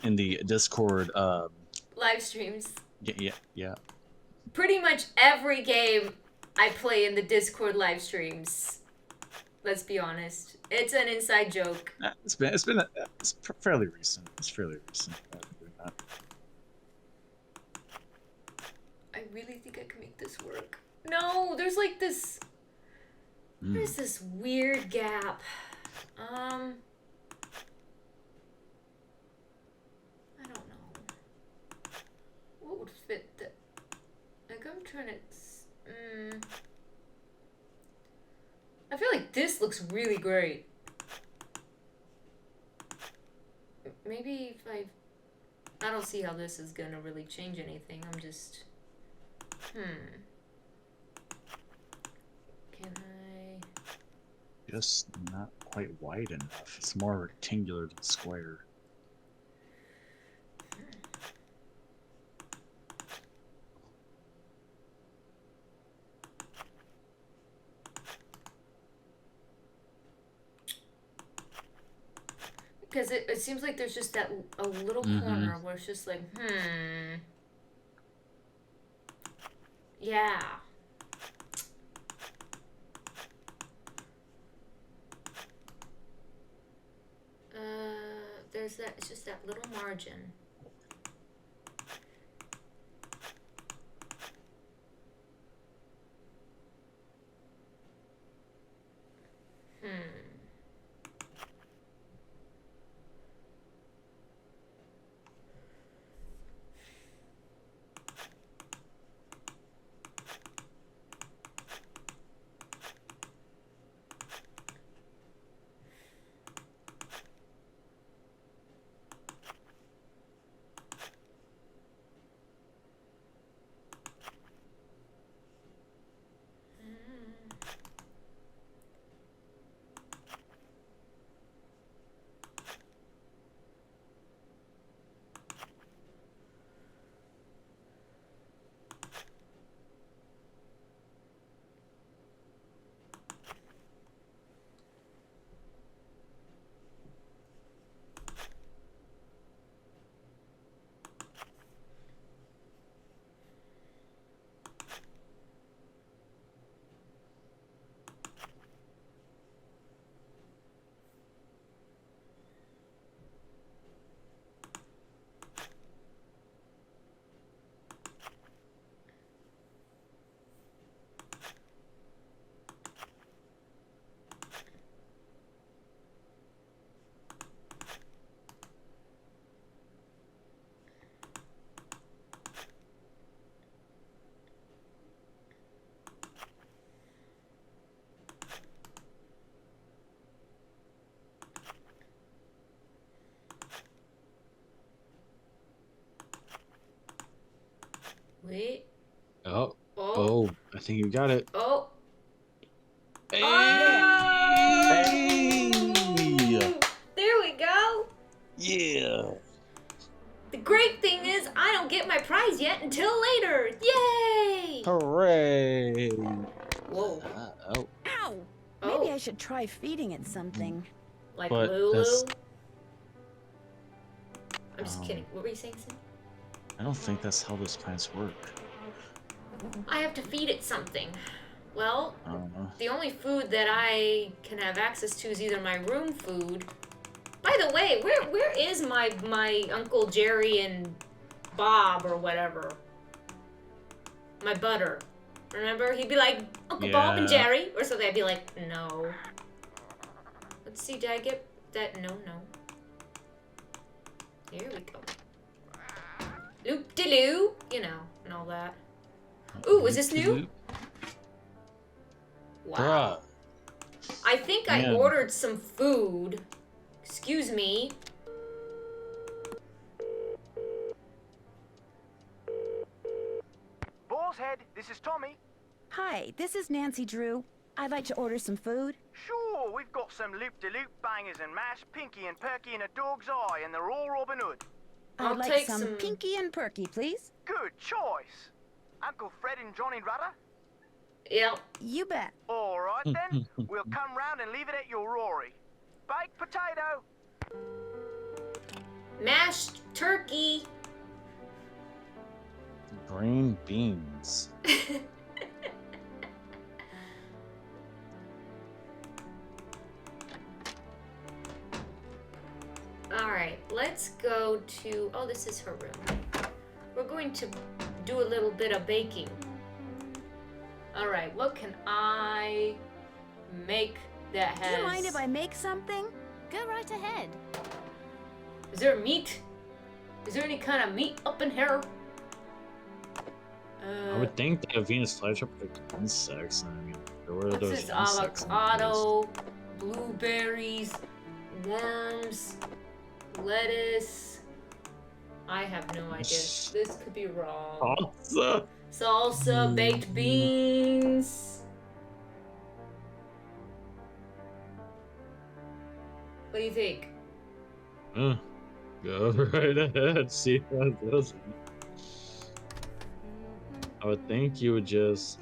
in the Discord. Live streams. Yeah. Pretty much every game I play in the Discord live streams. Let's be honest. It's an inside joke. It's fairly recent. It's fairly recent. I've been doing that. I really think I can make this work. No, there's like this... There's this weird gap. I don't know. What would fit the... Like, I'm trying to... I feel like this looks really great. Maybe if I don't see how this is gonna really change anything. I'm just... Can I... Just not quite wide enough. It's more rectangular than square. Because it seems like there's just that a little corner where it's just like, yeah. There's that, it's just that little margin. think you got it. Oh. Hey! Oh! There we go. Yeah. The great thing is, I don't get my prize yet until later. Yay! Hooray! Whoa. Oh. Ow! Maybe I should try feeding it something. Like But Lulu? that's- I'm just kidding. What were you saying, Sam? I don't think that's how those plants work. I have to feed it something. Well, I don't know. the only food that I can have access to is either my room food. By the way, where is my Uncle Jerry and Bob or whatever? My butter. Remember? He'd be like, Uncle Bob and Yeah. Jerry, or something. I'd be like, no. Let's see, did I get that? No. Here we go. Loop-de-loo, you know, and all that. Ooh, is this new? Wow. Bruh. I think I Man. ordered some food. Excuse me. Boar's Head, this is Tommy. Hi, this is Nancy Drew. I'd like to order some food. Sure, we've got some loop-de-loop bangers and mash, Pinky and Perky and a dog's eye, and they're all Robin Hood. I'd like some Pinky and Perky, please. Good choice. Uncle Fred and Johnny Rudder? Yep. You bet. All right then, we'll come round and leave it at your Rory. Baked potato. Mashed turkey. Green beans. Alright, let's go to... Oh, this is her room. We're going to do a little bit of baking. Alright, what can I make that has... Do you mind if I make something? Go right ahead. Is there meat? Is there any kind of meat up in here? I would think that a Venus flytrap would like insects. I mean, where are What's those this? insects? on the Avocado, blueberries, worms, lettuce. I have no idea. This could be wrong. Salsa. Salsa, baked beans. What do you think? list? Go right ahead. See how it does. I would think you would just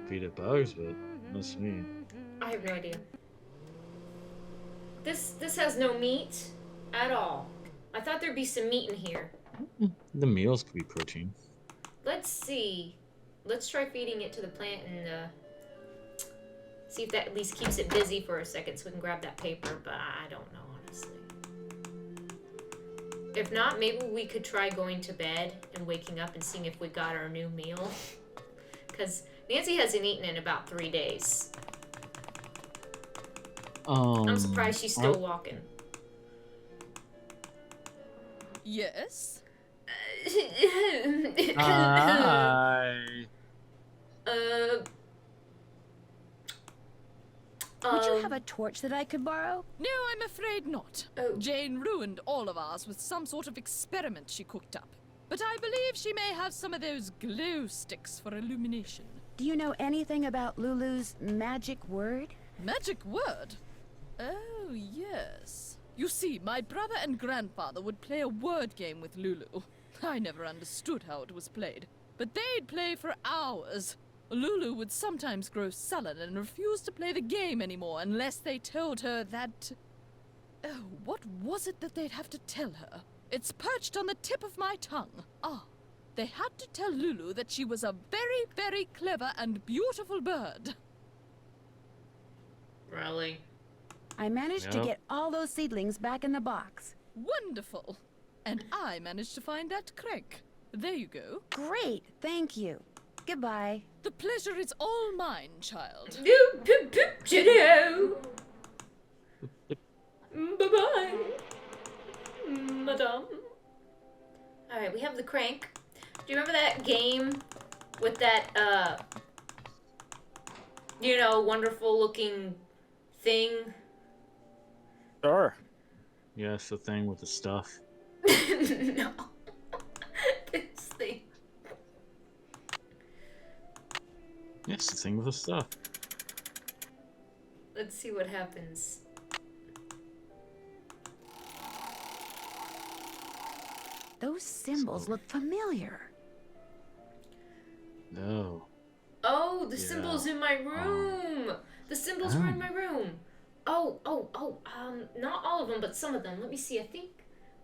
feed it bugs, but that's me. I have no idea. This has no meat at all. I thought there'd be some meat in here. The meals could be protein. Let's see. Let's try feeding it to the plant and see if that at least keeps it busy for a second so we can grab that paper, but I don't know, honestly. If not, maybe we could try going to bed and waking up and seeing if we got our new meal. Because Nancy hasn't eaten in about 3 days. I'm surprised she's still walking. Yes? Hi. Would you have a torch that I could borrow? No, I'm afraid not. Jane ruined all of ours with some sort of experiment she cooked up. But I believe she may have some of those glow sticks for illumination. Do you know anything about Lulu's magic word? Magic word? Oh, yes. You see, my brother and grandfather would play a word game with Lulu. I never understood how it was played, but they'd play for hours. Lulu would sometimes grow sullen and refuse to play the game anymore unless they told her that... Oh, what was it that they'd have to tell her? It's perched on the tip of my tongue. Ah, they had to tell Lulu that she was a very, very clever and beautiful bird. Really? I managed to get all those seedlings back in the box. Wonderful. And I managed to find that crank. There you go. Great, thank you. Goodbye. The pleasure is all mine, child. Cheerio. Bye-bye, madame. Alright, we have the crank. Do you remember that game with that, you know, wonderful looking thing? Sure. Yeah, it's the thing with the stuff. No. This thing. Yes, the thing with the stuff. Let's see what happens. Those symbols look familiar. No. Oh, the symbols in my room. The symbols were in my room. Not all of them, but some of them. Let me see. I think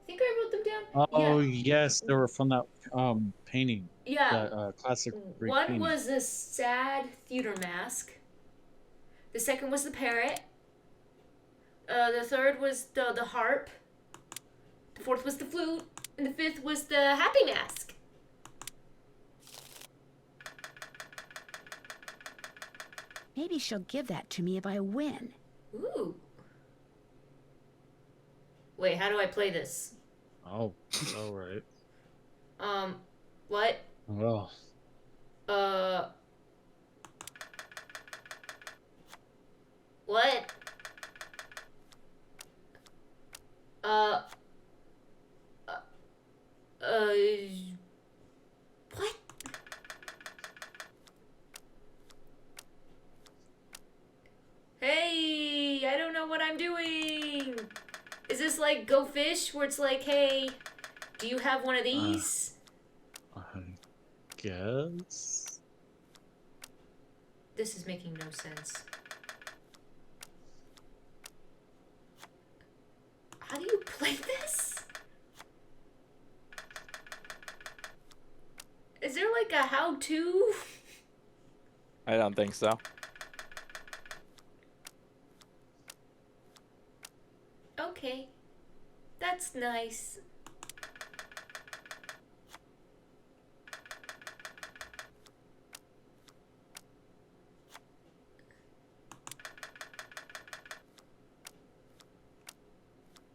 I wrote them down. Oh yes, they were from that painting. Yeah. That classic Greek One painting. was a sad theater mask. The second was the parrot. The third was the harp. The fourth was the flute. And the fifth was the happy mask. Maybe she'll give that to me if I win. Ooh. Wait, how do I play this? Oh, all right. What? Oh. What? What? Hey, I don't know what I'm doing. Is this like Go Fish, where it's like, hey, do you have one of these? I guess. This is making no sense. How do you play this? Is there like a how-to? I don't think so. Okay. That's nice.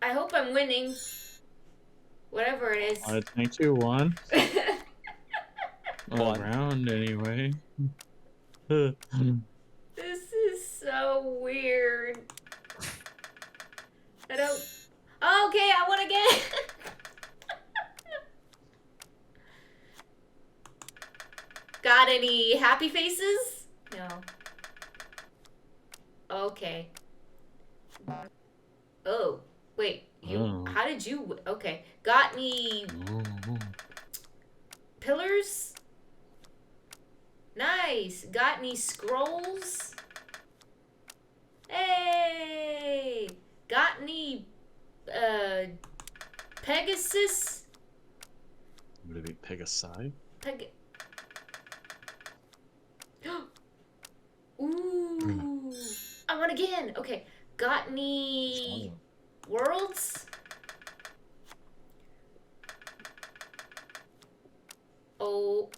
I hope I'm winning. Whatever it is. 22-1. All around, anyway. This is so weird. I don't... Okay, I won again! Got any happy faces? No. Okay. Oh, wait. How did you... Okay. Got any... pillars? Nice. Got any scrolls? Hey! Got any... Pegasus? Would it be Pegasi? Ooh. I won again. Okay. Got any worlds? Oh.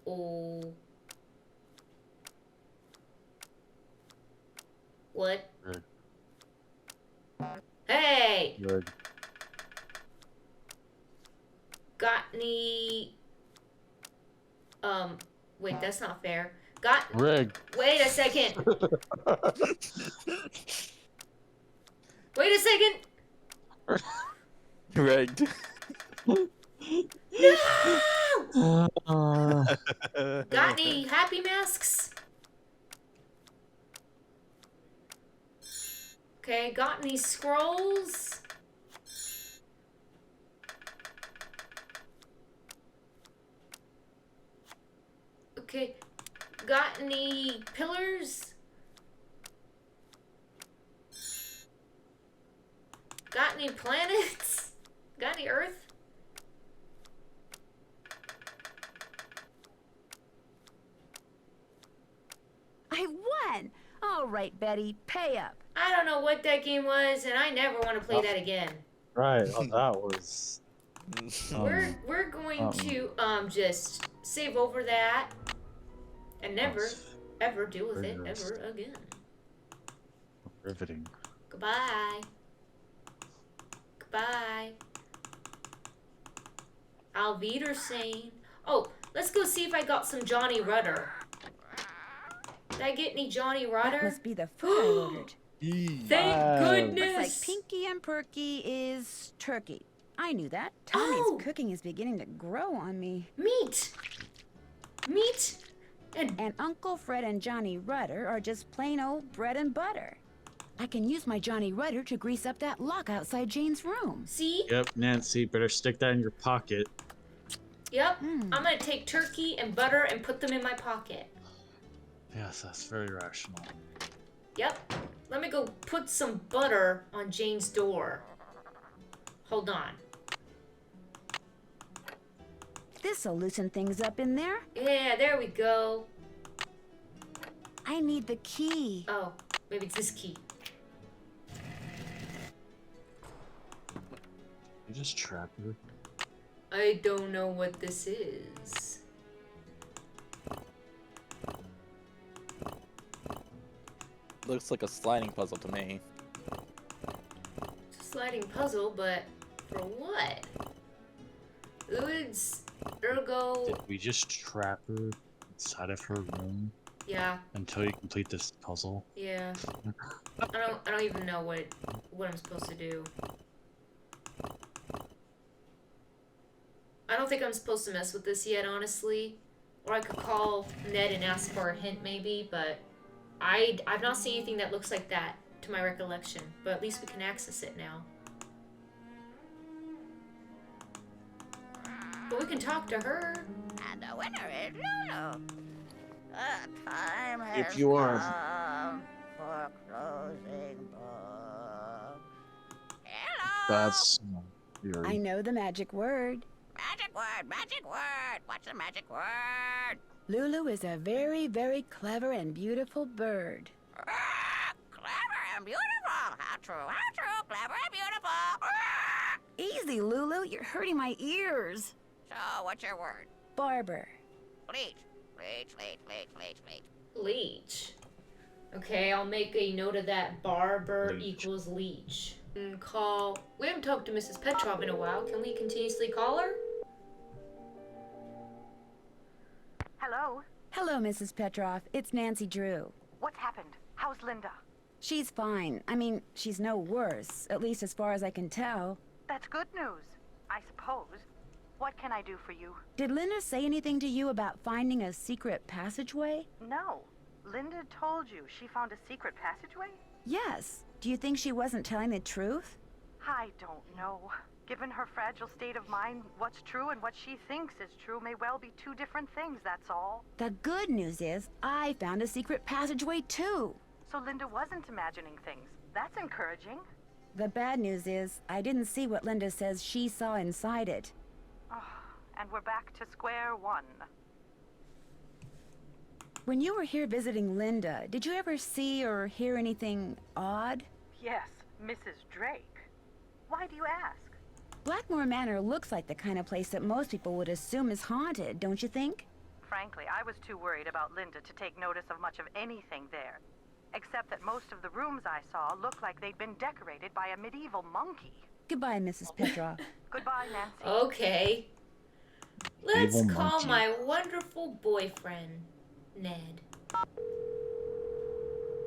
What? Good. Hey! Good. Got any... Wait, that's not fair. Got... Rigged. Wait a second. Wait a second. Rigged. No! Got any happy masks? Okay, got any scrolls? Okay, got any pillars? Got any planets? Got any Earth? I won! All right, Betty, pay up. I don't know what that game was, and I never want to play that again. Right. Oh, that was. We're going to just save over that and never ever deal with it ever again. Riveting. Goodbye. Goodbye. Auf Wiedersehen. Oh, let's go see if I got some Johnny Rudder. Did I get any Johnny Rudder? That must be the food I ordered. Thank goodness. Looks like Pinky and Perky is turkey. I knew that. Tommy's cooking is beginning to grow on me. Meat. And Uncle Fred and Johnny Rudder are just plain old bread and butter. I can use my Johnny Rudder to grease up that lock outside Jane's room. See? Yep, Nancy, better stick that in your pocket. Yep. I'm gonna take turkey and butter and put them in my pocket. Yes, that's very rational. Yep. Let me go put some butter on Jane's door. Hold on. This'll loosen things up in there. Yeah, there we go. I need the key. Oh, maybe it's this key. You just trap her. I don't know what this is. Looks like a sliding puzzle to me. It's a sliding puzzle, but for what? Luids, ergo. Did we just trap her inside of her room? Yeah. Until you complete this puzzle? Yeah. I don't even know what I'm supposed to do. I don't think I'm supposed to mess with this yet, honestly. Or I could call Ned and ask for a hint, maybe, but I've not seen anything that looks like that, to my recollection. But at least we can access it now. But we can talk to her. And the winner is Lulu. The time has If you are. come for closing book. Hello. That's I know the magic word. Magic word, magic word. What's the magic word? Lulu is a very, very clever and beautiful bird. Clever and beautiful. How true, clever and beautiful. Easy, Lulu. You're hurting my ears. So, what's your word? Barber. Leech. Leech. Okay, I'll make a note of that. Barber Leech. equals leech. And call. We haven't talked to Mrs. Petrov in a while. Can we continuously call her? Hello? Hello, Mrs. Petrov. It's Nancy Drew. What's happened? How's Linda? She's fine. I mean, she's no worse, at least as far as I can tell. That's good news, I suppose. What can I do for you? Did Linda say anything to you about finding a secret passageway? No. Linda told you she found a secret passageway? Yes. Do you think she wasn't telling the truth? I don't know. Given her fragile state of mind, what's true and what she thinks is true may well be two different things, that's all. The good news is, I found a secret passageway too. So Linda wasn't imagining things. That's encouraging. The bad news is, I didn't see what Linda says she saw inside it. Oh, and we're back to square one. When you were here visiting Linda, did you ever see or hear anything odd? Yes, Mrs. Drake. Why do you ask? Blackmoor Manor looks like the kind of place that most people would assume is haunted, don't you think? Frankly, I was too worried about Linda to take notice of much of anything there. Except that most of the rooms I saw looked like they'd been decorated by a medieval monkey. Goodbye, Mrs. Petrov. Goodbye, Nancy. Okay. Let's Evil call monkey. my wonderful boyfriend, Ned.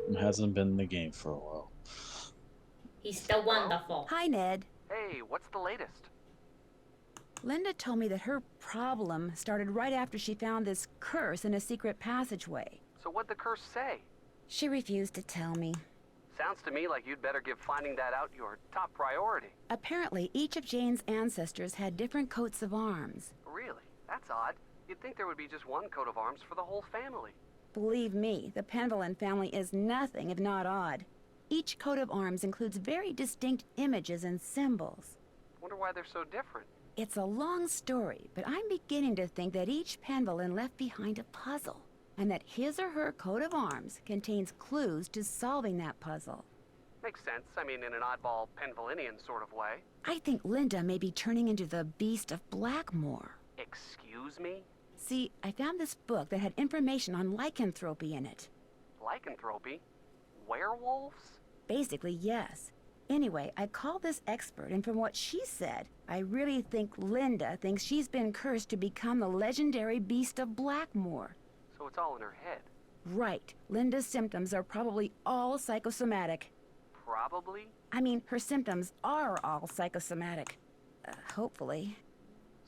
It hasn't been in the game for a while. He's still wonderful. Hi, Ned. Hey, what's the latest? Linda told me that her problem started right after she found this curse in a secret passageway. So what'd the curse say? She refused to tell me. Sounds to me like you'd better give finding that out your top priority. Apparently, each of Jane's ancestors had different coats of arms. Really? That's odd. You'd think there would be just one coat of arms for the whole family. Believe me, the Penvellyn family is nothing if not odd. Each coat of arms includes very distinct images and symbols. Wonder why they're so different. It's a long story, but I'm beginning to think that each Penvellyn left behind a puzzle, and that his or her coat of arms contains clues to solving that puzzle. Makes sense. I mean, in an oddball Penvellynian sort of way. I think Linda may be turning into the Beast of Blackmoor. Excuse me? See, I found this book that had information on lycanthropy in it. Lycanthropy? Werewolves? Basically, yes. Anyway, I called this expert, and from what she said, I really think Linda thinks she's been cursed to become the legendary Beast of Blackmoor. So it's all in her head. Right. Linda's symptoms are probably all psychosomatic. Probably? I mean, her symptoms are all psychosomatic. Hopefully.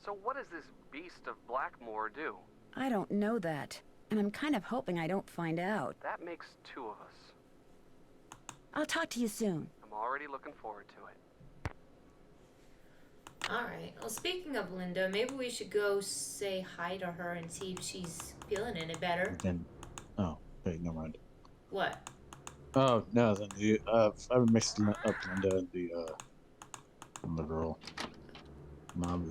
So what does this Beast of Blackmoor do? I don't know that. and I'm kind of hoping I don't find out. That makes 2 of us. I'll talk to you soon. I'm already looking forward to it. Alright, well, speaking of Linda, maybe we should go say hi to her and see if she's feeling any better. Then, oh, wait, never mind. What? Oh, no, then I've mixed up Linda and the girl. Mom.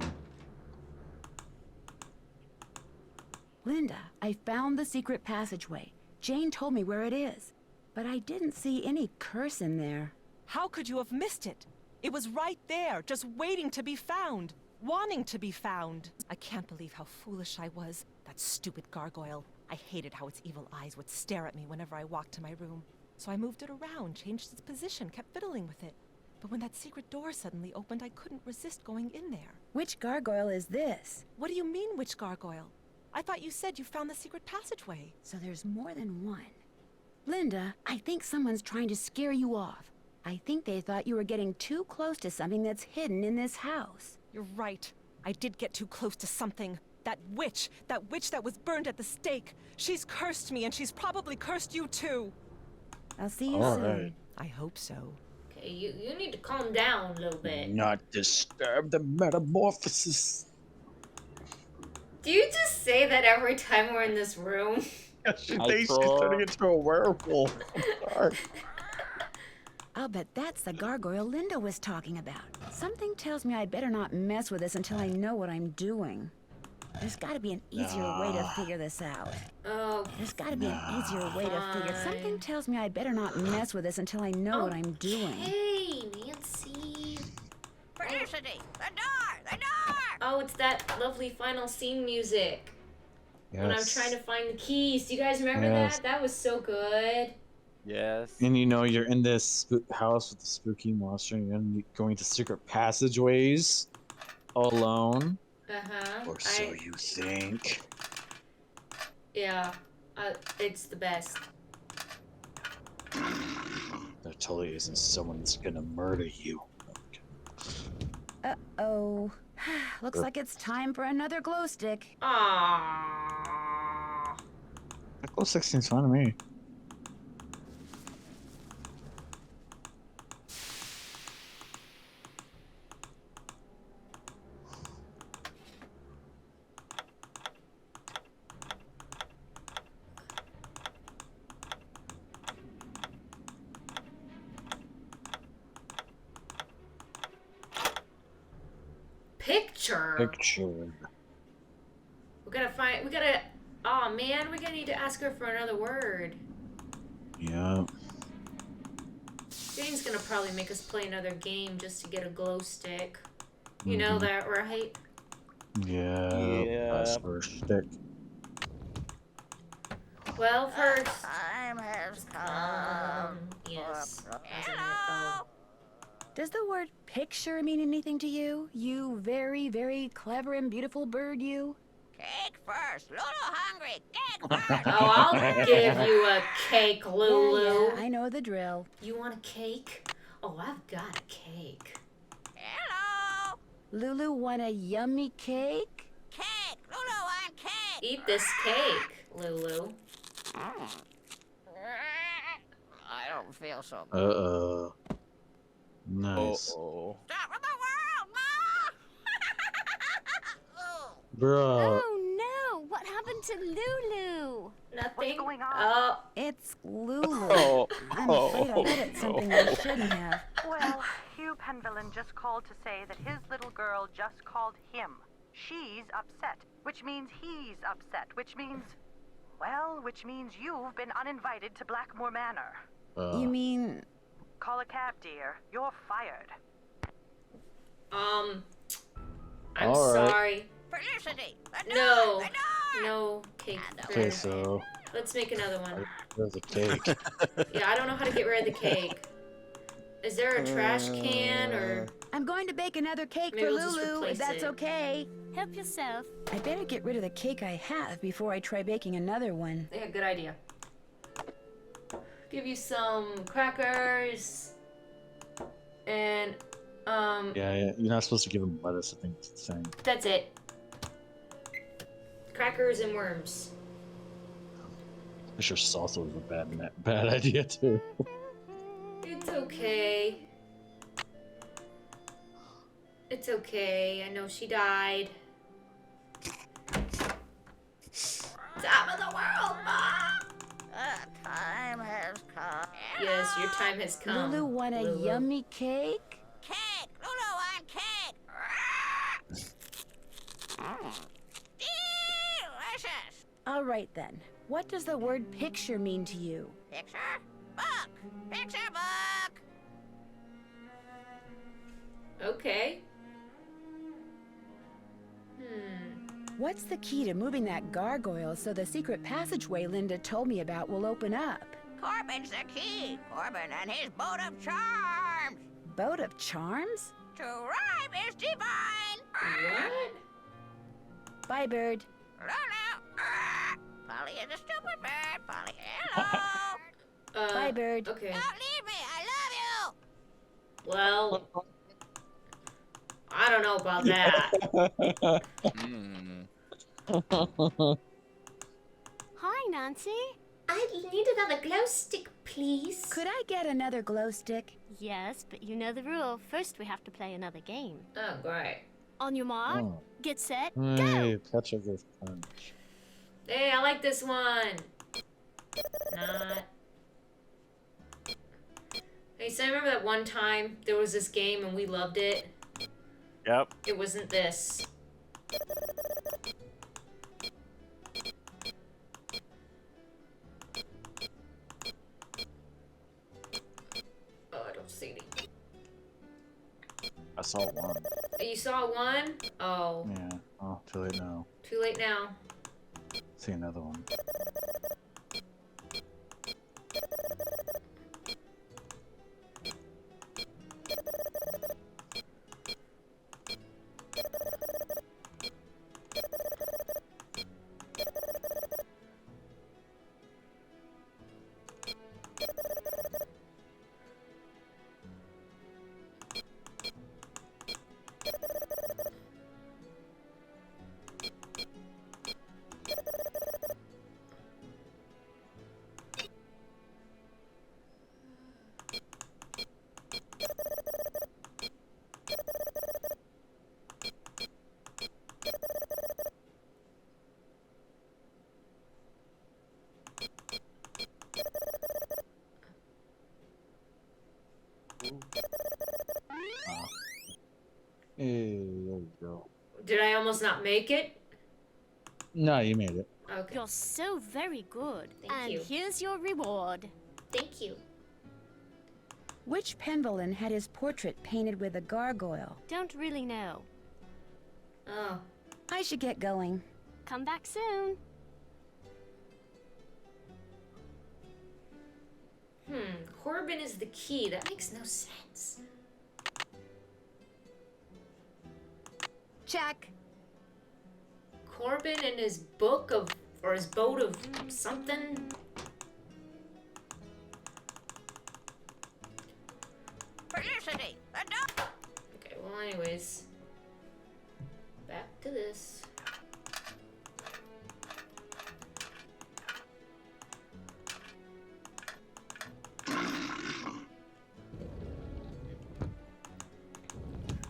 Linda, I found the secret passageway. Jane told me where it is, but I didn't see any curse in there. How could you have missed it? It was right there, just waiting to be found. Wanting to be found. I can't believe how foolish I was. That stupid gargoyle. I hated how its evil eyes would stare at me whenever I walked to my room. So I moved it around, changed its position, kept fiddling with it. But when that secret door suddenly opened, I couldn't resist going in there. Which gargoyle is this? What do you mean, which gargoyle? I thought you said you found the secret passageway. So there's more than one. Linda, I think someone's trying to scare you off. I think they thought you were getting too close to something that's hidden in this house. You're right. I did get too close to something. That witch that was burned at the stake. She's cursed me, and she's probably cursed you too. I'll see you soon. Right. I hope so. Okay, you need to calm down a little bit. Not disturb the metamorphosis. Do you just say that every time we're in this room? She thinks she's turning into a werewolf. I'm sorry. I'll bet that's the gargoyle Linda was talking about. Something tells me I better not mess with this until I know what I'm doing. There's gotta be an easier way to figure this out. Oh. There's gotta be an easier way to figure. Something tells me I better not mess with this until I know what I'm doing. Hey, Nancy. Felicity, the door, the door! Oh, it's that lovely final scene music. Yes. When I'm trying to find the keys. Do you guys remember Yes. that? That was so good. Yes. And you know, you're in this house with the spooky monster, and you're going to secret passageways alone. Uh-huh. Or so you think. Yeah. It's the best. There totally isn't someone that's gonna murder you. Uh-oh. Looks like it's time for another glow stick. Aww. Glow 16's fine to me. Picture. We gotta, aw man, we're gonna need to ask her for another word. Yeah. Jane's gonna probably make us play another game just to get a glow stick. You know that, right? Yeah. That's first stick. Well, first. Time has come. Yes. Hello. Does the word picture mean anything to you? You very, very clever and beautiful bird, you? Cake first. Lulu hungry. Cake first. Oh, I'll give you a cake, Lulu. Yeah, I know the drill. You want a cake? Oh, I've got a cake. Hello. Lulu want a yummy cake? Cake. Lulu want cake. Eat this cake, Lulu. I don't feel so good. Uh-oh. Nice. Stop with the world, Ma! Bro. Oh no! What happened to Lulu? Nothing. What's going on? Oh. It's Lulu. Oh. I'm afraid I did something I shouldn't have. Well, Hugh Penvellyn just called to say that his little girl just called him. She's upset, which means he's upset, which means you've been uninvited to Blackmoor Manor. You mean... Call a cab, dear. You're fired. I'm All right. sorry. Felicity, the door, No. the door. No cake. Okay, so Let's make another one. there's a cake. Yeah, I don't know how to get rid of the cake. Is there a trash can or... I'm going to bake another cake Maybe for we'll just Lulu, replace if that's it. okay. Help yourself. I better get rid of the cake I have before I try baking another one. Yeah, good idea. Give you some crackers. And, Yeah, you're not supposed to give him lettuce, I think it's the same. that's it. Crackers and worms. I'm sure salsa was a bad idea too. It's okay. It's okay. I know she died. Top of the world, Mom! The time has come. Yes, your time has come. Lulu want a Lulu. yummy cake? Cake! Lulu want cake! Delicious! All right then. What does the word picture mean to you? Picture? Book! Picture book! Okay. What's the key to moving that gargoyle so the secret passageway Linda told me about will open up? Corbin's the key. Corbin and his boat of charms. Boat of charms? To rhyme is divine. What? Bye, bird. Lulu. Polly is a stupid bird. Polly, hello. Bye, bird. Okay. Don't leave me. I love you. Well, I don't know about that. Hi, Nancy. I need another glow stick, please. Could I get another glow stick? Yes, but you know the rule. First, we have to play another game. Oh, great. On your mark, get set, Hey, go. Petroglyph punch. Hey, I like this one. Not. Hey, so I remember that one time there was this game and we loved it. Yep. It wasn't this. Oh, I don't see any. I saw one. You saw one? Oh. Yeah. Oh, too late now. Too late now. See another one. Hey, there you go. Did I almost not make it? No, you made it. Okay. You're so very good. Thank you. And here's your reward. Thank you. Which Penvellyn had his portrait painted with a gargoyle? Don't really know. Oh. I should get going. Come back soon. Corbin is the key. That makes no sense. Check. Corbin and his book of, or his boat of something. Felicity, Okay, well, anyways. Back to this.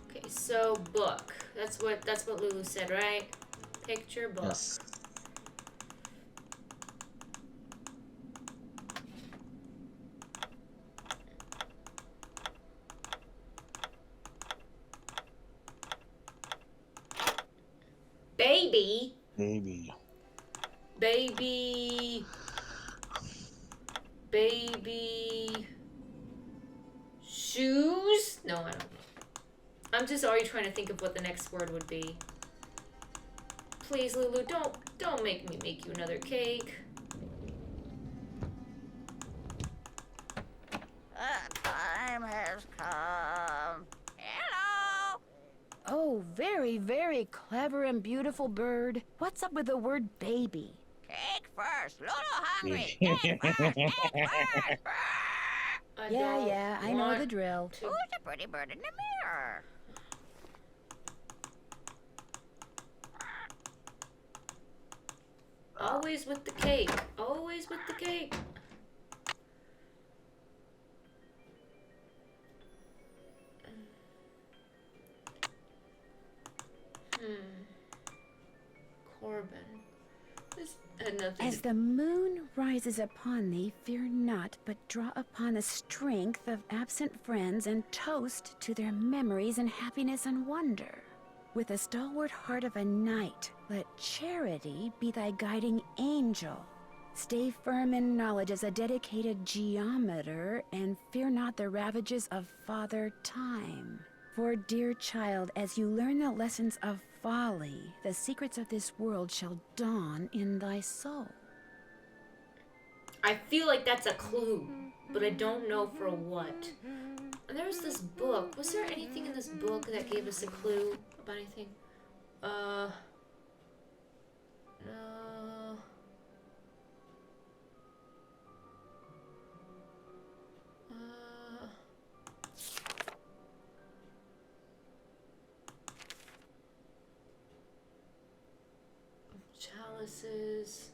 Okay, so book. That's what Lulu said, right? Picture book. Yes. Baby. Baby. Baby. Baby. Shoes? No, I don't know. I'm just already trying to think of what the next word would be. Please, Lulu, don't make me make you another cake. the time has come. Hello. Oh, very, very clever and beautiful bird. What's up with the word baby? Cake first. Lulu hungry. Cake first. Cake first. Yeah, I know the drill. Who's the pretty bird in the mirror? Always with the cake. Always with the cake. Corbin. This had nothing As the moon rises upon thee, fear not, but draw upon the strength of absent friends and toast to their memories and happiness and wonder. With the stalwart heart of a knight, let charity be thy guiding angel. Stay firm in knowledge as a dedicated geometer, and fear not the ravages of Father Time. For, dear child, as you learn the lessons of folly, the secrets of this world shall dawn in thy soul. I feel like that's a clue, but I don't know for what. And there was this book. Was there anything in this book that gave us a clue about anything? No. Chalices.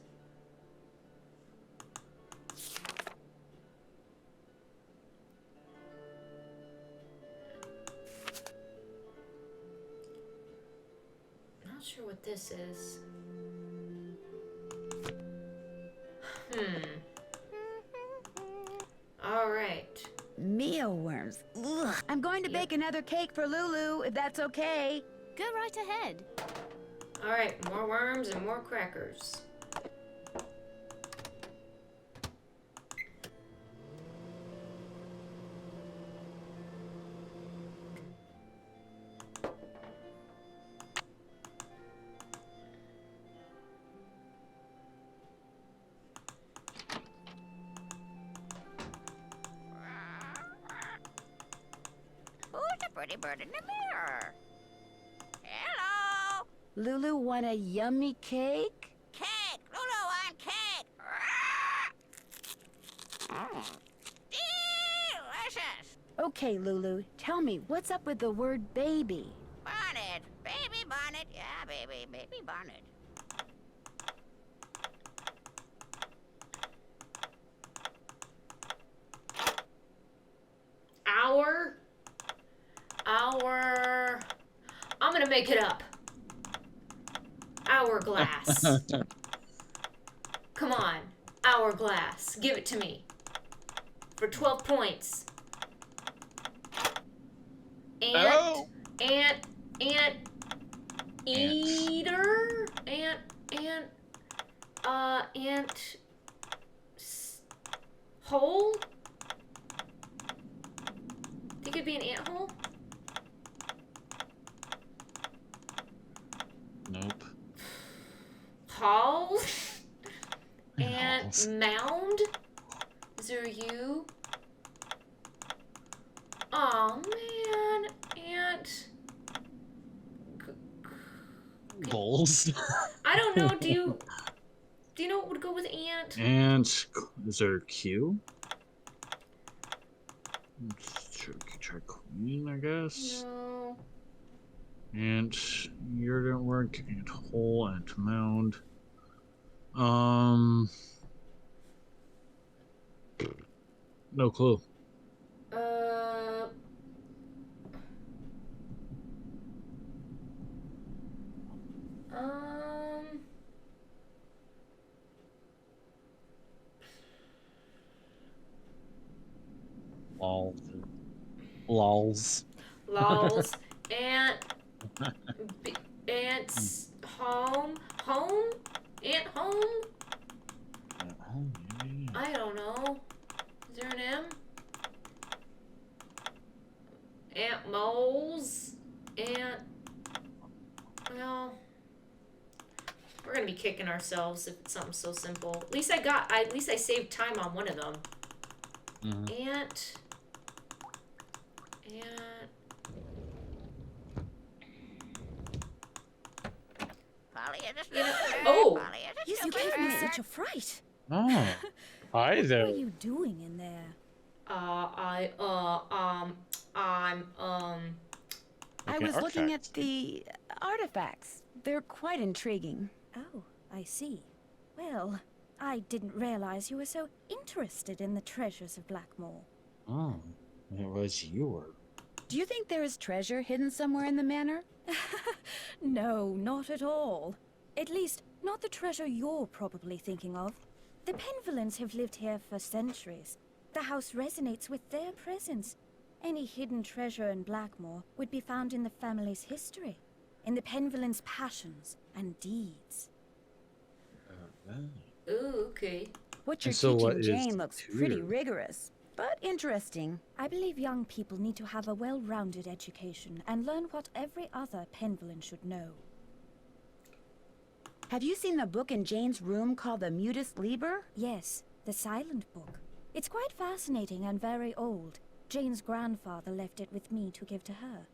Not sure what this is. All right. Mealworms. Ugh. I'm going to bake another cake for Lulu, if that's okay. Go right ahead. All right, more worms and more crackers. Who's the pretty bird in the mirror? Hello? Lulu want a yummy cake? Cake! Lulu want cake! Delicious! Okay, Lulu, tell me, what's up with the word baby? Bonnet. Baby bonnet. Yeah, baby. Baby bonnet. I'm gonna make it up. Hourglass. Come on, hourglass. Give it to me. For 12 points. Ant, eater, hole? Think it'd be an ant hole? Nope. Hall? Ant mound? Is there a U? Oh man, ant. Goals. I don't know. Do you know what would go with ant? And is there a Q? Let's try queen, I guess. No. And your didn't work. And hole and mound. No clue. Lols. Lols. Ants. Home. Ant home? I don't know. Is there an M? Ant moles. Well, we're gonna be kicking ourselves if it's something so simple. At least I saved time on one of them. Ant. Oh! Yes, you gave me such a fright. Oh. Hi there. What are you doing in there? I was looking at the artifacts. They're quite intriguing. Oh, I see. Well, I didn't realize you were so interested in the treasures of Blackmoor. Oh, it was you were. Do you think there is treasure hidden somewhere in the manor? No, not at all. At least, not the treasure you're probably thinking of. The Penvellyns have lived here for centuries. The house resonates with their presence. Any hidden treasure in Blackmoor would be found in the family's history, in the Penvellyns' passions and deeds. Ooh, okay. What you're So teaching what is Jane looks pretty tutor? rigorous, but interesting. I believe young people need to have a well-rounded education and learn what every other Penvellyn should know. Have you seen the book in Jane's room called the Mutus Liber? Yes, the silent book. It's quite fascinating and very old. Jane's grandfather left it with me to give to her.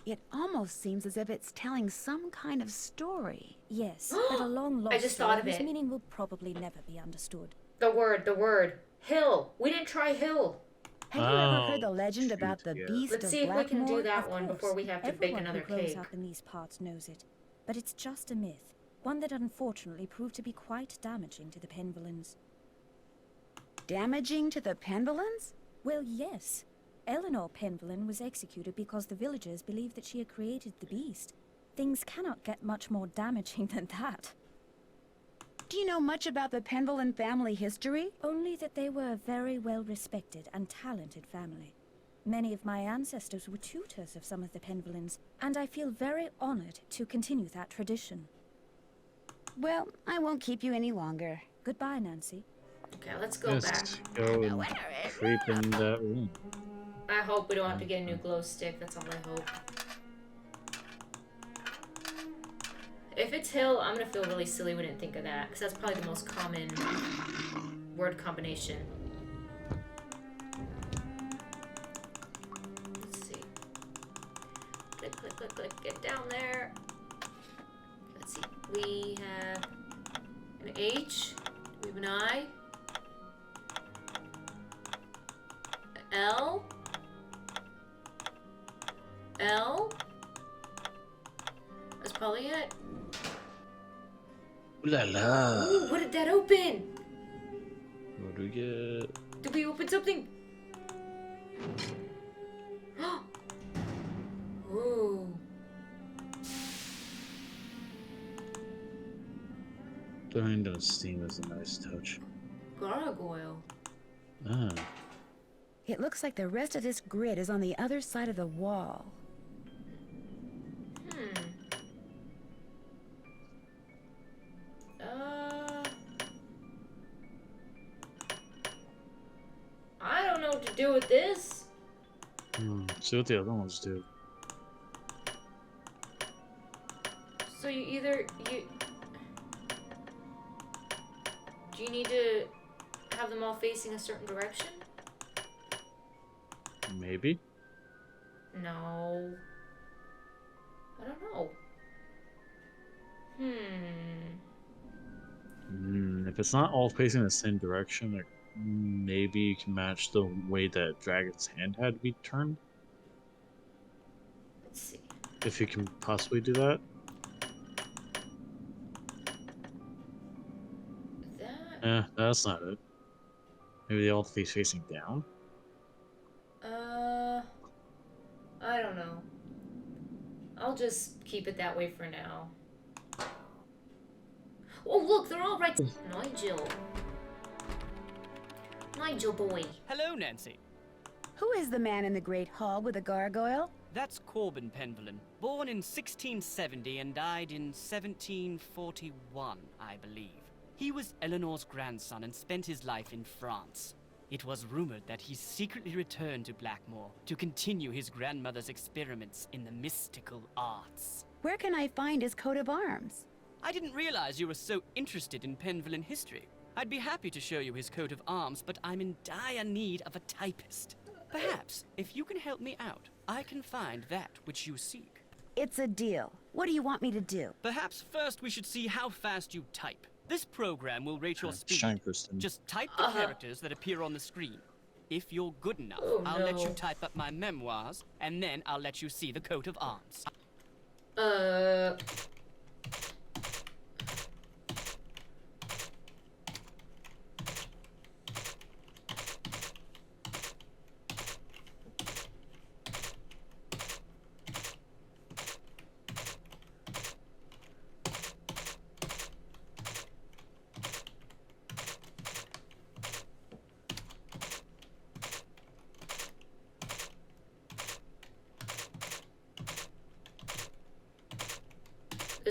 It almost seems as if it's telling some kind of story. Yes, but a long lost I just thought of story whose it. meaning will probably never be understood. The word. Hill. We didn't try Hill. Have you ever heard the legend about the beast Let's of see if we can do Blackmoor? that Of one course, before we have to bake everyone another who grows cake. up in these parts knows it. But it's just a myth. One that unfortunately proved to be quite damaging to the Penvellyns. Damaging to the Penvellyns? Well, yes. Eleanor Penvellyn was executed because the villagers believed that she had created the beast. Things cannot get much more damaging than that. Do you know much about the Penvellyn family history? Only that they were a very well-respected and talented family. Many of my ancestors were tutors of some of the Penvellyns, and I feel very honored to continue that tradition. Well, I won't keep you any longer. Goodbye, Nancy. Okay, let's go back. Just go and creep in that room. I hope we don't have to get a new glow stick. That's all I hope. If it's Hill, I'm gonna feel really silly we didn't think of that, because that's probably the most common word combination. Let's see. Click, click, click, click. Get down there. Let's see. We have an H. We have an I. L. L. That's probably it. Ooh la la. Ooh, what did that open? What do we get? Did we open something? Ooh. Throwing down steam is a nice touch. Gargoyle. Ah. It looks like the rest of this grid is on the other side of the wall. I don't know what to do with this. See what the other ones do. So do you need to have them all facing a certain direction? Maybe. No. I don't know. If it's not all facing the same direction, like, maybe you can match the way that dragon's hand had to be turned. Let's see. If you can possibly do that. That's not it. Maybe they all face facing down? I don't know. I'll just keep it that way for now. Oh, look, they're all right. Nigel. Nigel boy. Hello, Nancy. Who is the man in the Great Hall with the gargoyle? That's Corbin Penvellyn, born in 1670 and died in 1741, I believe. He was Eleanor's grandson and spent his life in France. It was rumored that he secretly returned to Blackmoor to continue his grandmother's experiments in the mystical arts. Where can I find his coat of arms? I didn't realize you were so interested in Penvellyn history. I'd be happy to show you his coat of arms, but I'm in dire need of a typist. Perhaps, if you can help me out, I can find that which you seek. It's a deal. What do you want me to do? Perhaps first we should see how fast you type. This program will rate your speed. Shankerston. Just type the characters that appear on the screen. If you're good enough, I'll let you type up my memoirs, and then I'll let you see the coat of arms.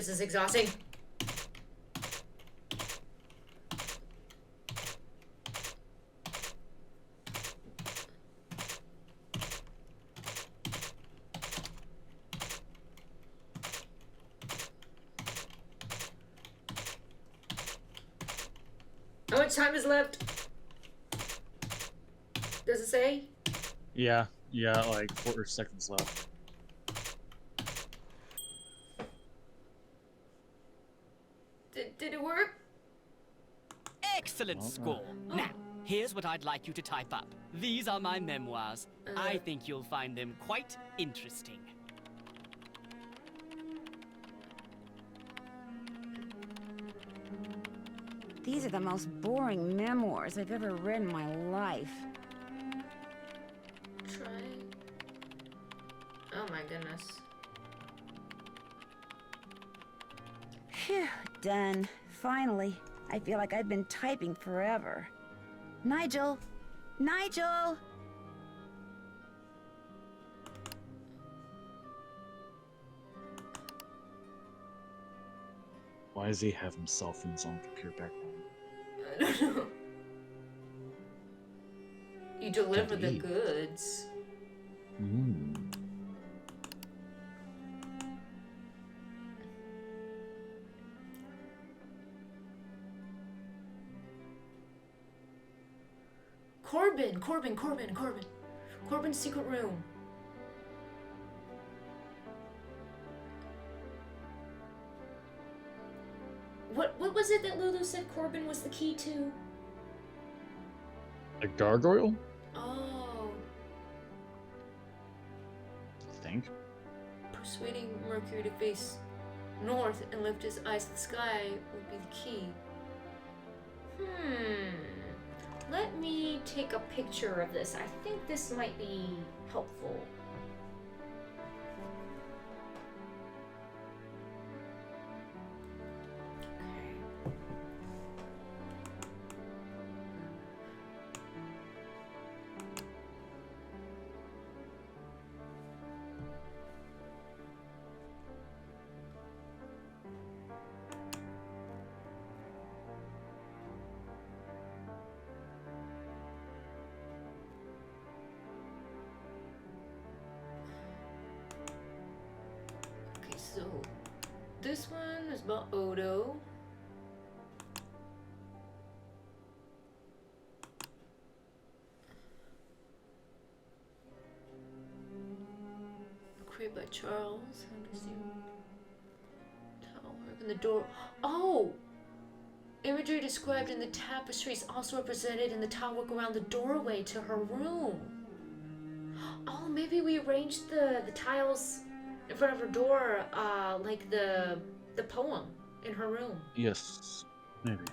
This is exhausting. How much time is left? Does it say? Yeah, like 4 seconds left. Did it work? Excellent score. Now, here's what I'd like you to type up. These are my memoirs. I think you'll find them quite interesting. These are the most boring memoirs I've ever read in my life. Try. Oh my goodness. Phew, done. Finally. I feel like I've been typing forever. Nigel! Nigel! Why does he have himself in his own computer background? I don't know. You deliver the goods. Corbin. Corbin's secret room. What was it that Lulu said Corbin was the key to? A gargoyle? Oh. I think. Persuading Mercury to face north and lift his eyes to the sky would be the key. Let me take a picture of this. I think this might be helpful. So, this one is about Odo. Created by Charles. How does he tower in the door? Oh! Imagery described in the tapestry is also represented in the tile work around the doorway to her room. Oh, maybe we arranged the tiles in front of her door, like the poem in her room. Yes, maybe.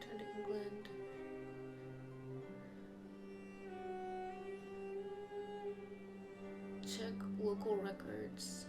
Turn to England. Check local records.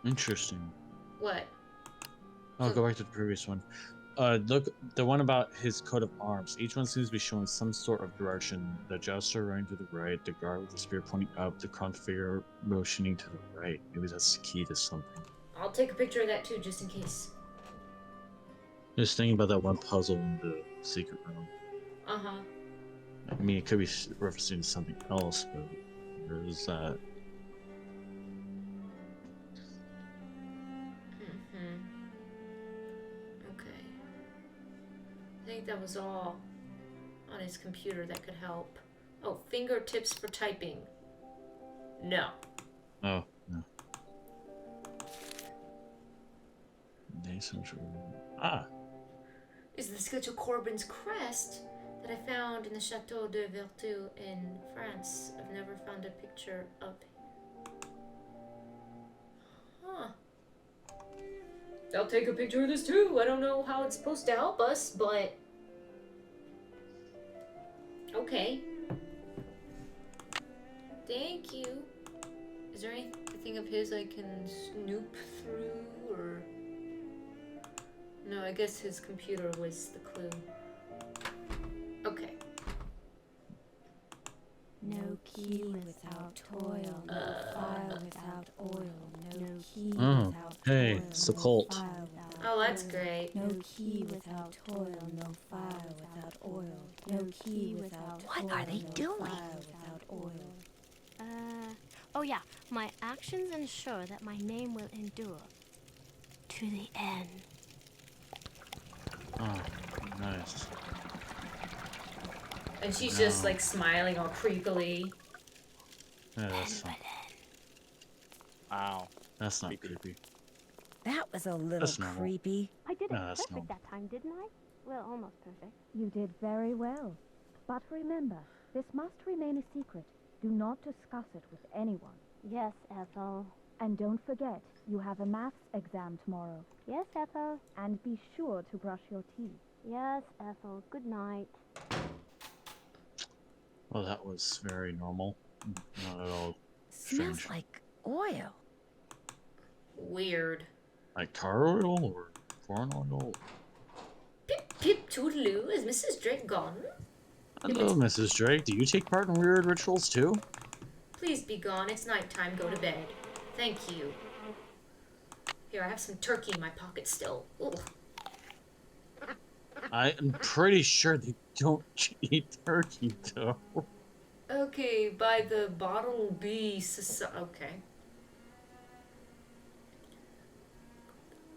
Interesting. What? I'll go back to the previous one. Look, the one about his coat of arms. Each one seems to be showing some sort of direction. The jouster running to the right, the guard with the spear pointing up, the crowned figure motioning to the right. Maybe that's the key to something. I'll take a picture of that too, just in case. Just thinking about that one puzzle in the secret room. Uh-huh. I mean, it could be referencing something else, but there's that. I think that was all on his computer that could help. Oh, fingertips for typing. No. Oh, no. Ah. Is the sketch of Corbin's crest that I found in the Chateau de Vertu in France. I've never found a picture of him. Huh. I'll take a picture of this too. I don't know how it's supposed to help us, but... Okay. Thank you. Is there anything of his I can snoop through, or... No, I guess his computer was the clue. Okay. No key without toil, no fire without oil, no key Oh, without hey, toil, it's the no cult. fire without Oh, that's oil. great. No key without toil, no fire without oil, no key without toil, What are they no doing? fire without oil. Oh yeah, my actions ensure that my name will endure to the end. Oh, nice. And she's just like smiling all creepily. Yeah, that's fun. Wow. That's not creepy. That was a little That's normal. creepy. I did No, it that's perfect normal. that time, didn't I? Well, almost perfect. You did very well. But remember, this must remain a secret. Do not discuss it with anyone. Yes, Ethel. And don't forget, you have a maths exam tomorrow. Yes, Ethel. And be sure to brush your teeth. Yes, Ethel. Good night. Well, that was very normal. Not at all Smells strange. like oil. Weird. Like car oil or corn oil? Pip pip toodaloo, is Mrs. Drake gone? Hello, Mrs. Drake. Do you take part in weird rituals too? Please be gone, it's nighttime, go to bed. Thank you. Here, I have some turkey in my pocket still. Ugh. I am pretty sure they don't eat turkey though. Okay, by the Bottle B Society. Okay.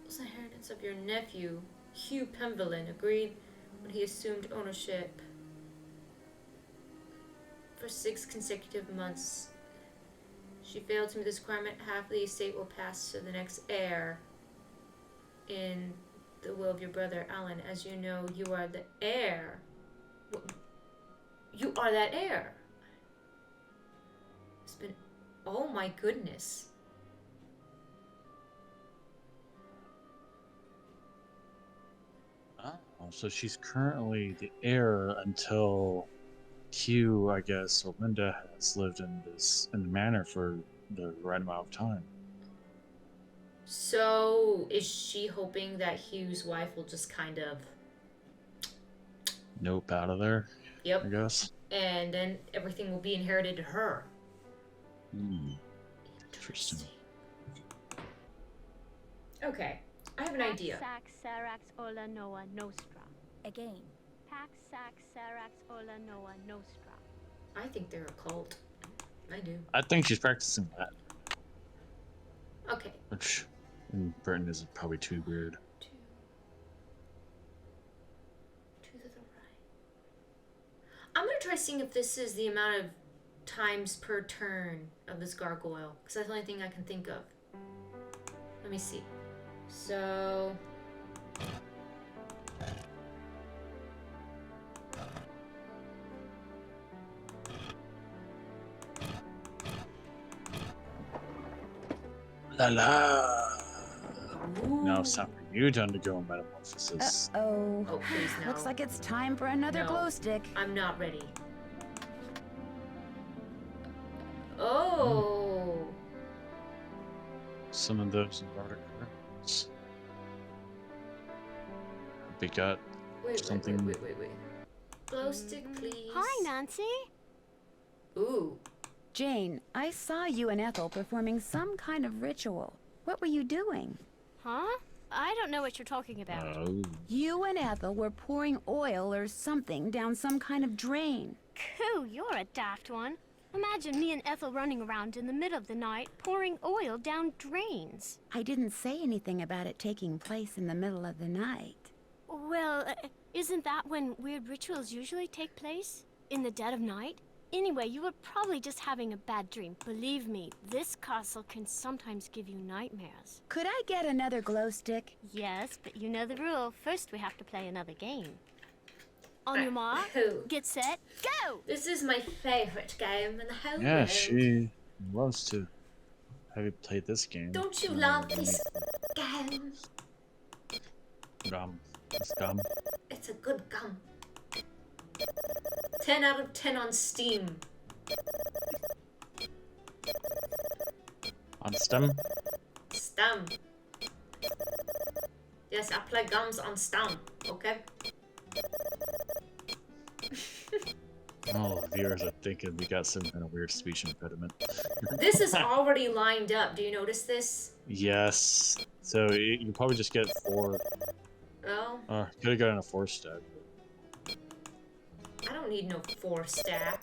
The inheritance of your nephew, Hugh Penvellyn, agreed when he assumed ownership. For 6 consecutive months, she failed to meet this requirement. Half the estate will pass to the next heir. In the will of your brother Alan, as you know, you are the heir. You are that heir. It's been, oh my goodness. Oh, so she's currently the heir until Hugh, I guess, or Linda has lived in the manor for the right amount of time. So, is she hoping that Hugh's wife will just kind of... Nope, out of there. Yep. I guess. And then everything will be inherited to her. Hmm. Interesting. Okay, I have an idea. Pax Sarax Ola Noa Nostra. Again. Pax Sarax Ola Noa Nostra. I think they're a cult. I do. I think she's practicing that. Okay. Which in Britain is probably too weird. To the right. I'm gonna try seeing if this is the amount of times per turn of this gargoyle, because that's the only thing I can think of. Let me see. So... La la! Now it's time for you to undergo a metamorphosis. Uh-oh. Oh, please no. Looks like it's time for another No. glow stick. I'm not ready. Oh! Some of those Nordic currents. They got something. Wait. Glow stick, please. Hi, Nancy. Ooh. Jane, I saw you and Ethel performing some kind of ritual. What were you doing? Huh? I don't know what you're talking about. Oh. You and Ethel were pouring oil or something down some kind of drain. Coo, you're a daft one. Imagine me and Ethel running around in the middle of the night pouring oil down drains. I didn't say anything about it taking place in the middle of the night. Well, isn't that when weird rituals usually take place? In the dead of night? Anyway, you were probably just having a bad dream. Believe me, this castle can sometimes give you nightmares. Could I get another glow stick? Yes, but you know the rule. First, we have to play another game. On your mark, get set, go! This is my favorite game in the whole Yeah, world. she loves to. Have you played this game? Don't you love this game? Gum. It's gum. It's a good gum. 10 out of 10 on Steam. On Steam? Steam. Yes, I play gums on Steam, okay? Oh, viewers are thinking we got some kind of weird speech impediment. This is already lined up. Do you notice this? Yes. So you probably just get 4. Oh. Could have gotten a 4 stack. I don't need no 4 stack.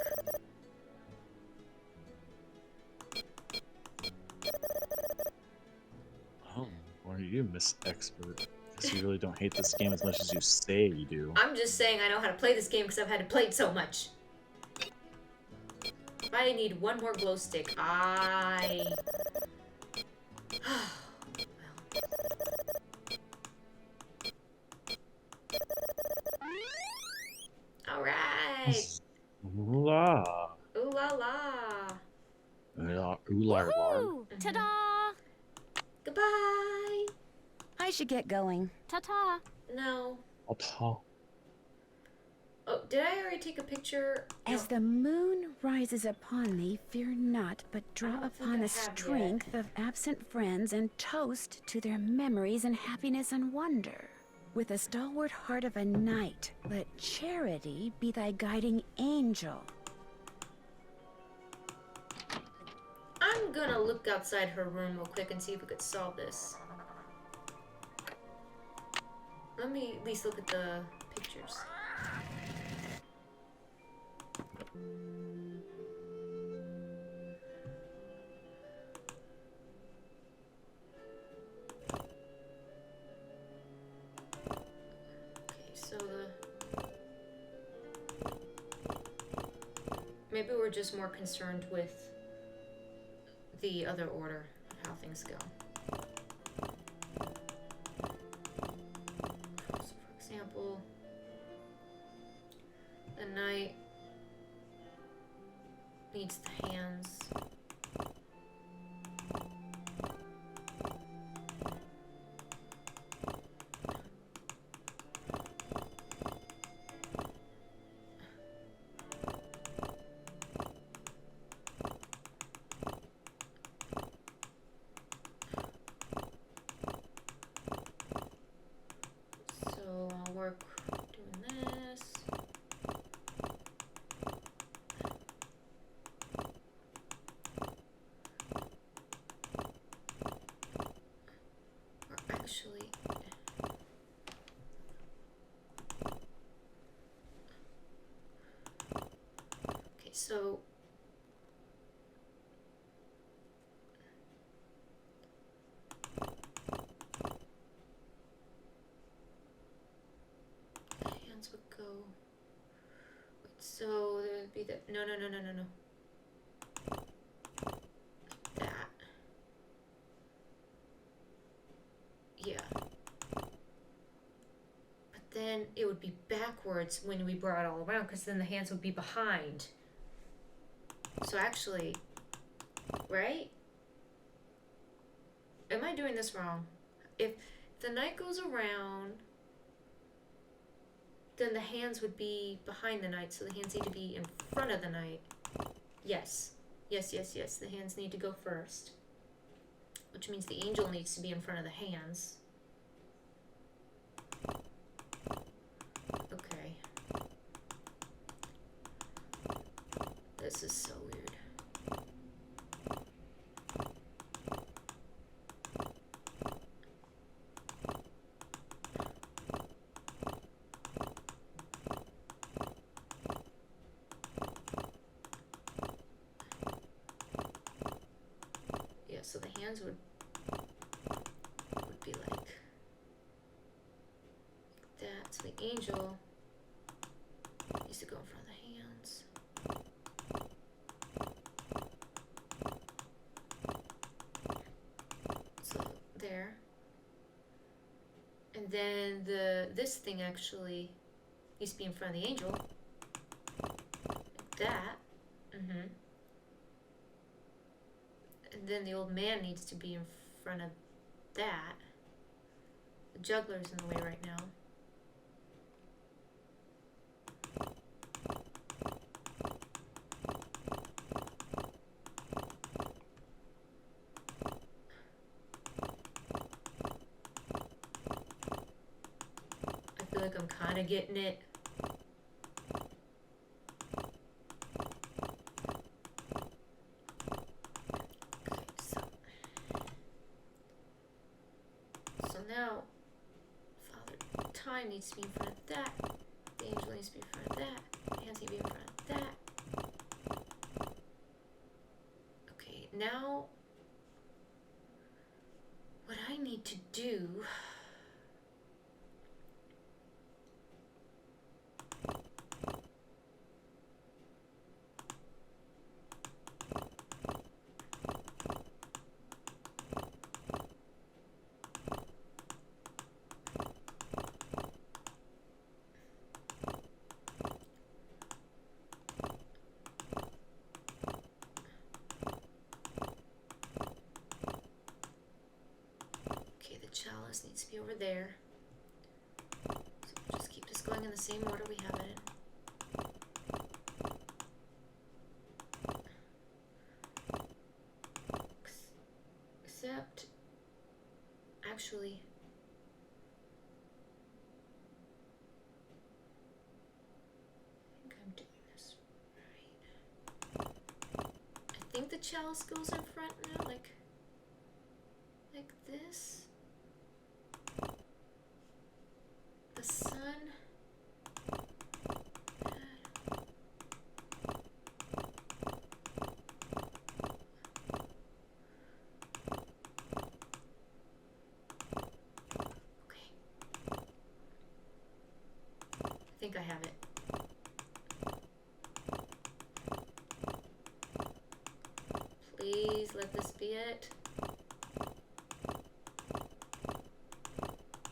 Oh, why are you Miss Expert? Because you really don't hate this game as much as you say you do. I'm just saying I know how to play this game because I've had to play it so much. If I need one more glow stick, I... Alright! Ooh la. Ooh la la! Ooh la la. Ta-da! Goodbye! I should get going. Ta-ta! No. Ta. Oh, did I already take a picture? As the moon rises upon thee, fear not, but draw upon the strength of absent friends and toast to their memories and happiness and wonder. With the stalwart heart of a knight, let charity be thy guiding angel. I'm gonna look outside her room real quick and see if we could solve this. Let me at least look at the pictures. Okay, so maybe we're just more concerned with the other order, how things go. So for example, the knight needs the hands. So I'll work doing this. Or actually, okay, so hands would go. Wait, so there would be the no. That. Yeah. But then it would be backwards when we brought it all around, because then the hands would be behind. So actually, right? Am I doing this wrong? If the knight goes around, then the hands would be behind the knight, so the hands need to be in front of the knight. Yes. Yes. The hands need to go first. Which means the angel needs to be in front of the hands. Okay. This is so weird. Yeah, so the hands would be like that. So the angel needs to go in front of the hands. then this thing actually needs to be in front of the angel. Like that. Mm-hmm. And then the old man needs to be in front of that. The juggler's in the way right now. I feel like I'm kind of getting it. Now, Father Time needs to be in front of that. The angel needs to be in front of that. Hands need to be in front of that. Okay, now what I need to do. Chalice needs to be over there. So we'll just keep this going in the same order we have it in. Except, actually, I think I'm doing this right. I think the chalice goes in front now, like this. The sun. Okay. I think I have it. Please let this be it.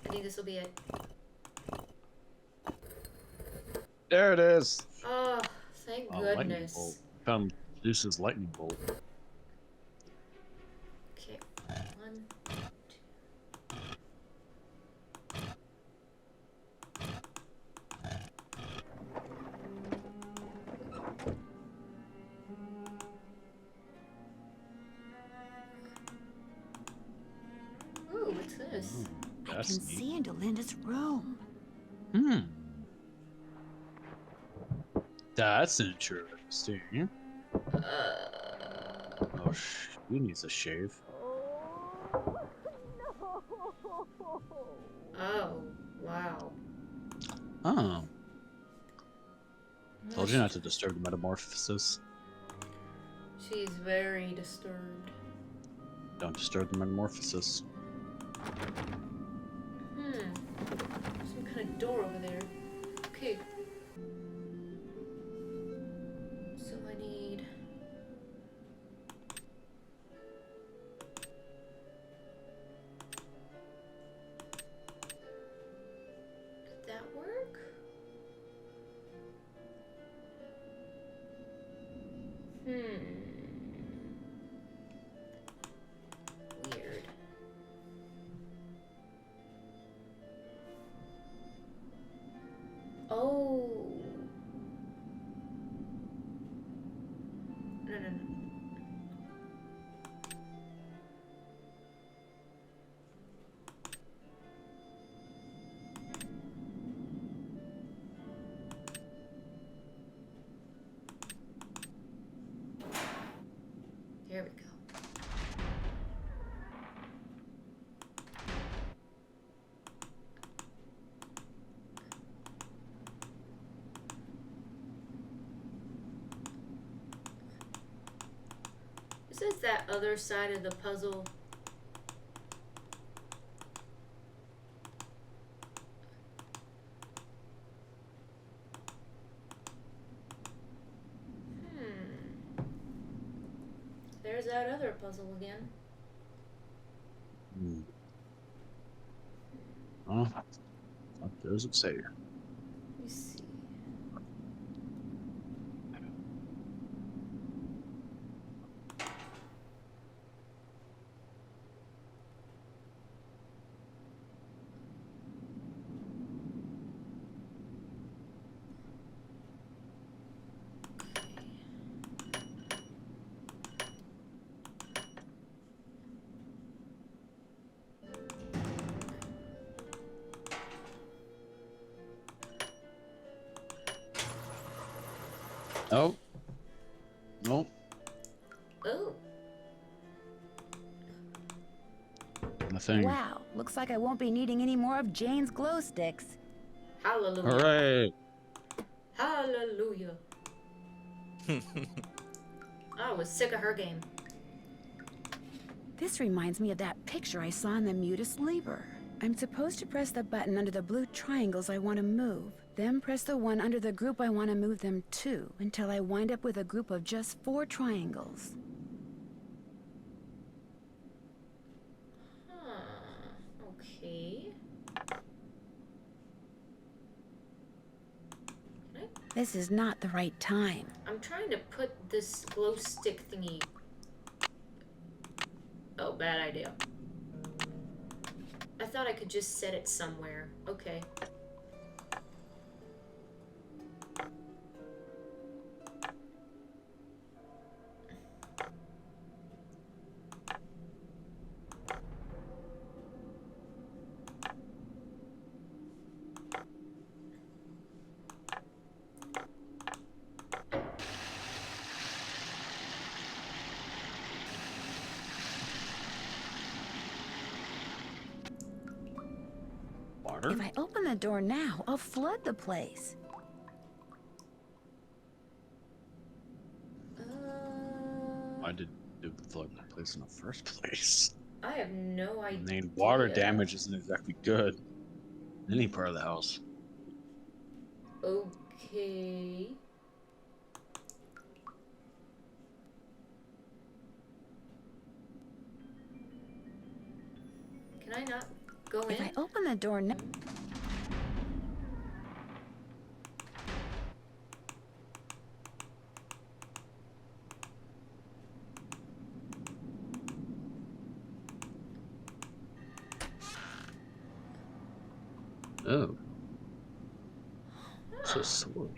I think this will be it. There it is. Oh, thank goodness. Found Zeus's lightning bolt. Okay, 1, 2. Ooh, what's this? I can see into Linda's room. That's interesting. Oh, she needs a shave. Oh, wow. Oh. Told you not to disturb the metamorphosis. She's very disturbed. Don't disturb the metamorphosis. Some kind of door over there. Okay. So I need... Did that work? Weird. Oh. No. There we go. This is that other side of the puzzle. There's that other puzzle again. Oh. does it say? Let me see. Oh. Nope. Oh. Nothing. Wow, looks like I won't be needing any more of Jane's glow sticks. Hallelujah. Hooray! Hallelujah. I was sick of her game. This reminds me of that picture I saw in the Mutus Liber. I'm supposed to press the button under the blue triangles I want to move, then press the one under the group I want to move them to, until I wind up with a group of just 4 triangles. Okay. This is not the right time. I'm trying to put this glow stick thingy. Oh, bad idea. I thought I could just set it somewhere. Okay. If I open the door now, I'll flood the place. Why did it flood the place in the first place? I have no idea. I mean, water damage isn't exactly good in any part of the house. Okay. Can I not go in? If I open the door now... Oh. It's a sword.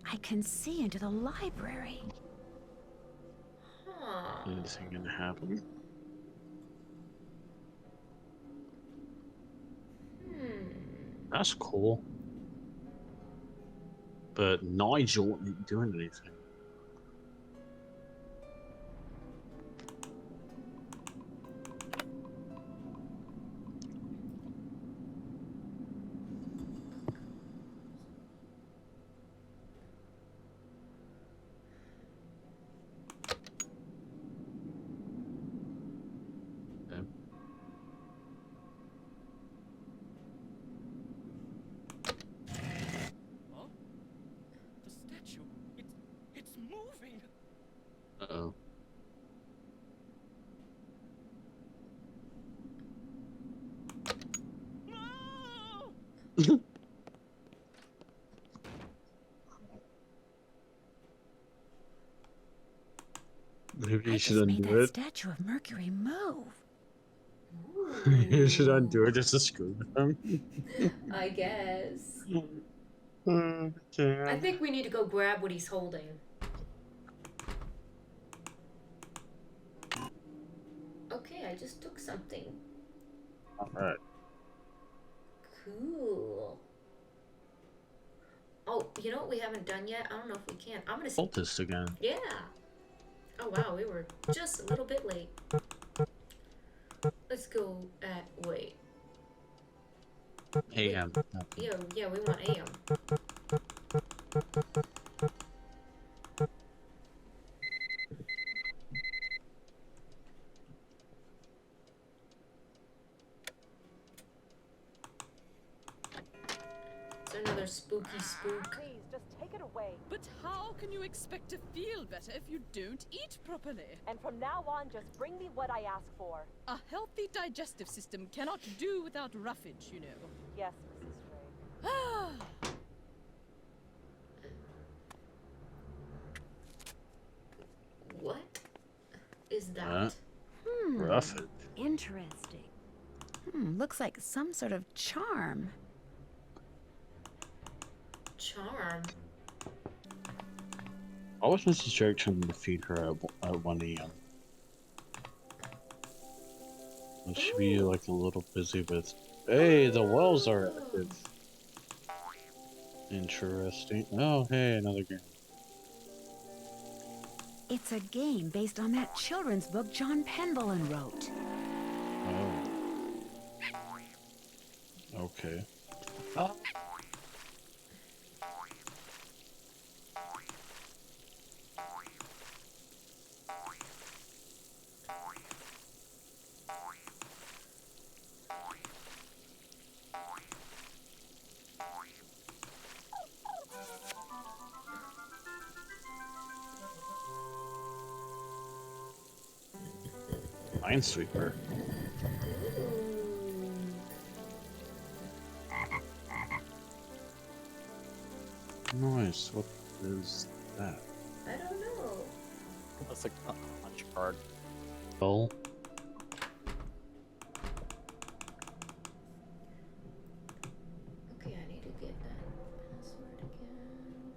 I can see into the library. Anything gonna happen? That's cool. But Nigel ain't doing anything. Uh-oh. Maybe you should Made undo that it. statue of Mercury move. You should undo it just to screw them. I guess. Okay. I think we need to go grab what he's holding. Okay, I just took something. Alright. Cool. Oh, you know what we haven't done yet? I don't know if we can. I'm gonna see. Cultist again. Yeah. Oh wow, we were just a little bit late. Let's go at wait. AM. Yeah, we want AM. Another spooky spook. Please, just take it away. But how can you expect to feel better if you don't eat properly? And from now on, just bring me what I ask for. A healthy digestive system cannot do without roughage, you know. Yes, Mrs. Ray. Ah! What is that? Rough it. Interesting. Looks like some sort of charm. Charm. Why was Mrs. Drake trying to feed her at 1 a.m.? Would she be like a little busy with, hey, the wells are active. Interesting. Oh, hey, another game. It's a game based on that children's book John Penvellyn wrote. Oh. Okay. Minesweeper. Nice. What is that? I don't know. That's like a punch card. Well. Okay, I need to get that password again.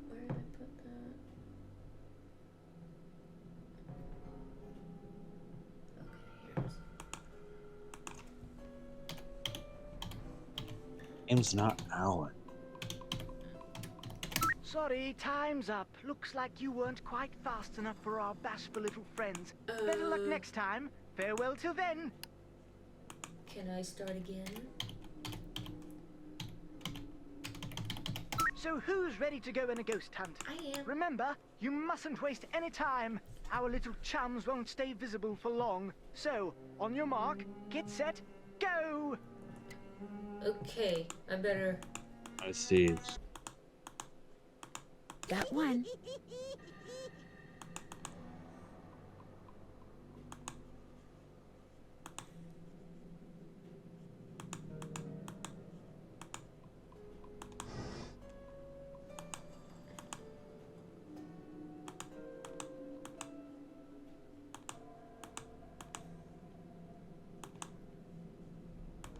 Where did I put that? Okay, here's. Name's not Alan. Sorry, time's up. Looks like you weren't quite fast enough for our bashful little friends. Better luck next time. Farewell till then. Can I start again? So who's ready to go on a ghost hunt? I am. Remember, you mustn't waste any time. Our little chums won't stay visible for long. So, on your mark, get set, go! Okay, I better. I see. Got one.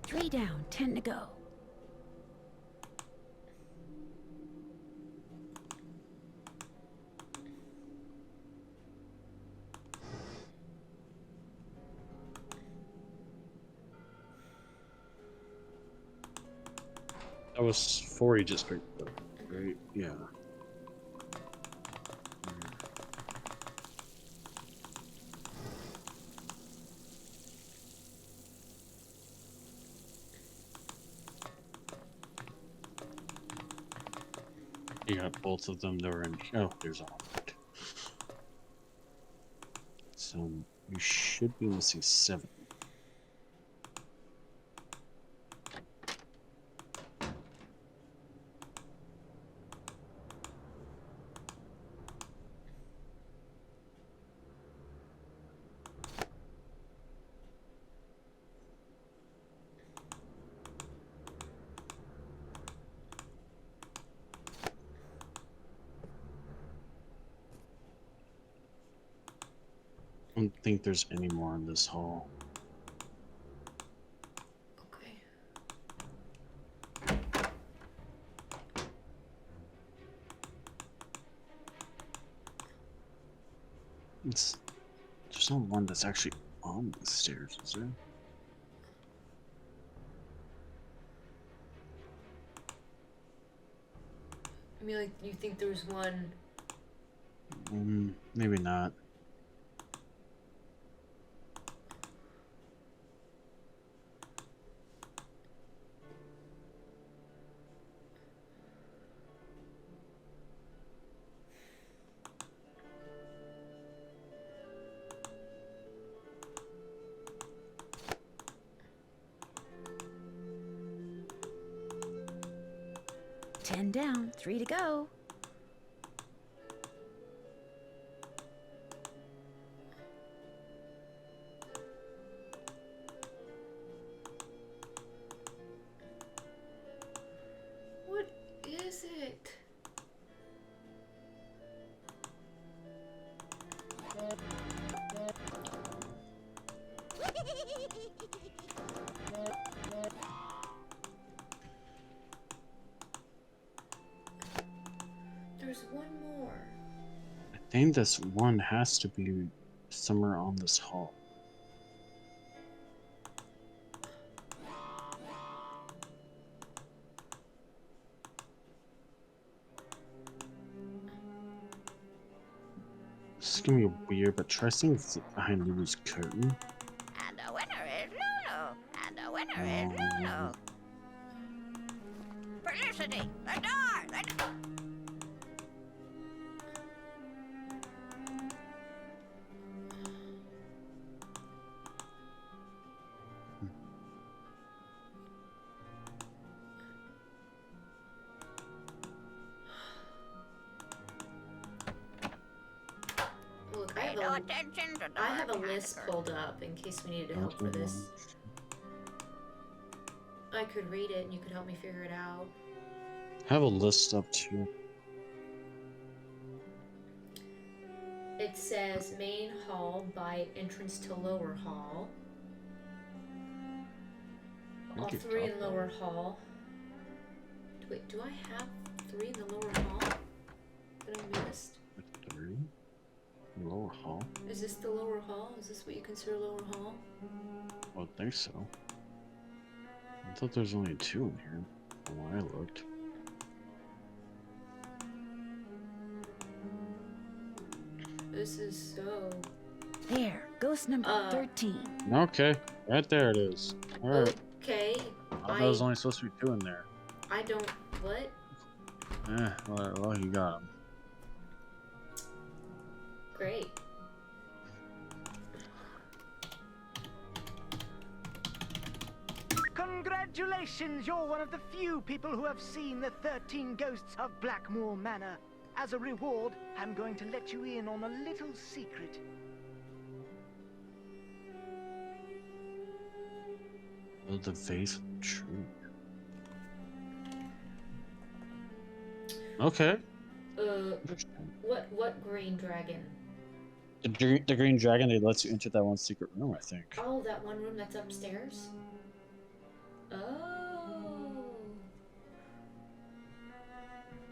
3 down, 10 to go. That was 4 you just picked up, right? Yeah. You got both of them that were in. Oh, there's all of it. So you should be missing 7. I don't think there's any more in this hall. Okay. There's not one that's actually on the stairs, is there? I mean, like, you think there's one? Maybe not. 10 down, 3 to go. What is it? There's one more. I think this one has to be somewhere on this hall. This is gonna be weird, but try seeing if it's behind Lulu's curtain. And the winner is Lulu. And the winner is Lulu. Felicity, the door! The door! Look, Pay no attention to the I have a word list behind the pulled up in case we needed help for this. I could read it and you could help me figure it out. I have a list up too. It says main hall by entrance to lower hall. All Thank you, 3 in Papa. lower hall. Wait, do I have 3 in the lower hall that I missed? 3? Lower hall? Is this the lower hall? Is this what you consider lower hall? I would think so. I thought there was only 2 in here when I looked. This is so... There, ghost number 13. Okay, right there it is. Alright. Okay, I thought there was only supposed to be 2 in there. I don't... What? Well, you got him. Great. Congratulations, you're one of the few people who have seen the 13 ghosts of Blackmoor Manor. As a reward, I'm going to let you in on a little secret. Will the vase true? Okay. What green dragon? The green dragon, it lets you enter that one secret room, I think. Oh, that one room that's upstairs? Oh.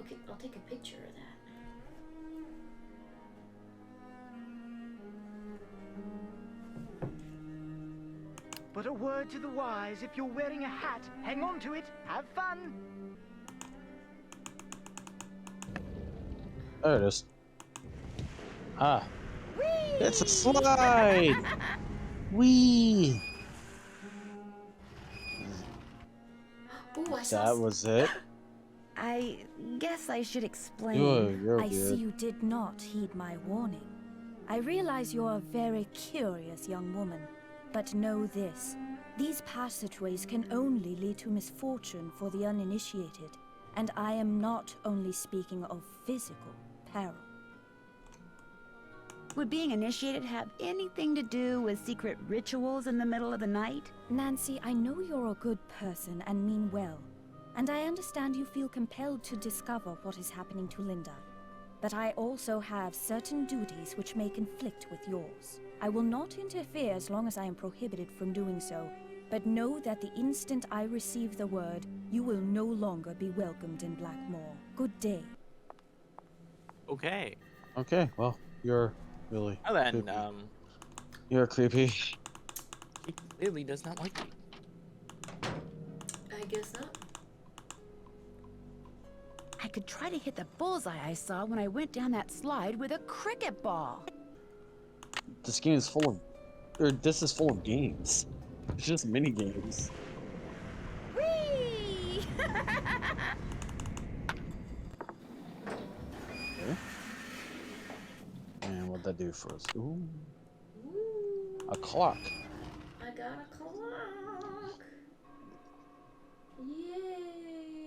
Okay, I'll take a picture of that. But a word to the wise, if you're wearing a hat, hang on to it, have fun. There it is. Ah. It's a slide! Whee! Ooh, That was it? I guess I should explain. You're I see good. you did not heed my warning. I realize you're a very curious young woman, but know this. These passageways can only lead to misfortune for the uninitiated, and I am not only speaking of physical peril. Would being initiated have anything to do with secret rituals in the middle of the night? Nancy, I know you're a good person and mean well, and I understand you feel compelled to discover what is happening to Linda. But I also have certain duties which may conflict with yours. I will not interfere as long as I am prohibited from doing so, but know that the instant I receive the word, you will no longer be welcomed in Blackmoor. Good day. Okay. Okay, well, you're really Well then, creepy. You're creepy. He clearly does not like me. I guess not. I could try to hit the bullseye I saw when I went down that slide with a cricket ball. This game is full of... Or this is full of games. It's just mini games. Whee! Okay. And what'd that do for us? Ooh. A clock. I got a clock. Yay.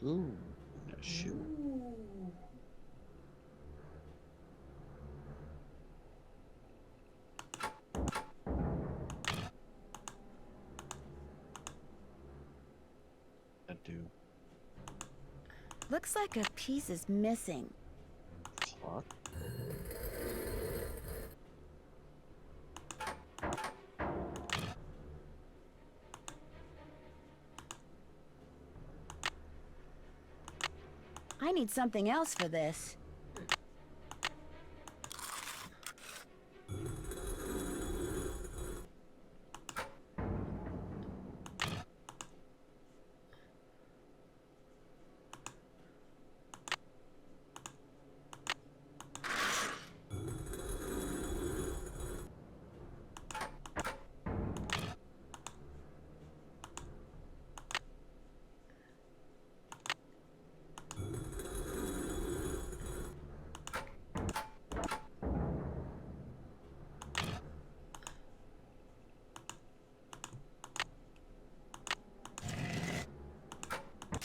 Ooh, a shoe. I do. Looks like a piece is missing. Clock? I need something else for this.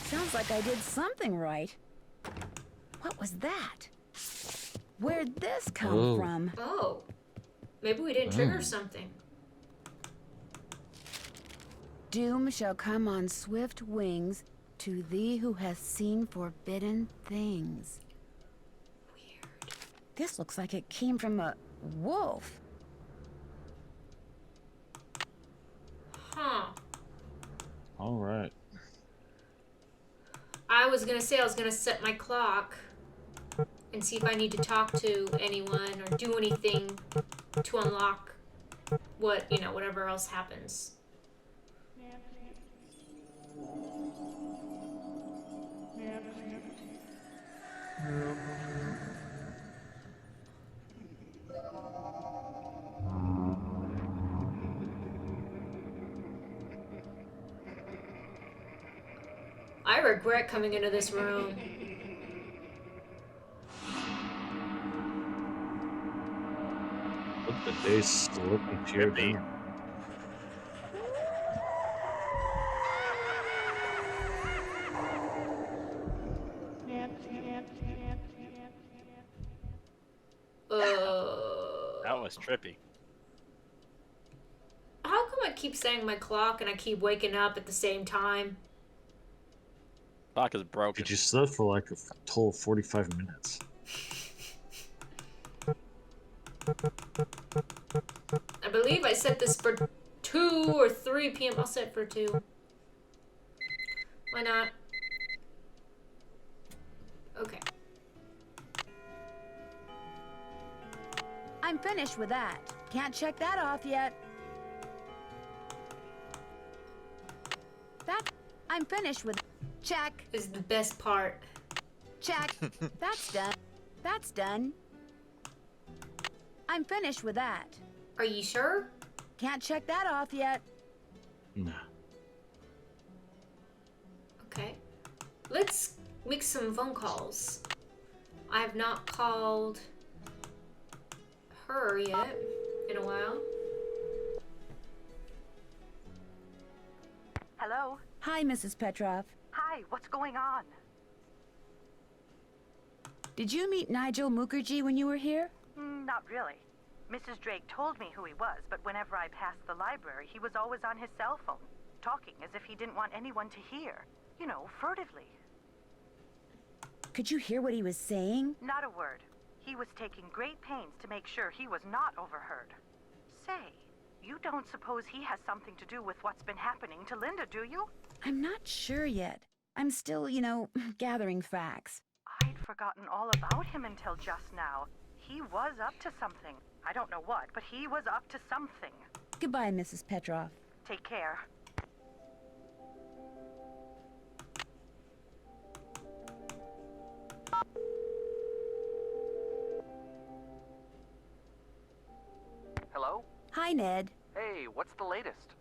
Sounds like I did something right. What was that? Where'd this come from? Oh. Maybe we didn't trigger something. Doom shall come on swift wings to thee who hath seen forbidden things. Weird. This looks like it came from a wolf. Huh. All right. I was gonna set my clock and see if I need to talk to anyone or do anything to unlock whatever else happens. I regret coming into this room. Look, the day's still looking to your door. That was trippy. How come I keep saying my clock and I keep waking up at the same time? Clock is broken. You slept for like a total of 45 minutes. I believe I set this for 2 or 3 p.m. I'll set it for 2. Why not? Okay. I'm finished with that. Can't check that off yet. I'm finished with... Check. This is the best part. Check. That's done. That's done. I'm finished with that. Are you sure? Can't check that off yet. Nah. Okay. Let's make some phone calls. I have not called her yet in a while. Hello? Hi, Mrs. Petrov. Hi, what's going on? Did you meet Nigel Mukherjee when you were here? Not really. Mrs. Drake told me who he was, but whenever I passed the library, he was always on his cell phone, talking as if he didn't want anyone to hear. You know, furtively. Could you hear what he was saying? Not a word. He was taking great pains to make sure he was not overheard. Say, you don't suppose he has something to do with what's been happening to Linda, do you? I'm not sure yet. I'm still, gathering facts. I'd forgotten all about him until just now. He was up to something. I don't know what, but he was up to something. Goodbye, Mrs. Petrov. Take care. Hello? Hi, Ned. Hey, what's the latest?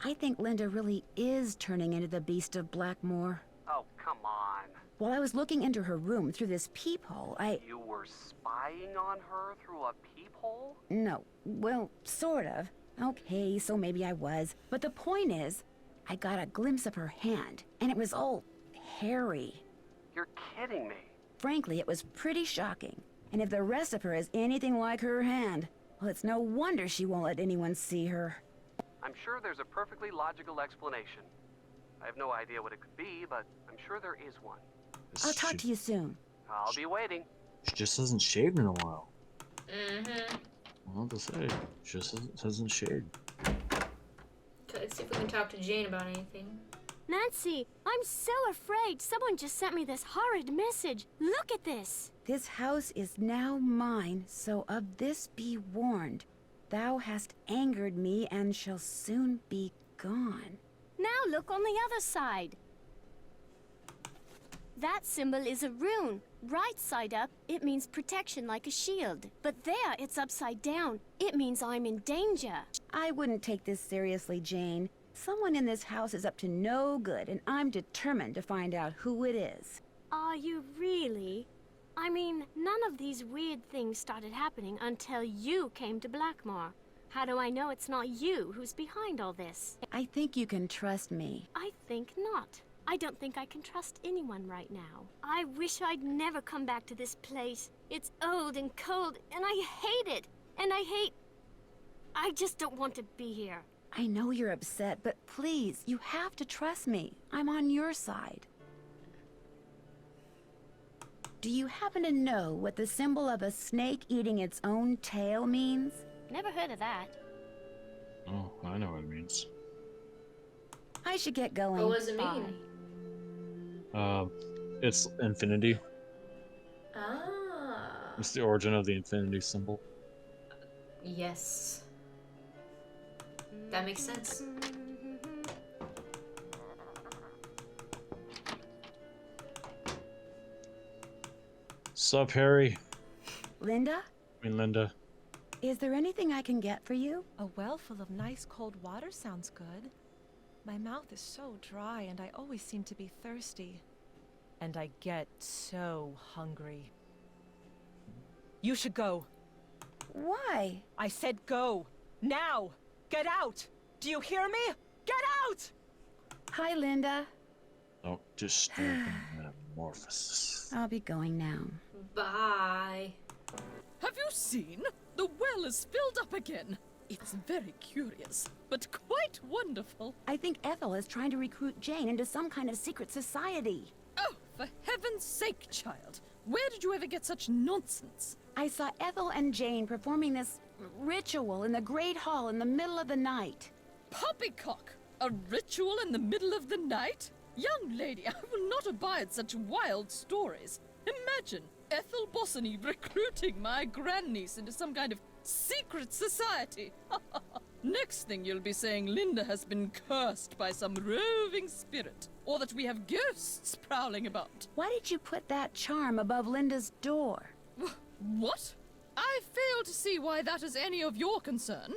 I think Linda really is turning into the beast of Blackmoor. Oh, come on. While I was looking into her room through this peephole, You were spying on her through a peephole? No, well, sort of. Okay, so maybe I was. But the point is, I got a glimpse of her hand, and it was all hairy. You're kidding me. Frankly, it was pretty shocking. And if the rest of her is anything like her hand, well, it's no wonder she won't let anyone see her. I'm sure there's a perfectly logical explanation. I have no idea what it could be, but I'm sure there is one. I'll talk to you soon. I'll be waiting. She just hasn't shaved in a while. Mm-hmm. Well, to say, she just hasn't shaved. Okay, let's see if we can talk to Jane about anything. Nancy, I'm so afraid. Someone just sent me this horrid message. Look at this. This house is now mine, so of this be warned. Thou hast angered me and shall soon be gone. Now look on the other side. That symbol is a rune. Right side up, it means protection like a shield. But there, it's upside down. It means I'm in danger. I wouldn't take this seriously, Jane. Someone in this house is up to no good, and I'm determined to find out who it is. Are you really? I mean, none of these weird things started happening until you came to Blackmoor. How do I know it's not you who's behind all this? I think you can trust me. I think not. I don't think I can trust anyone right now. I wish I'd never come back to this place. It's old and cold, and I hate it. And I just don't want to be here. I know you're upset, but please, you have to trust me. I'm on your side. Do you happen to know what the symbol of a snake eating its own tail means? Never heard of that. Oh, I know what it means. I should get going. What does it mean? It's infinity. Ah. It's the origin of the infinity symbol. Yes. That makes sense. Sup, Harry? Linda? Linda. Is there anything I can get for you? A well full of nice cold water sounds good. My mouth is so dry and I always seem to be thirsty. And I get so hungry. You should go. Why? I said go. Now! Get out! Do you hear me? Get out! Hi, Linda. Oh, disturbing metamorphosis. I'll be going now. Bye. Have you seen? The well is filled up again. It's very curious, but quite wonderful. I think Ethel is trying to recruit Jane into some kind of secret society. Oh, for heaven's sake, child. Where did you ever get such nonsense? I saw Ethel and Jane performing this ritual in the Great Hall in the middle of the night. Poppycock! A ritual in the middle of the night? Young lady, I will not abide such wild stories. Imagine Ethel Bossany recruiting my grandniece into some kind of secret society. Next thing you'll be saying Linda has been cursed by some roving spirit, or that we have ghosts prowling about. Why did you put that charm above Linda's door? What? I fail to see why that is any of your concern.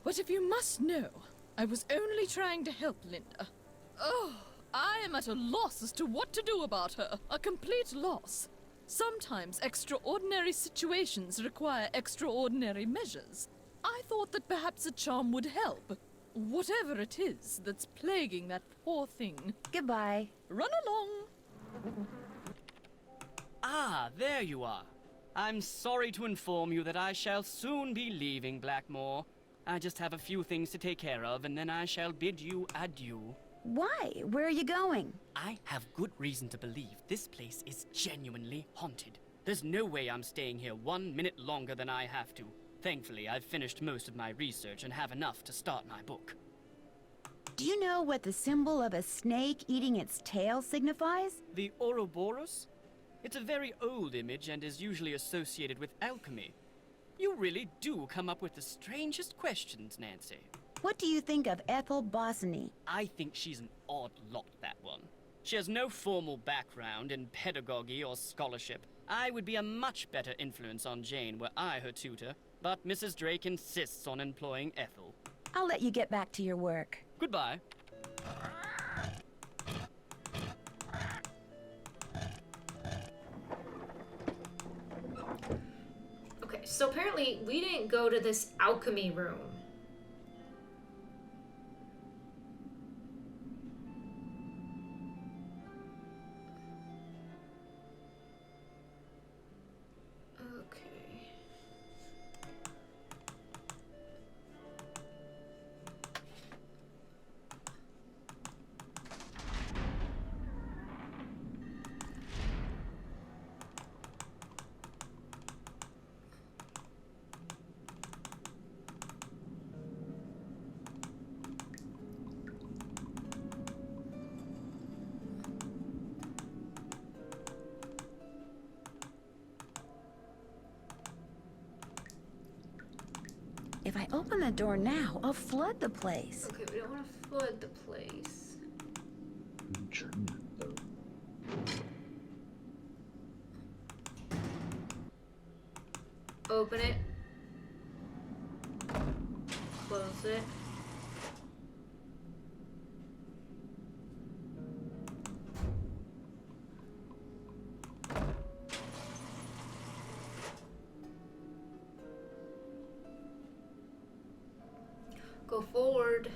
But if you must know, I was only trying to help Linda. Oh, I am at a loss as to what to do about her. A complete loss. Sometimes extraordinary situations require extraordinary measures. I thought that perhaps a charm would help. Whatever it is that's plaguing that poor thing. Goodbye. Run along. Ah, there you are. I'm sorry to inform you that I shall soon be leaving Blackmoor. I just have a few things to take care of, and then I shall bid you adieu. Why? Where are you going? I have good reason to believe this place is genuinely haunted. There's no way I'm staying here 1 minute longer than I have to. Thankfully, I've finished most of my research and have enough to start my book. Do you know what the symbol of a snake eating its tail signifies? The Ouroboros? It's a very old image and is usually associated with alchemy. You really do come up with the strangest questions, Nancy. What do you think of Ethel Bossany? I think she's an odd lot, that one. She has no formal background in pedagogy or scholarship. I would be a much better influence on Jane were I her tutor, but Mrs. Drake insists on employing Ethel. I'll let you get back to your work. Goodbye. Okay, so apparently we didn't go to this alchemy room. If I open the door now, I'll flood the place. Okay, we don't want to flood the place. Open it. Close it. Go forward.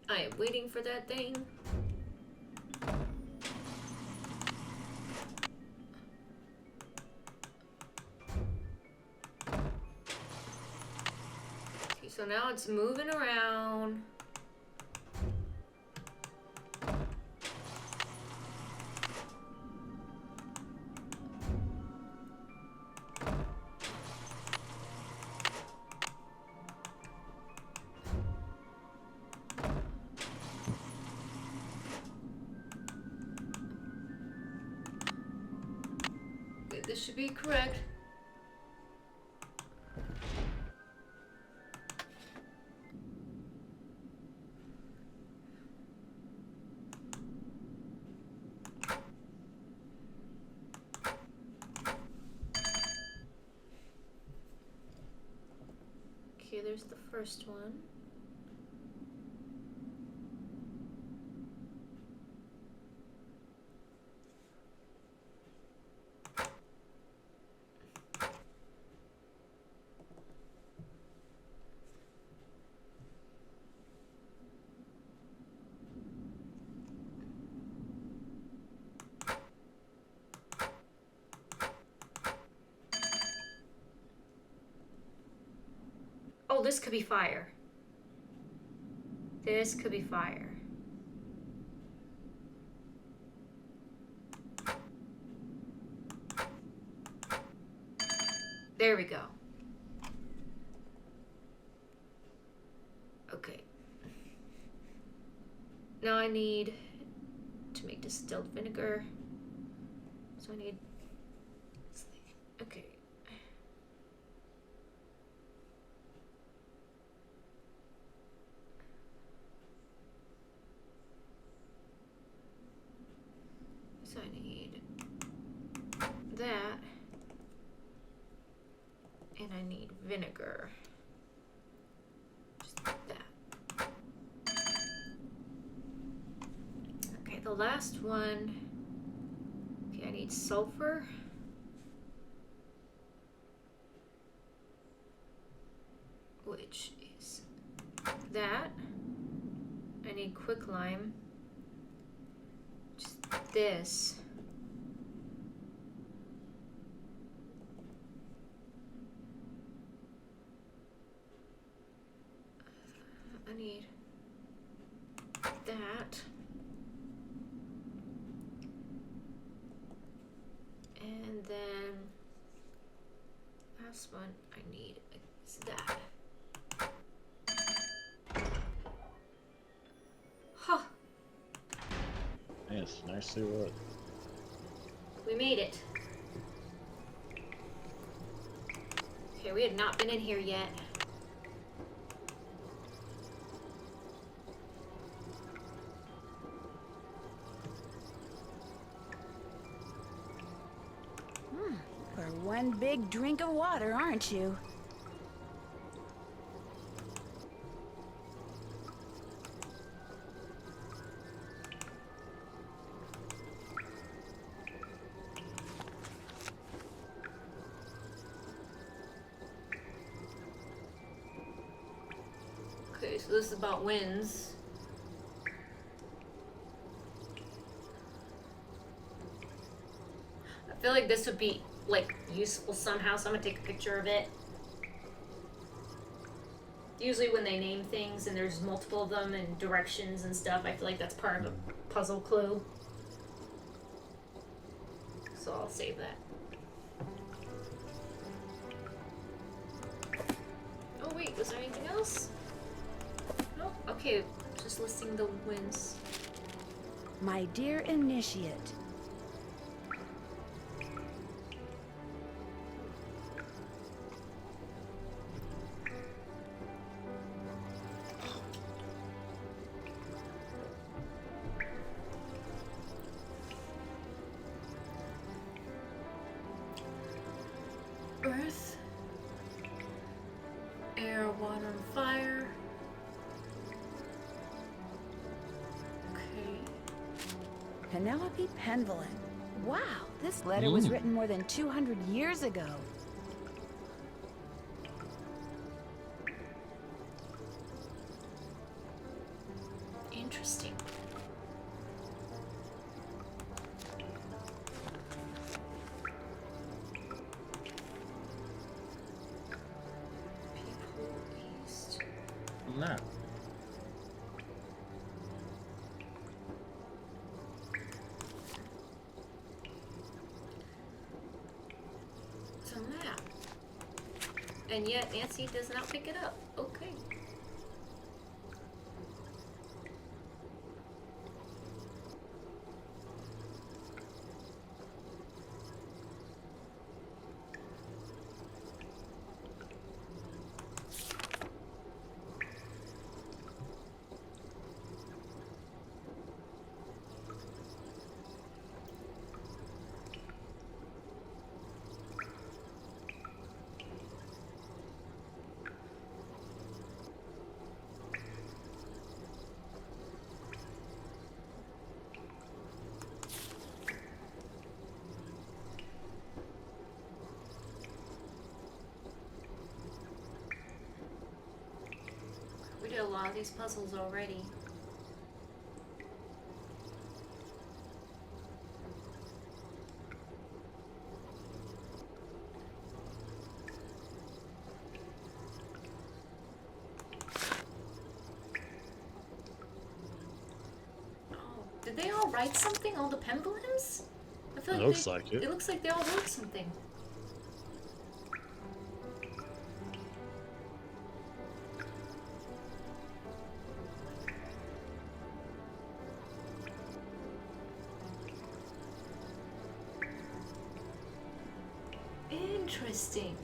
I am waiting for that thing. Okay, so now it's moving around. This should be correct. Okay, there's the first one. Oh, this could be fire. This could be fire. There we go. Okay. Now I need to make distilled vinegar. So I need... Okay. So I need that, and I need vinegar. Just like that. Okay, the last one. Okay, I need sulfur. Which is that. I need quicklime. Just this. I need that. And then last one I need is that. Huh. Yes, nicely worked. We made it. Okay, we had not been in here yet. For one big drink of water, aren't you? Okay, so this is about winds. I feel like this would be, like, useful somehow, so I'm gonna take a picture of it. Usually when they name things and there's multiple of them and directions and stuff, I feel like that's part of a puzzle clue. So I'll save that. Oh wait, was there anything else? Nope. Okay, just listing the winds. My dear initiate. Earth, air, water, and fire. Okay. Penelope Penvellyn. Wow, this letter was written more than 200 years ago. Interesting. Now. It's a map. And yet Nancy does not pick it up. Okay. We did a lot of these puzzles already. Did they all write something? All the Penvelyns? I feel It like looks like it. It looks like they all wrote something. Interesting.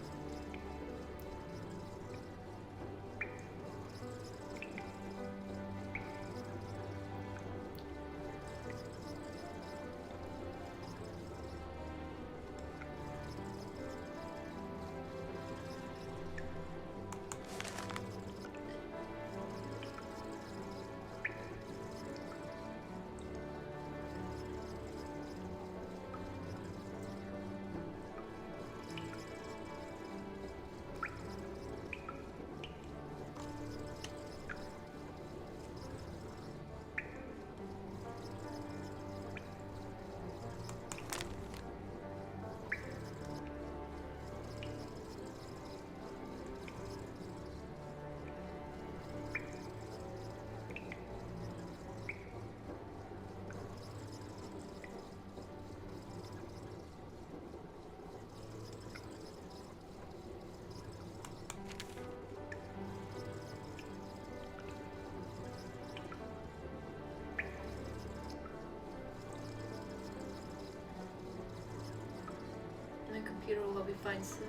My computer will help me find some.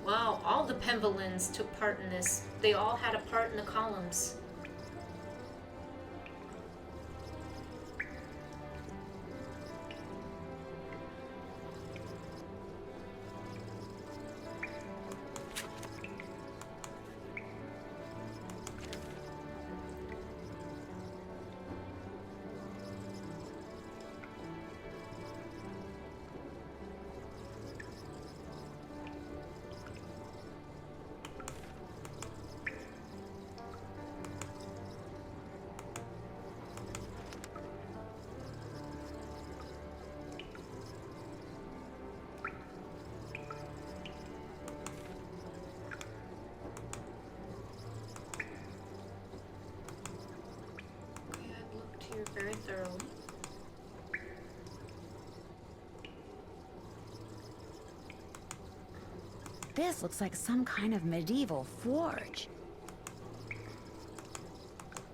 Wow, all the Penvelyns took part in this. They all had a part in the columns. This looks like some kind of medieval forge.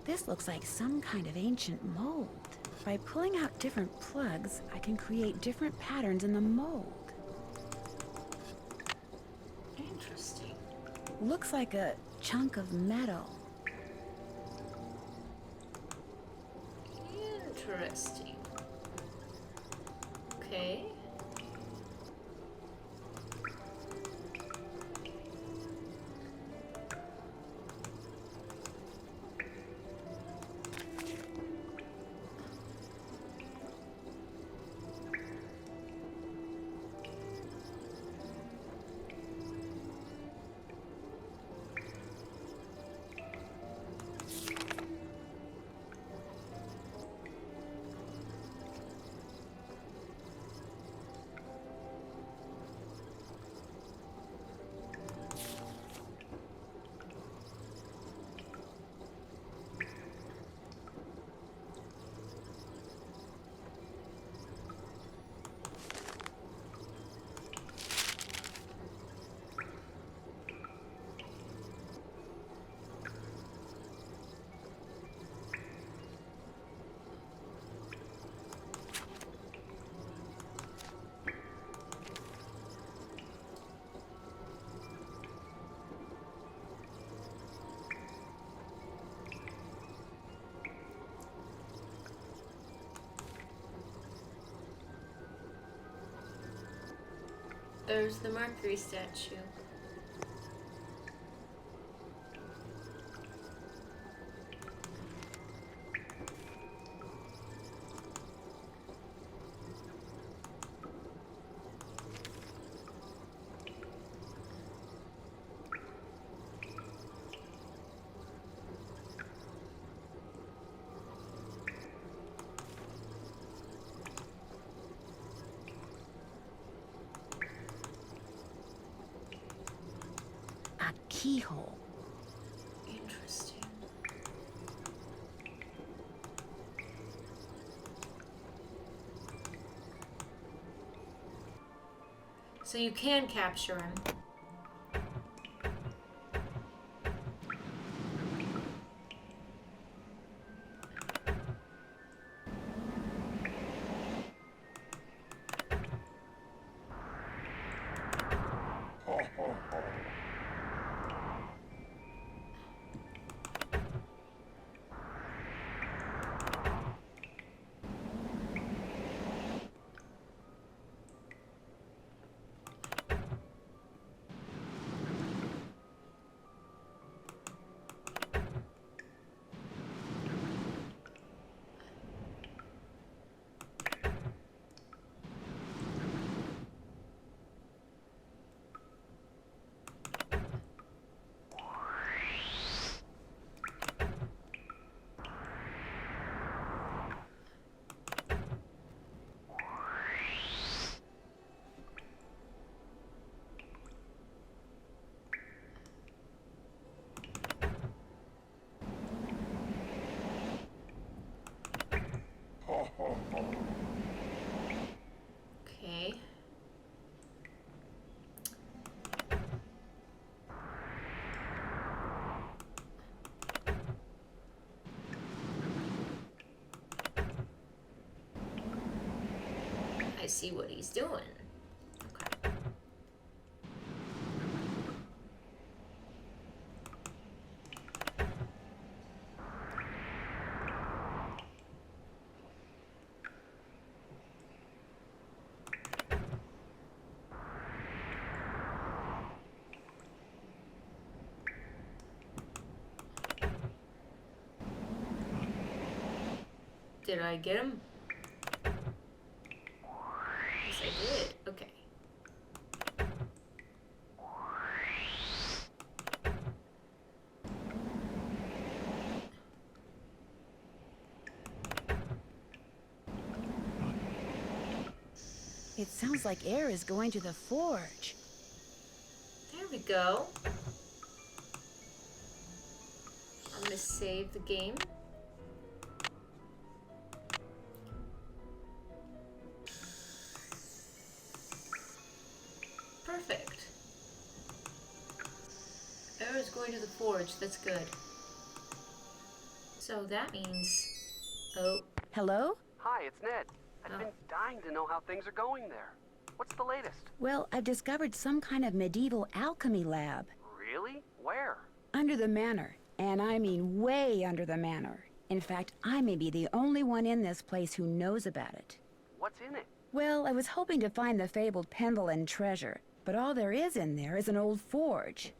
This looks like some kind of ancient mold. By pulling out different plugs, I can create different patterns in the mold. Interesting. Looks like a chunk of metal. Interesting. Okay. There's the Mercury statue. Keyhole. Interesting. So you can capture him. Okay. I see what he's doing. Okay. Did I get him? Yes, I did. Okay. It sounds like air is going to the forge. There we go. I'm gonna save the game. Perfect. Sarah's going to the forge. That's good. So that means... Oh. Hello? Hi, it's Ned. I've been dying to know how things are going there. What's the latest? Well, I've discovered some kind of medieval alchemy lab. Really? Where? Under the manor. And I mean way under the manor. In fact, I may be the only one in this place who knows about it. What's in it? Well, I was hoping to find the fabled Penvellyn treasure, but all there is in there is an old forge.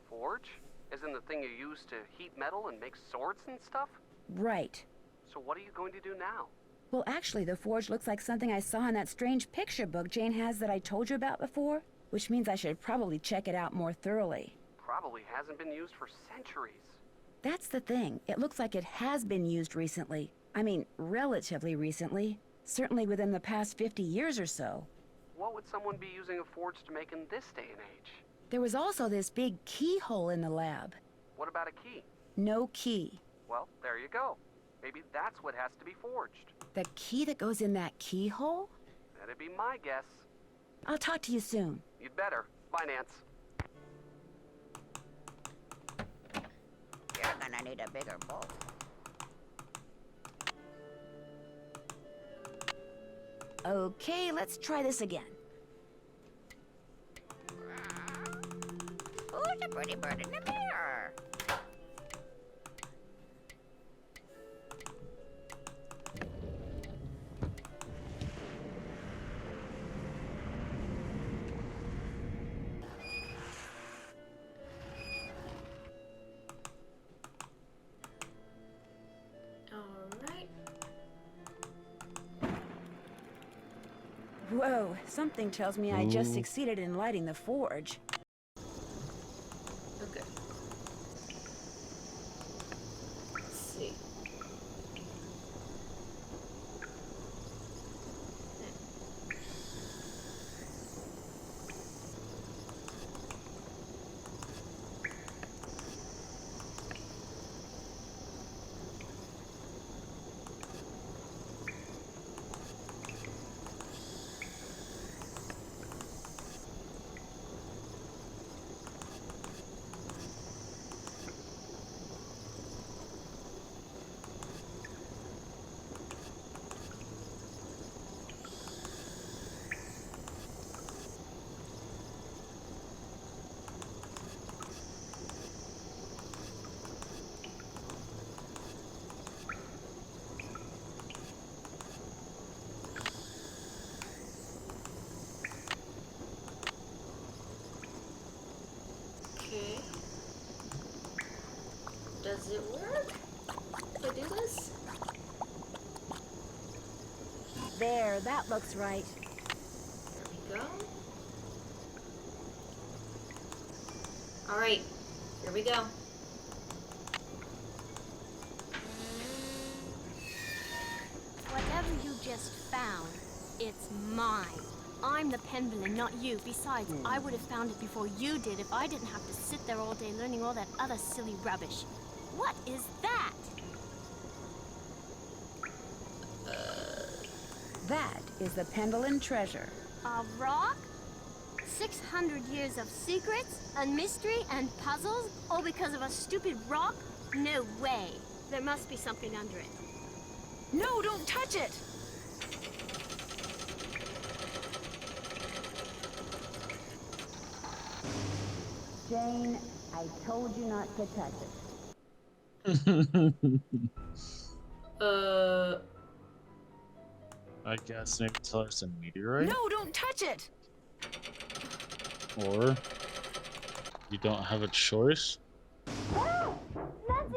Forge? Isn't the thing you use to heat metal and make swords and stuff? Right. So what are you going to do now? Well, actually, the forge looks like something I saw in that strange picture book Jane has that I told you about before, which means I should probably check it out more thoroughly. Probably hasn't been used for centuries. That's the thing. It looks like it has been used recently. I mean, relatively recently. Certainly within the past 50 years or so. What would someone be using a forge to make in this day and age? There was also this big keyhole in the lab. What about a key? No key. Well, there you go. Maybe that's what has to be forged. The key that goes in that keyhole? That'd be my guess. I'll talk to you soon. You'd better. Bye, Nance. You're gonna need a bigger boat. Okay, let's try this again. Who's the pretty bird in the mirror? Whoa, something tells me I just succeeded in lighting the forge. Okay. Let's see. Okay. Does it work? If I do this? There, that looks right. There we go. Alright, here we go. Whatever you just found, it's mine. I'm the Penvellyn, not you. Besides, I would have found it before you did if I didn't have to sit there all day learning all that other silly rubbish. What is that? That is the Penvellyn treasure. A rock? 600 years of secrets and mystery and puzzles, all because of a stupid rock? No way. There must be something under it. No, don't touch it! Jane, I told you not to touch it. I guess maybe tell her it's a meteorite? No, don't touch it! Or you don't have a choice?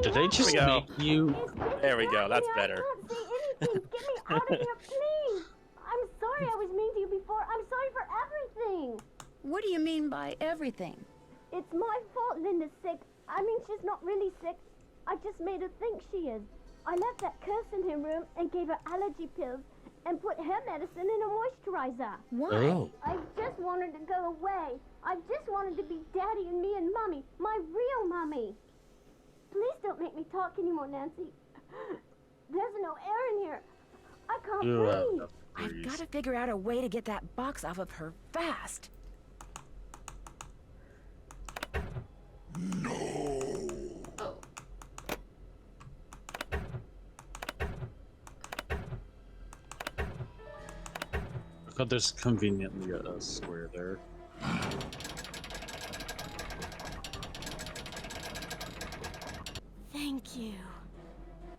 Did they just make you? There we go. That's better. Get me out of here, please! I'm sorry I was mean to you before. I'm sorry for everything. What do you mean by everything? It's my fault Linda's sick. I mean, she's not really sick. I just made her think she is. I left that curse in her room and gave her allergy pills and put her medicine in a moisturizer. Why? Oh. I just wanted to go away. I just wanted to be Daddy and me and Mommy, my real Mommy. Please don't make me talk anymore, Nancy. There's no air in here. I can't breathe. I've got to figure out a way to get that box off of her fast. No. God, there's conveniently a square there. Thank you.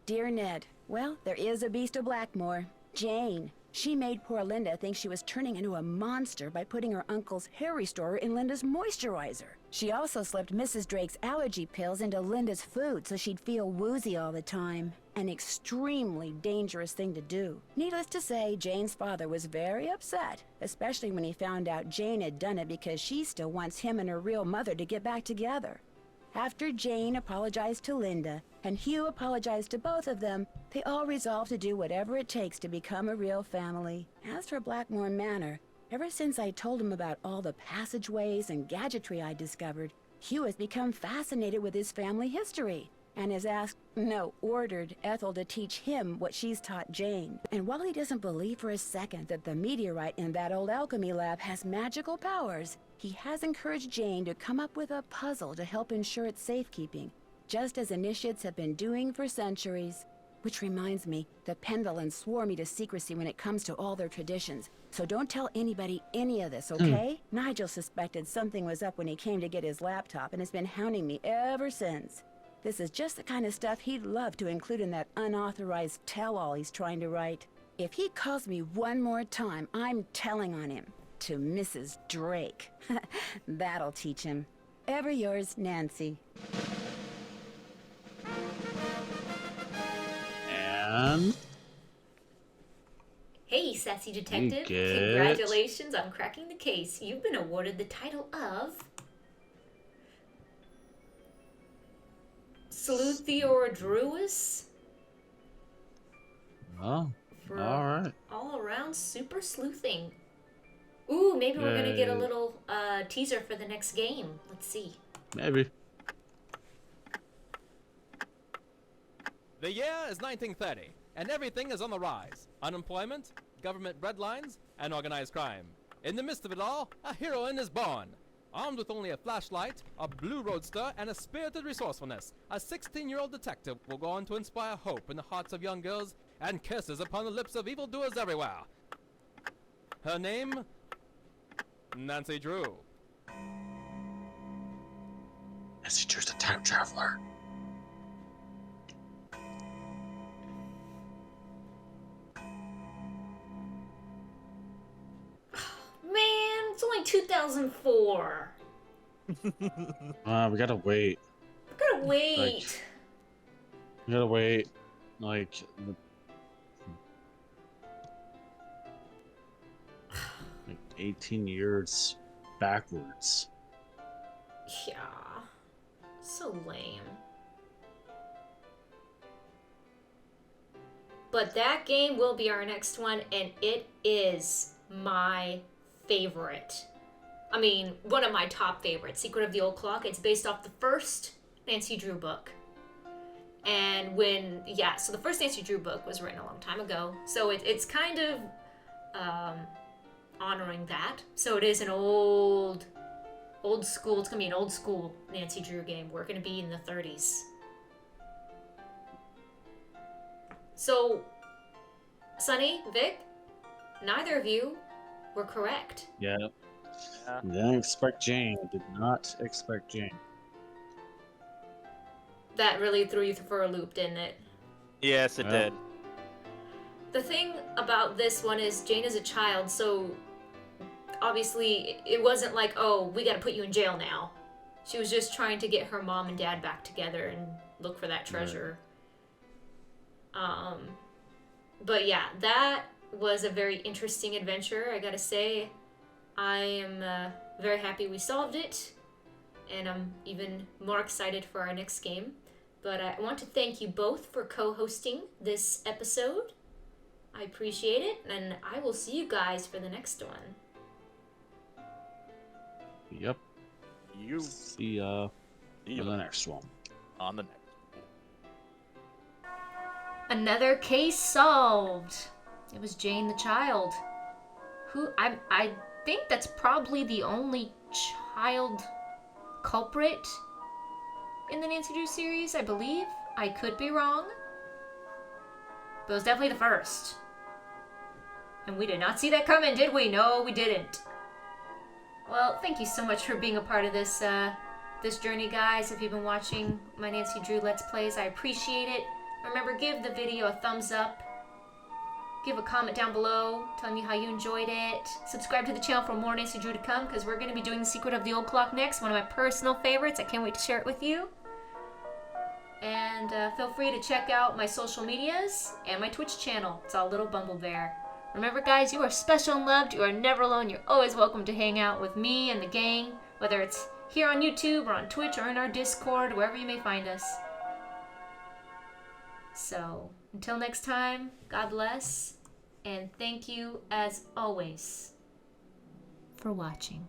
Dear Ned, well, there is a beast of Blackmoor. Jane. She made poor Linda think she was turning into a monster by putting her uncle's hair restorer in Linda's moisturizer. She also slipped Mrs. Drake's allergy pills into Linda's food so she'd feel woozy all the time. An extremely dangerous thing to do. Needless to say, Jane's father was very upset, especially when he found out Jane had done it because she still wants him and her real mother to get back together. After Jane apologized to Linda, and Hugh apologized to both of them, they all resolved to do whatever it takes to become a real family. As for Blackmoor Manor, ever since I told him about all the passageways and gadgetry I discovered, Hugh has become fascinated with his family history, and has asked, no, ordered Ethel to teach him what she's taught Jane. And while he doesn't believe for a second that the meteorite in that old alchemy lab has magical powers, he has encouraged Jane to come up with a puzzle to help ensure its safekeeping, just as initiates have been doing for centuries. Which reminds me, the Penvellyns swore me to secrecy when it comes to all their traditions, so don't tell anybody any of this, okay? Nigel suspected something was up when he came to get his laptop and has been hounding me ever since. This is just the kind of stuff he'd love to include in that unauthorized tell-all he's trying to write. If he calls me one more time, I'm telling on him. To Mrs. Drake. That'll teach him. Ever yours, Nancy. And... Hey, sassy detective. get- Congratulations on cracking the case. You've been awarded the title of Sleutheordruus Oh, for alright. all-around super sleuthing. Ooh, maybe we're gonna get a Yay. little teaser for the next game. Let's see. Maybe. The year is 1930, and everything is on the rise. Unemployment, government breadlines, and organized crime. In the midst of it all, a heroine is born. Armed with only a flashlight, a blue roadster, and a spirited resourcefulness, a 16-year-old detective will go on to inspire hope in the hearts of young girls and kisses upon the lips of evildoers everywhere. Her name? Nancy Drew. Nancy Drew's the time traveler. Man, it's only 2004. We gotta wait. We gotta wait. We gotta wait, like 18 years backwards. Yeah. So lame. But that game will be our next one, and it is my favorite. I mean, one of my top favorites, Secret of the Old Clock. It's based off the first Nancy Drew book. And so the first Nancy Drew book was written a long time ago. So it's kind of honoring that. So it is an old school, it's gonna be an old school Nancy Drew game. We're gonna be in the 30s. So, Sunny, Vic, neither of you were correct. Yeah. Didn't expect Jane. Did not expect Jane. That really threw you for a loop, didn't it? Yes, it did. The thing about this one is Jane is a child, so obviously it wasn't like, oh, we gotta put you in jail now. She was just trying to get her mom and dad back together and look for that treasure. But yeah, that was a very interesting adventure, I gotta say. I am very happy we solved it, and I'm even more excited for our next game. But I want to thank you both for co-hosting this episode. I appreciate it, and I will see you guys for the next one. Yep. You see for the next one. On the next. Another case solved. It was Jane the child. Who I think that's probably the only child culprit in the Nancy Drew series, I believe. I could be wrong. But it was definitely the first. And we did not see that coming, did we? No, we didn't. Well, thank you so much for being a part of this this journey, guys. If you've been watching my Nancy Drew Let's Plays, I appreciate it. Remember, give the video a thumbs up. Give a comment down below telling me how you enjoyed it. Subscribe to the channel for more Nancy Drew to come, because we're going to be doing The Secret of the Old Clock next. One of my personal favorites. I can't wait to share it with you. And feel free to check out my social medias and my Twitch channel. It's all Little Bumblebear. Remember, guys, you are special and loved. You are never alone. You're always welcome to hang out with me and the gang, whether it's here on YouTube or on Twitch or in our Discord, wherever you may find us. So, until next time, God bless, and thank you, as always, for watching.